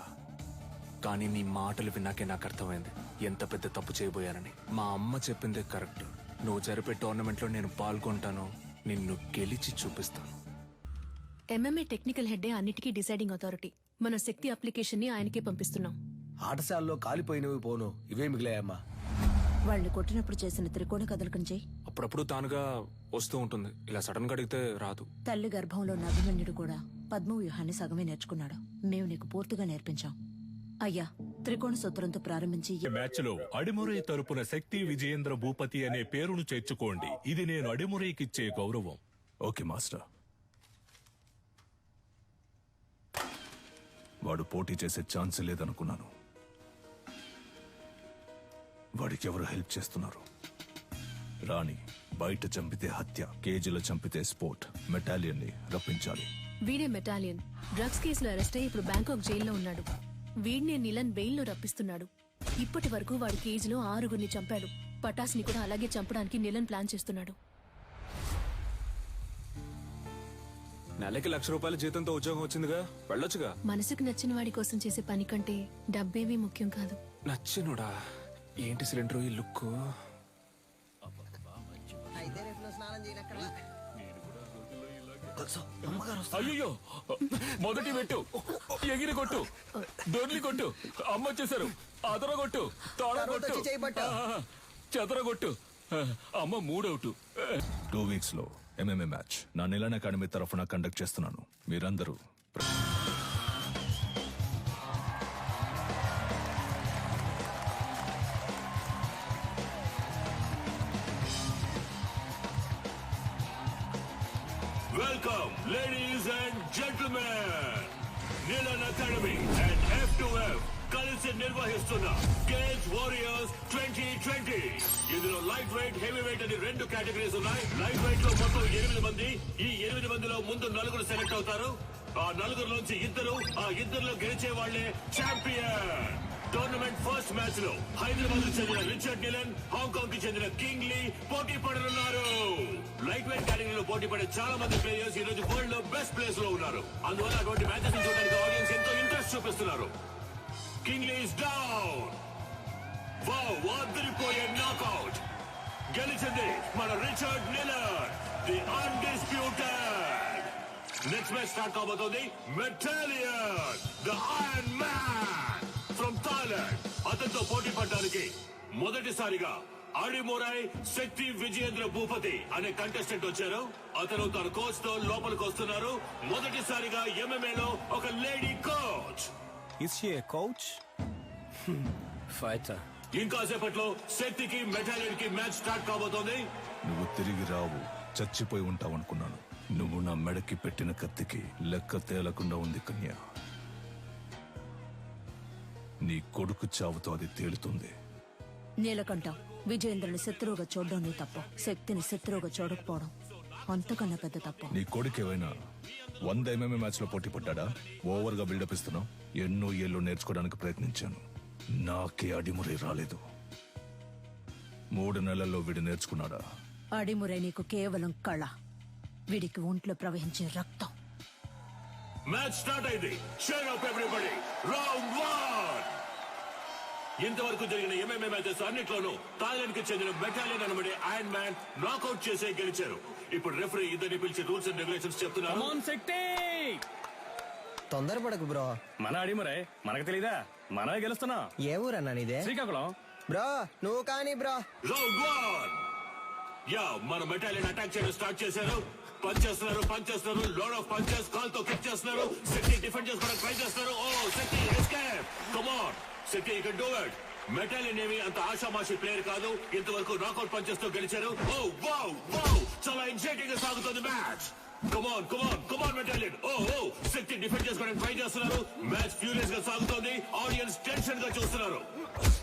కానీ నీ మాటలు విన్నాకే నాకు అర్థమైంది ఎంత పెద్ద తప్పు చేయబోయానని. మా అమ్మ చెప్పిందే కరెక్ట్. నువ్వు జరిపే టోర్నమెంట్ లో నేను పాల్గొంటాను, నిన్ను గెలిచి చూపిస్తాను. ఎంఎంఏ టెక్నికల్ హెడ్డే అన్నిటికీ డిసైడింగ్ అథారిటీ. మన శక్తి అప్లికేషన్ ని ఆయనకే పంపిస్తున్నాం. ఆటశాలలో కాలిపోయినవి పోను, ఇవే మిగిలాయమ్మా. వాళ్ళు కొట్టినప్పుడు చేసిన త్రికోణ కదలకం చెయ్యి. అప్పుడప్పుడు తానుగా వస్తూ ఉంటుంది, ఇలా సడన్ గా అడిగితే రాదు. తల్లి గర్భంలో ఉన్న అభిమన్యుడు కూడా పద్మవ్యూహాన్ని సగమే నేర్చుకున్నాడు. మేము నీకు పూర్తిగా నేర్పించాం. అయ్యా, త్రికోణ సూత్రంతో ప్రారంభించి మ్యాచ్ లో అడిమురై తరపున శక్తి విజయేంద్ర భూపతి అనే పేరును చేర్చుకోండి. ఇది నేను అడిమురైకిచ్చే గౌరవం. Okay master. వాడు పోటీ చేసే ఛాన్స్ లేదనుకున్నాను. వాడికి ఎవరు హెల్ప్ చేస్తున్నారు? రాణి బయట చంపితే హత్య, కేజీలో చంపితే స్పోర్ట్. మెటాలియన్ ని రప్పించాలి. వీడే మెటాలియన్. డ్రగ్స్ కేసులో అరెస్ట్ అయ్యి ఇప్పుడు బ్యాంకాక్ జైల్లో ఉన్నాడు. వీడినే నిలన్ బెయిల్లో రప్పిస్తున్నాడు. ఇప్పటి వరకు వాడి కేజీలో 6గురిని చంపాడు. పటాస్ని కూడా అలాగే చంపడానికి నిలన్ ప్లాన్ చేస్తున్నాడు. నెలకి ₹1,00,000 జీతంతో ఉద్యోగం వచ్చిందిగా, వెళ్ళొచ్చుగా. మనసుకు నచ్చిన వాడి కోసం చేసే పని కంటే డబ్బేమీ ముఖ్యం కాదు. నచ్చినోడా? ఏంటి సిలిండర్ ఈ లుక్? అయ్యో, మొదటి పెట్టు, ఎగిరి కొట్టు, దొర్లి కొట్టు, అమ్మ వచ్చేసారు, అదర కొట్టు, తోడ కొట్టు, చెదర కొట్టు, అమ్మ 3 అవుట్. 2 వీక్స్ లో ఎంఎంఏ మ్యాచ్ నా నిలన్ అకాడమీ తరఫున కండక్ట్ చేస్తున్నాను. మీరందరూ welcome ladies and gentlemen. Nilan academy and F2F కలిసి నిర్వహిస్తున్న కేజ్ వారియర్స్ 2020. ఇందులో లైట్ వెయిట్, హెవీ వెయిట్ అని 2 కేటగిరీస్ ఉన్నాయి. లైట్ వెయిట్ లో మొత్తం 8 మంది. ఈ 8 మందిలో ముందు 4 సెలెక్ట్ అవుతారు. ఆ 4లోంచి 2, ఆ 2లో గెలిచే వాళ్లే ఛాంపియన్. టోర్నమెంట్ ఫస్ట్ మ్యాచ్ లో హైదరాబాద్ కు చెందిన రిచర్డ్ నిలన్, హాంకాంగ్ కి చెందిన కింగ్ లీ పోటీ పడనున్నారు. లైట్ వెయిట్ కేటగిరీలో పోటీ పడే చాలా మంది ప్లేయర్స్ ఈ రోజు వరల్డ్ లో బెస్ట్ ప్లేస్ లో ఉన్నారు. అందువల్ల అటువంటి మ్యాచెస్ చూడడానికి ఆడియన్స్ ఎంతో ఇంట్రెస్ట్ చూపిస్తున్నారు. King Lee is down. Wow, అదిరిపోయే నాకౌట్. గెలిచింది మన Richard Nilan, the undisputed. Next match start కాబోతోంది. Metallion, the iron man from Thailand. అతనితో పోటీ పడడానికి మొదటిసారిగా అడిమురై శక్తి విజయేంద్ర భూపతి అనే కంటెస్టెంట్ వచ్చారు. అతను తన కోచ్ తో లోపలికి వస్తున్నారు. మొదటిసారిగా ఎంఎంఏ లో ఒక lady coach. Is she a coach? Fighter. ఇంకాసేపట్లో శక్తికి మెటాలియన్ కి మ్యాచ్ స్టార్ట్ కాబోతోంది. నువ్వు తిరిగి రావు, చచ్చిపోయి ఉంటావనుకున్నాను. నువ్వు నా మెడకి పెట్టిన కత్తికి లెక్క తేలకుండా ఉంది కన్యా. నీ కొడుకు చావుతో అది తేలుతుంది. నీలకంఠం, విజయేంద్రని శత్రువుగా చూడడం నీ తప్పు. శక్తిని శత్రువుగా చూడకపోవడం అంతకన్నా పెద్ద తప్పు. నీ కొడుకు ఏమైనా 100 ఎంఎంఏ మ్యాచ్ లో పోటీ పడ్డా? ఓవర్ గా బిల్డప్ ఇస్తున్నావు. ఎన్నో ఏళ్ళు నేర్చుకోవడానికి ప్రయత్నించాను, నాకే అడిమురై రాలేదు. 3 నెలల్లో వీడు నేర్చుకున్నాడా? అడిమురై నీకు కేవలం కళ, వీడికి ఒంట్లో ప్రవహించే రక్తం. మ్యాచ్ స్టార్ట్ అయింది. Cheer up everybody. రౌండ్ 1. ఇంతవరకు జరిగిన ఎంఎంఏ మ్యాచెస్ అన్నిట్లోనూ థాయిలాండ్ కి చెందిన మెటాలియన్ అనబడే ఐరన్ మ్యాన్ నాకౌట్ చేసే గెలిచారు. ఇప్పుడు రెఫరీ ఇద్దరిని పిలిచి రూల్స్ అండ్ రెగ్యులేషన్స్ చెప్తున్నారు. తొందరపడకు బ్రో. మన అడిమురై మనకు తెలీదా? మనమే గెలుస్తున్నా. ఏ ఊరన్నా నీదే? శ్రీకాకుళం. బ్రో నువ్వు కానీ బ్రో. రౌండ్ 1. యా, మన మెటాలియన్ అటాక్ చేయడం స్టార్ట్ చేశారు. పంచ్ చేస్తున్నారు, లోడ్ ఆఫ్ పంచెస్. కాల్ తో కిక్ చేస్తున్నారు. శక్తి డిఫెండ్ చేసుకోవడానికి ట్రై చేస్తారు. Oh Shakti escape. Come on Shakti, you can do it. Metallion ఏమి అంత ఆషామాషి ప్లేయర్ కాదు. ఇంతవరకు నాకౌట్ పంచెస్ తో గెలిచారు. ఓ వావ్ వావ్, చాలా ఎక్సైటింగ్ గా సాగుతుంది match. Come on Metallion. Oh Shakti defend చేసుకోవడానికి ట్రై చేస్తున్నారు. మ్యాచ్ ఫ్యూరియస్ గా సాగుతోంది. ఆడియన్స్ టెన్షన్ గా చూస్తున్నారు.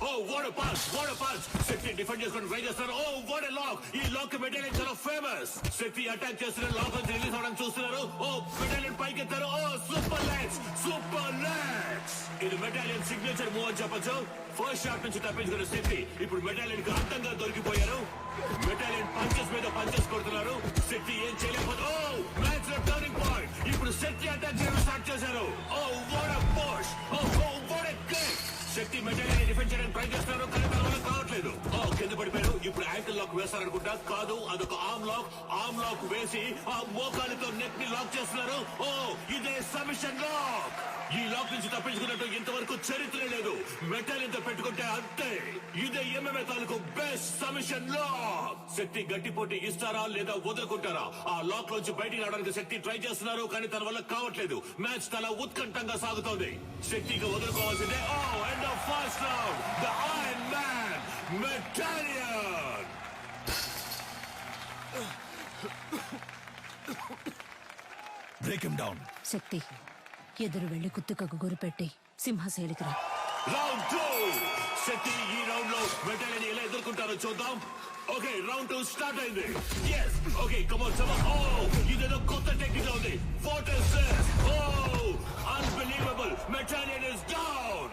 Oh what a punch. Shakti defend చేసుకోవడానికి ట్రై చేస్తున్నారు. Oh what a lock. ఈ లాక్ మెటాలియన్ చాలా ఫేమస్. శక్తి అటాక్ చేస్తున్నారు, లాక్ నుంచి రిలీజ్ అవడానికి చూస్తున్నారు. ఓ మెటాలియన్ పైకి ఎత్తారు. Oh super legs. ఇది మెటాలియన్ సిగ్నేచర్ మూవ్ అని చెప్పొచ్చు. ఫస్ట్ షాట్ నుంచి తప్పించుకున్న శక్తి ఇప్పుడు మెటాలియన్ కి అడ్డంగా దొరికిపోయారు. మెటాలియన్ పంచెస్ మీద పంచెస్ కొడుతున్నారు. శక్తి ఏం చేయలేకపోతే మ్యాచ్ లో టర్నింగ్ పాయింట్. ఇప్పుడు శక్తి అటాక్ చేయడం స్టార్ట్ చేశారు. Oh what a push. Oh what a kick. Shakti Metallion defend చేయడానికి ట్రై చేస్తున్నారు, కానీ తన వల్ల కావట్లేదు. కింద పడిపోయారు. ఇప్పుడు యాంకిల్ లాక్ వేస్తారనుకుంటున్నారు. డక్ కాదు, అదొక ఆర్మ్ లాక్ వేసి ఆ మోకాలితో నెక్ ని లాక్ చేస్తున్నారు. ఓ ఇదే సబ్మిషన్ లాక్. ఈ లాక్ నుంచి తప్పించుకున్నట్టు ఇంతవరకు చరిత్ర లేదు. మెటల్ ఇంత పెట్టుకుంటే అంతే. ఇదే MMA తాలూకు బెస్ట్ సబ్మిషన్ లాక్. శక్తి గట్టి పోటీ ఇస్తారా లేదా వదులుకుంటారా? ఆ లాక్ నుంచి బయటికి రావడానికి శక్తి ట్రై చేస్తున్నారు, కానీ తన వల్ల కావట్లేదు. మ్యాచ్ చాలా ఉత్కంఠంగా సాగుతోంది. శక్తికి వదులుకోవాల్సిందే. Oh end of first round. The iron man Metallion. Break him down. Shakti ఎదురు వెళ్లి కుత్తుకకు గురిపెట్టి సింహశైలికిరా. రౌండ్ 2. శక్తి ఈ రౌండ్ లో మెటాలియన్ ఎలా ఎదుర్కొంటారో చూద్దాం. ఓకే, రౌండ్ 2 స్టార్ట్ అయింది. yes okay, come on some. Oh ఇదేదో కొత్త టెక్నిక్ ఉంది. What is this? Oh unbelievable. Metallion is down.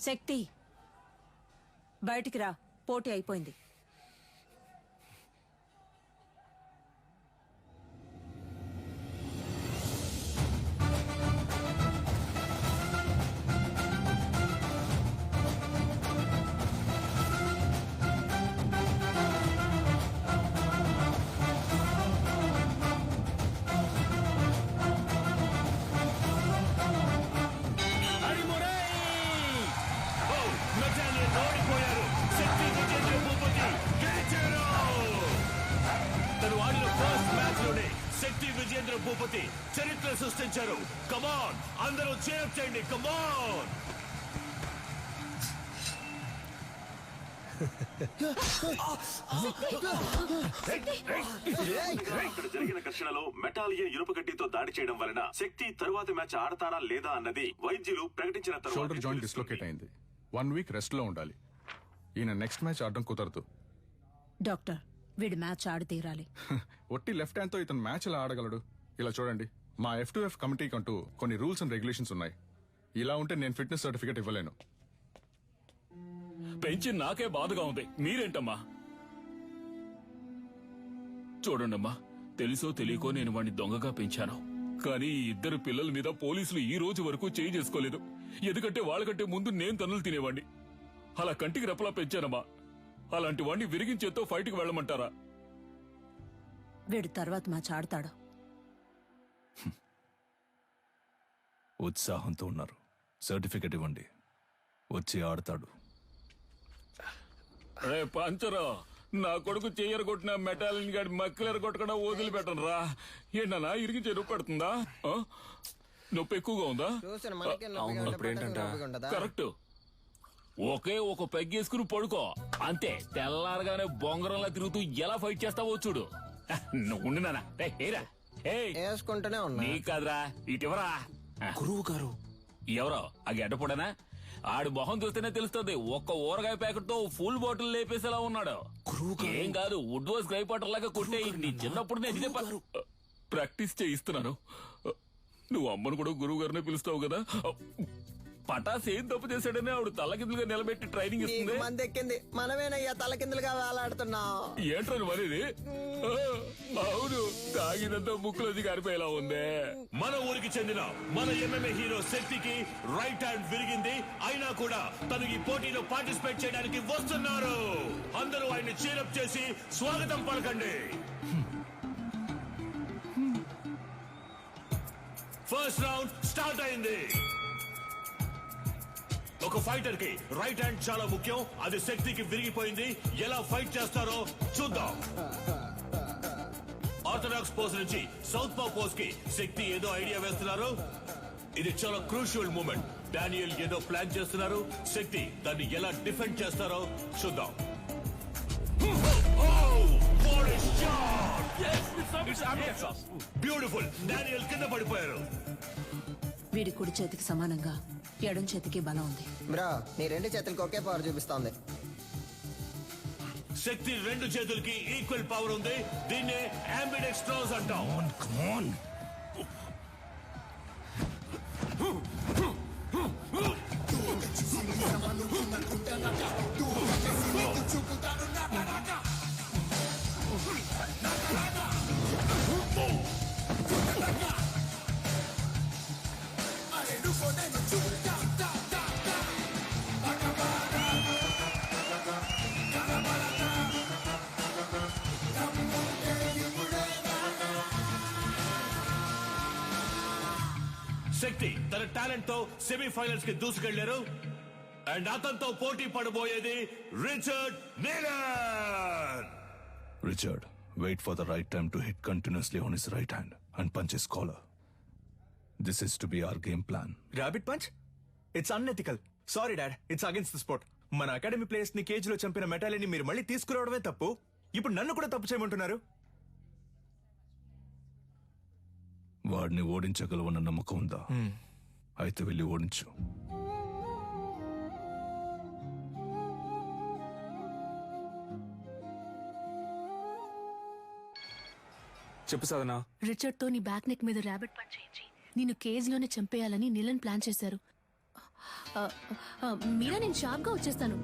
Shakti బయటికి రా, పోటీ అయిపోయింది. శక్తి విజేంద్ర భూపతి చరిత్ర సృష్టించారు. కమాన్ అందరూ చేర్ చేయండి. కమాన్. ఇక్కడ జరిగిన ఘర్షణలో మెటాలియన్ ఇనుప గడ్డితో దాడి చేయడం వలన శక్తి తరువాతి మ్యాచ్ ఆడతారా లేదా అన్నది వైద్యులు ప్రకటించిన తర్వాత షోల్డర్ జాయింట్ డిస్లోకేట్ అయింది. 1 వీక్ రెస్ట్ లో ఉండాలి. ఈయన నెక్స్ట్ మ్యాచ్ ఆడడం కుదరదు. డాక్టర్, వీడు మ్యాచ్ ఆడి తీరాలి. ఒట్టి లెఫ్ట్ హ్యాండ్ తో ఇతను మ్యాచ్ ఎలా ఆడగలడు? ఇలా చూడండి, మా F2F కమిటీకి అంటూ కొన్ని రూల్స్ అండ్ రెగ్యులేషన్స్ ఉన్నాయి. ఇలా ఉంటే నేను ఫిట్నెస్ సర్టిఫికేట్ ఇవ్వలేను. పెంచి నాకే బాధగా ఉంది. మీరేంటమ్మా? చూడండమ్మా, తెలుసో తెలియకో నేను వాడిని దొంగగా పెంచాను. కానీ ఈ ఇద్దరు పిల్లల మీద పోలీసులు ఈ రోజు వరకు చేయి చేసుకోలేదు. ఎందుకంటే వాళ్ళకంటే ముందు నేను తన్నులు తినేవాడిని. అలా కంటికి రెప్పలా పెంచానమ్మా. అలాంటి వాడిని విరిగించేతో ఫైట్కి వెళ్ళమంటారా? వీడు తర్వాత మ్యాచ్ ఆడతాడు. ఉత్సాహంతో ఉన్నారు. సర్టిఫికెట్ ఇవ్వండి, వచ్చి ఆడతాడు. రే పంచరా, నా కొడుకు చెయ్యరు కొట్టిన మెటాలిన్ గాడి మక్కలేరు కొట్టకుండా వదిలిపెట్టను రా. ఏంటన్నా ఇరిగి చెరువు పెడుతుందా? నొప్పి ఎక్కువగా ఉందా? కరెక్ట్. ఒకే ఒక పెగ్గేసుకుని పడుకో అంతే. తెల్లారగానే బొంగరంలా తిరుగుతూ ఎలా ఫైట్ చేస్తావో చూడు. నువ్వు వేసుకుంటూనే ఉన్నా. నీ కాదురా, ఇటువరా. గురువు గారు ఎవరో ఆ గడ్డపడనా? ఆడి మొహం చూస్తేనే తెలుస్తుంది. ఒక్క ఊరగాయ ప్యాకెట్ తో ఫుల్ బాటిల్ లేపేసేలా ఉన్నాడు. ఏం కాదు, వుడ్ వాస్ గ్రై పాటర్ లాగా కొట్టే. నీ చిన్నప్పుడు నేను ప్రాక్టీస్ చేయిస్తున్నాను. నువ్వు అమ్మను కూడా గురువు గారినే పిలుస్తావు కదా. పటాస్ ఏం తప్పు చేశాడని ఆవిడ తలకిందులుగా నిలబెట్టి ట్రైనింగ్ ఇస్తుంది. మంది ఎక్కింది, మనమేనయ్యా తలకిందులుగా వేలాడుతున్నావు. ఏంట్రని మరేది? అవును, తాగినంత ముక్కులోది గారిపోయేలా ఉందే. మన ఊరికి చెందిన మన MMA హీరో శక్తికి రైట్ హ్యాండ్ విరిగింది. అయినా కూడా తను ఈ పోటీలో పార్టిసిపేట్ చేయడానికి వస్తున్నారు. అందరూ ఆయన్ని చీరప్ చేసి స్వాగతం పలకండి. ఫస్ట్ రౌండ్ స్టార్ట్ అయింది. ఒక ఫైటర్ కి రైట్ హ్యాండ్ చాలా ముఖ్యం. అది శక్తికి విరిగిపోయింది. ఎలా ఫైట్ చేస్తారో చూద్దాం. ఆర్థడాక్స్ పోజ్ నుంచి సౌత్ పా పోజ్ కి శక్తి ఏదో ఐడియా వేస్తున్నారు. ఇది చాలా క్రూషియల్ మూమెంట్. డానియల్ ఏదో ప్లాన్ చేస్తున్నారు. శక్తి దాన్ని ఎలా డిఫెండ్ చేస్తారో చూద్దాం. బ్యూటిఫుల్. డానియల్ కింద పడిపోయారు. వీడి కుడి చేతికి సమానంగా ఎడం చేతికి బలం ఉంది. బ్రో, నీ 2 చేతులకి ఒకే పవర్ చూపిస్తోంది. శక్తి 2 చేతులకి ఈక్వల్ పవర్ ఉంది. దీన్నే అంబిడెక్స్ట్రోస్ అంటాం. శక్తి తన టాలెంట్ తో సెమీఫైనల్స్ కి దూసుకెళ్లారు. అండ్ అతనితో పోటీ పడబోయేది Richard నీలన్. Richard, wait for the right time to hit continuously on his right hand and punch his collar. This is to be our game plan. Rabbit punch? It's unethical. Sorry dad, it's against the sport. మన academy players ని cage లో చంపిన మెటాలిని మీరు మళ్ళీ తీసుకురావడమే తప్పు. ఇప్పుడు నన్ను కూడా తప్పు చేయమంటున్నారు. వాడిని ఓడించగలవన్న నమ్మకం ఉందా? అయితే వెళ్ళి ఓడించు. చెప్పు సాధనా. రిచర్డ్ తో నీ బ్యాక్ నెక్ మీద ర్యాబిట్ పంచ్ చేయించి నిన్ను కేజ్ లోనే చంపేయాలని నిలన్ ప్లాన్ చేశారు. మీరా, నేను షార్ప్ గా వచ్చేస్తాను.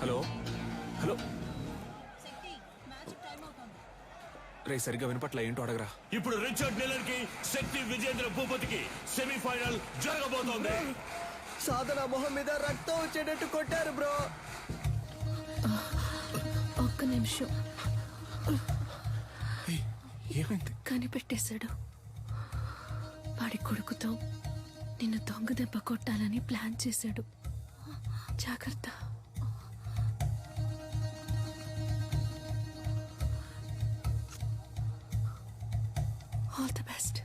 హలో హలో రే, సరిగ్గా వినపట్ల, ఏంటో అడగరా. ఇప్పుడు రిచర్డ్ నీలన్ కి శక్తి విజేంద్ర భూపతికి సెమీఫైనల్ జరగబోతోంది. సాధన మొహం మీద రక్తం వచ్చేటట్టు కొట్టారు బ్రో. ఒక్క నిమిషం. ఏమైంది? కనిపెట్టేశాడు. వాడి కొడుకుతో నిన్ను దొంగ దెబ్బ కొట్టాలని ప్లాన్ చేశాడు. జాగ్రత్త. All the best.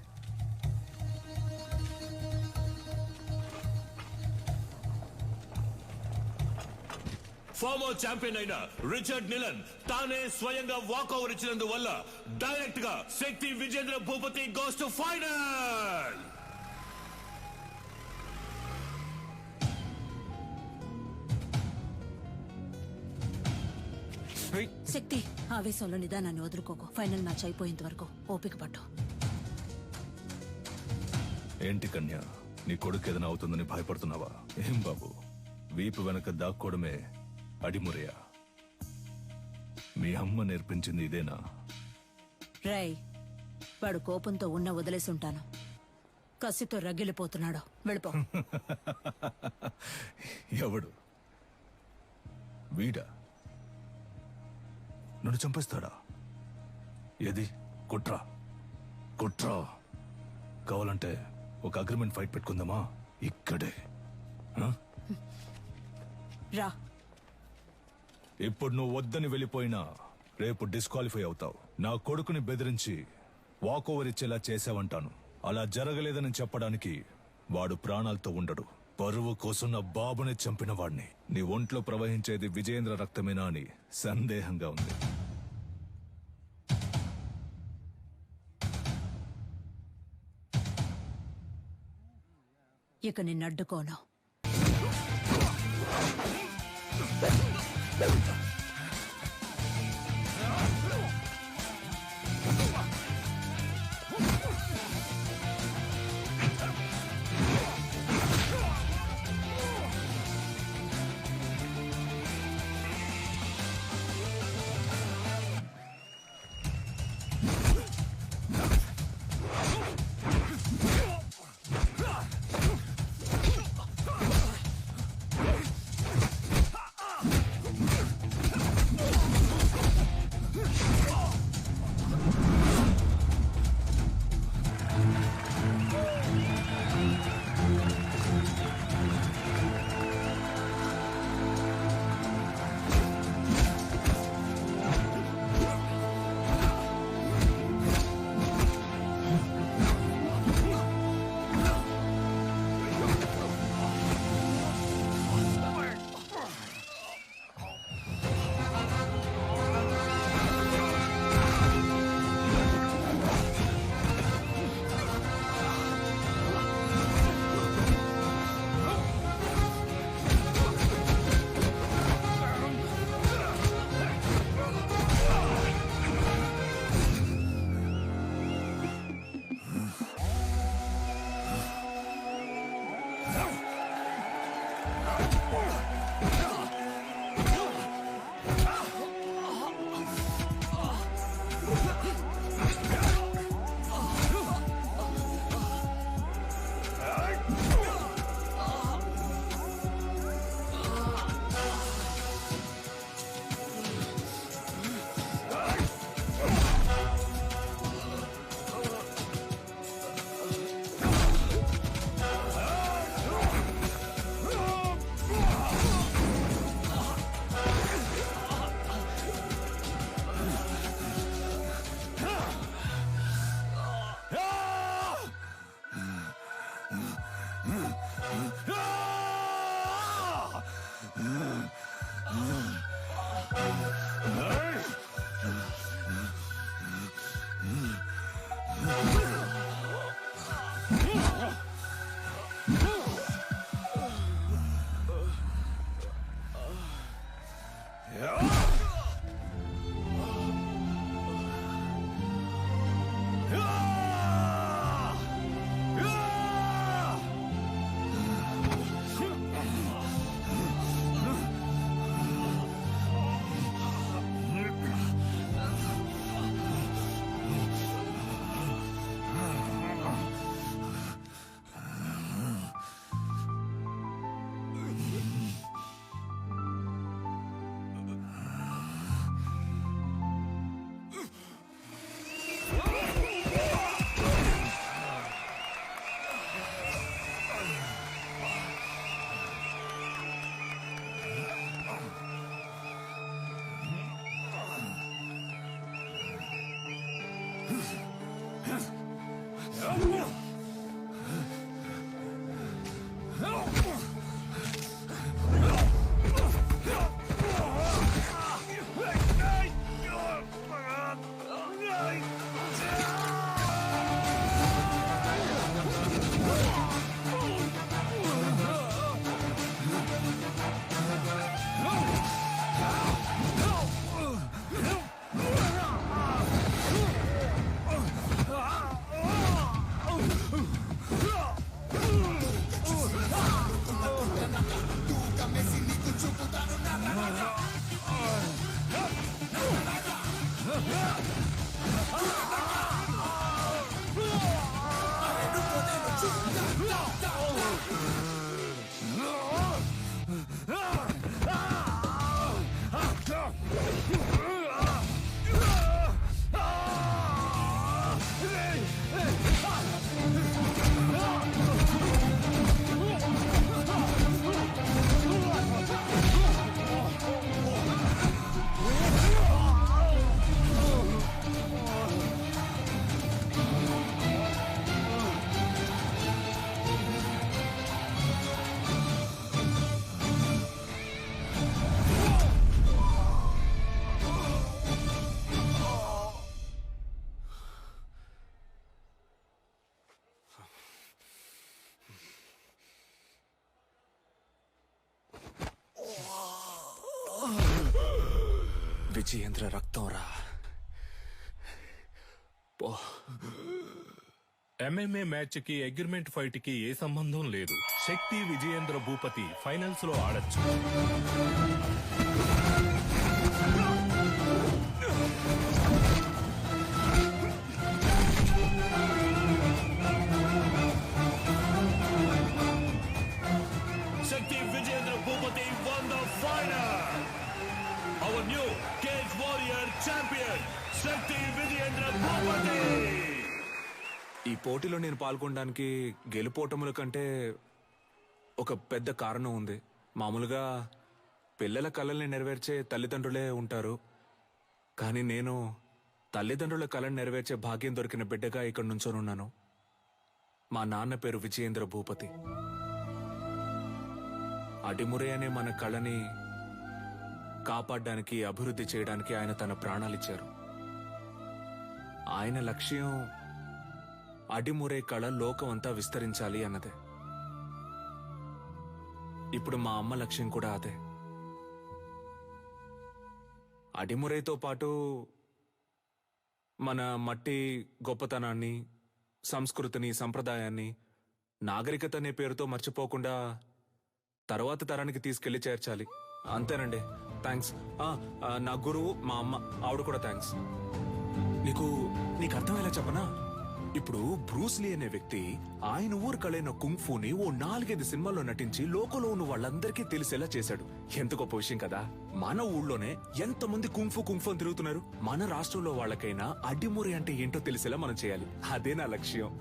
Former champion అయిన రిచర్డ్ నీలన్ తానే స్వయంగా వాకౌవర్ ఇచ్చినందువల్ల డైరెక్ట్ గా Shakti Vijendra Bhupathi goes to final. Shakti, ఆవేశంలో నిదానాన్ని వదులుకోకు. ఫైనల్ మ్యాచ్ అయిపోయేంత వరకు ఓపిక పట్టు. ఏంటి కన్య, నీ కొడుకు ఏదైనా అవుతుందని భయపడుతున్నావా? ఏం బాబు, వీపు వెనక దాక్కోవడమే అడిమురయా? మీ అమ్మ నేర్పించింది ఇదేనా? రై, వాడు కోపంతో ఉన్న వదిలేసి ఉంటాను. కసితో రగిలిపోతున్నాడు. వెళ్ళిపో. ఎవడు? వీడా? నన్ను చంపేస్తాడా? ఏది? కుట్రా కుట్రా. కావాలంటే ఒక అగ్రిమెంట్ ఫైట్ పెట్టుకుందామా? ఇక్కడే. రా. ఇప్పుడు నువ్వు వద్దని వెళ్ళిపోయినా రేపు డిస్క్వాలిఫై అవుతావు. నా కొడుకుని బెదిరించి వాకోవర్ ఇచ్చేలా చేసావంటాను. అలా జరగలేదని చెప్పడానికి వాడు ప్రాణాలతో ఉండడు. పరువు కోసం నా బాబుని చంపిన వాడిని. నీ ఒంట్లో ప్రవహించేది విజయేంద్ర రక్తమేనా అని సందేహంగా ఉంది. ఇక నిన్ను అడ్డుకోను. విజయేంద్ర రక్తం రా. MMA మ్యాచ్ కి అగ్రిమెంట్ ఫైట్ కి ఏ సంబంధం లేదు. శక్తి విజయేంద్ర భూపతి ఫైనల్స్ లో ఆడొచ్చు. శక్తి Vijayendra Bhupathi won the final. Our new Cage Warrior champion, శక్తి విజయేంద్ర భూపతి. ఈ పోటీలో నేను పాల్గొనడానికి గెలుపోటముల కంటే ఒక పెద్ద కారణం ఉంది. మామూలుగా పిల్లల కలల్ని నెరవేర్చే తల్లిదండ్రులే ఉంటారు, కానీ నేను తల్లిదండ్రుల కళను నెరవేర్చే భాగ్యం దొరికిన బిడ్డగా ఇక్కడ నుంచోనున్నాను. మా నాన్న పేరు విజయేంద్ర భూపతి. అడిమురే అనే మన కళని కాపాడడానికి, అభివృద్ధి చేయడానికి ఆయన తన ప్రాణాలిచ్చారు. ఆయన లక్ష్యం అడిమురే కళ లోకమంతా విస్తరించాలి అన్నదే. ఇప్పుడు మా అమ్మ లక్ష్యం కూడా అదే. అడిమురేతో పాటు మన మట్టి గొప్పతనాన్ని, సంస్కృతిని, సంప్రదాయాన్ని, నాగరికత అనే పేరుతో మర్చిపోకుండా తర్వాత తరానికి తీసుకెళ్లి చేర్చాలి. అంతేనండి. థ్యాంక్స్. నా గురువు మా అమ్మ, ఆవిడ కూడా థ్యాంక్స్. నీకు అర్థమయ్యేలా చెప్పనా? ఇప్పుడు బ్రూస్ లీ అనే వ్యక్తి ఆయన ఊరు కళైన కుంగ్ఫూని ఓ 4-5 సినిమాల్లో నటించి లోకంలో ఉన్న వాళ్ళందరికీ తెలిసేలా చేశాడు. ఎంత గొప్ప విషయం కదా. మన ఊళ్ళోనే ఎంతమంది కుంగ్ఫూ అని తిరుగుతున్నారు. మన రాష్ట్రంలో వాళ్ళకైనా అడిమురే అంటే ఏంటో తెలిసేలా మనం చేయాలి. అదే నా లక్ష్యం.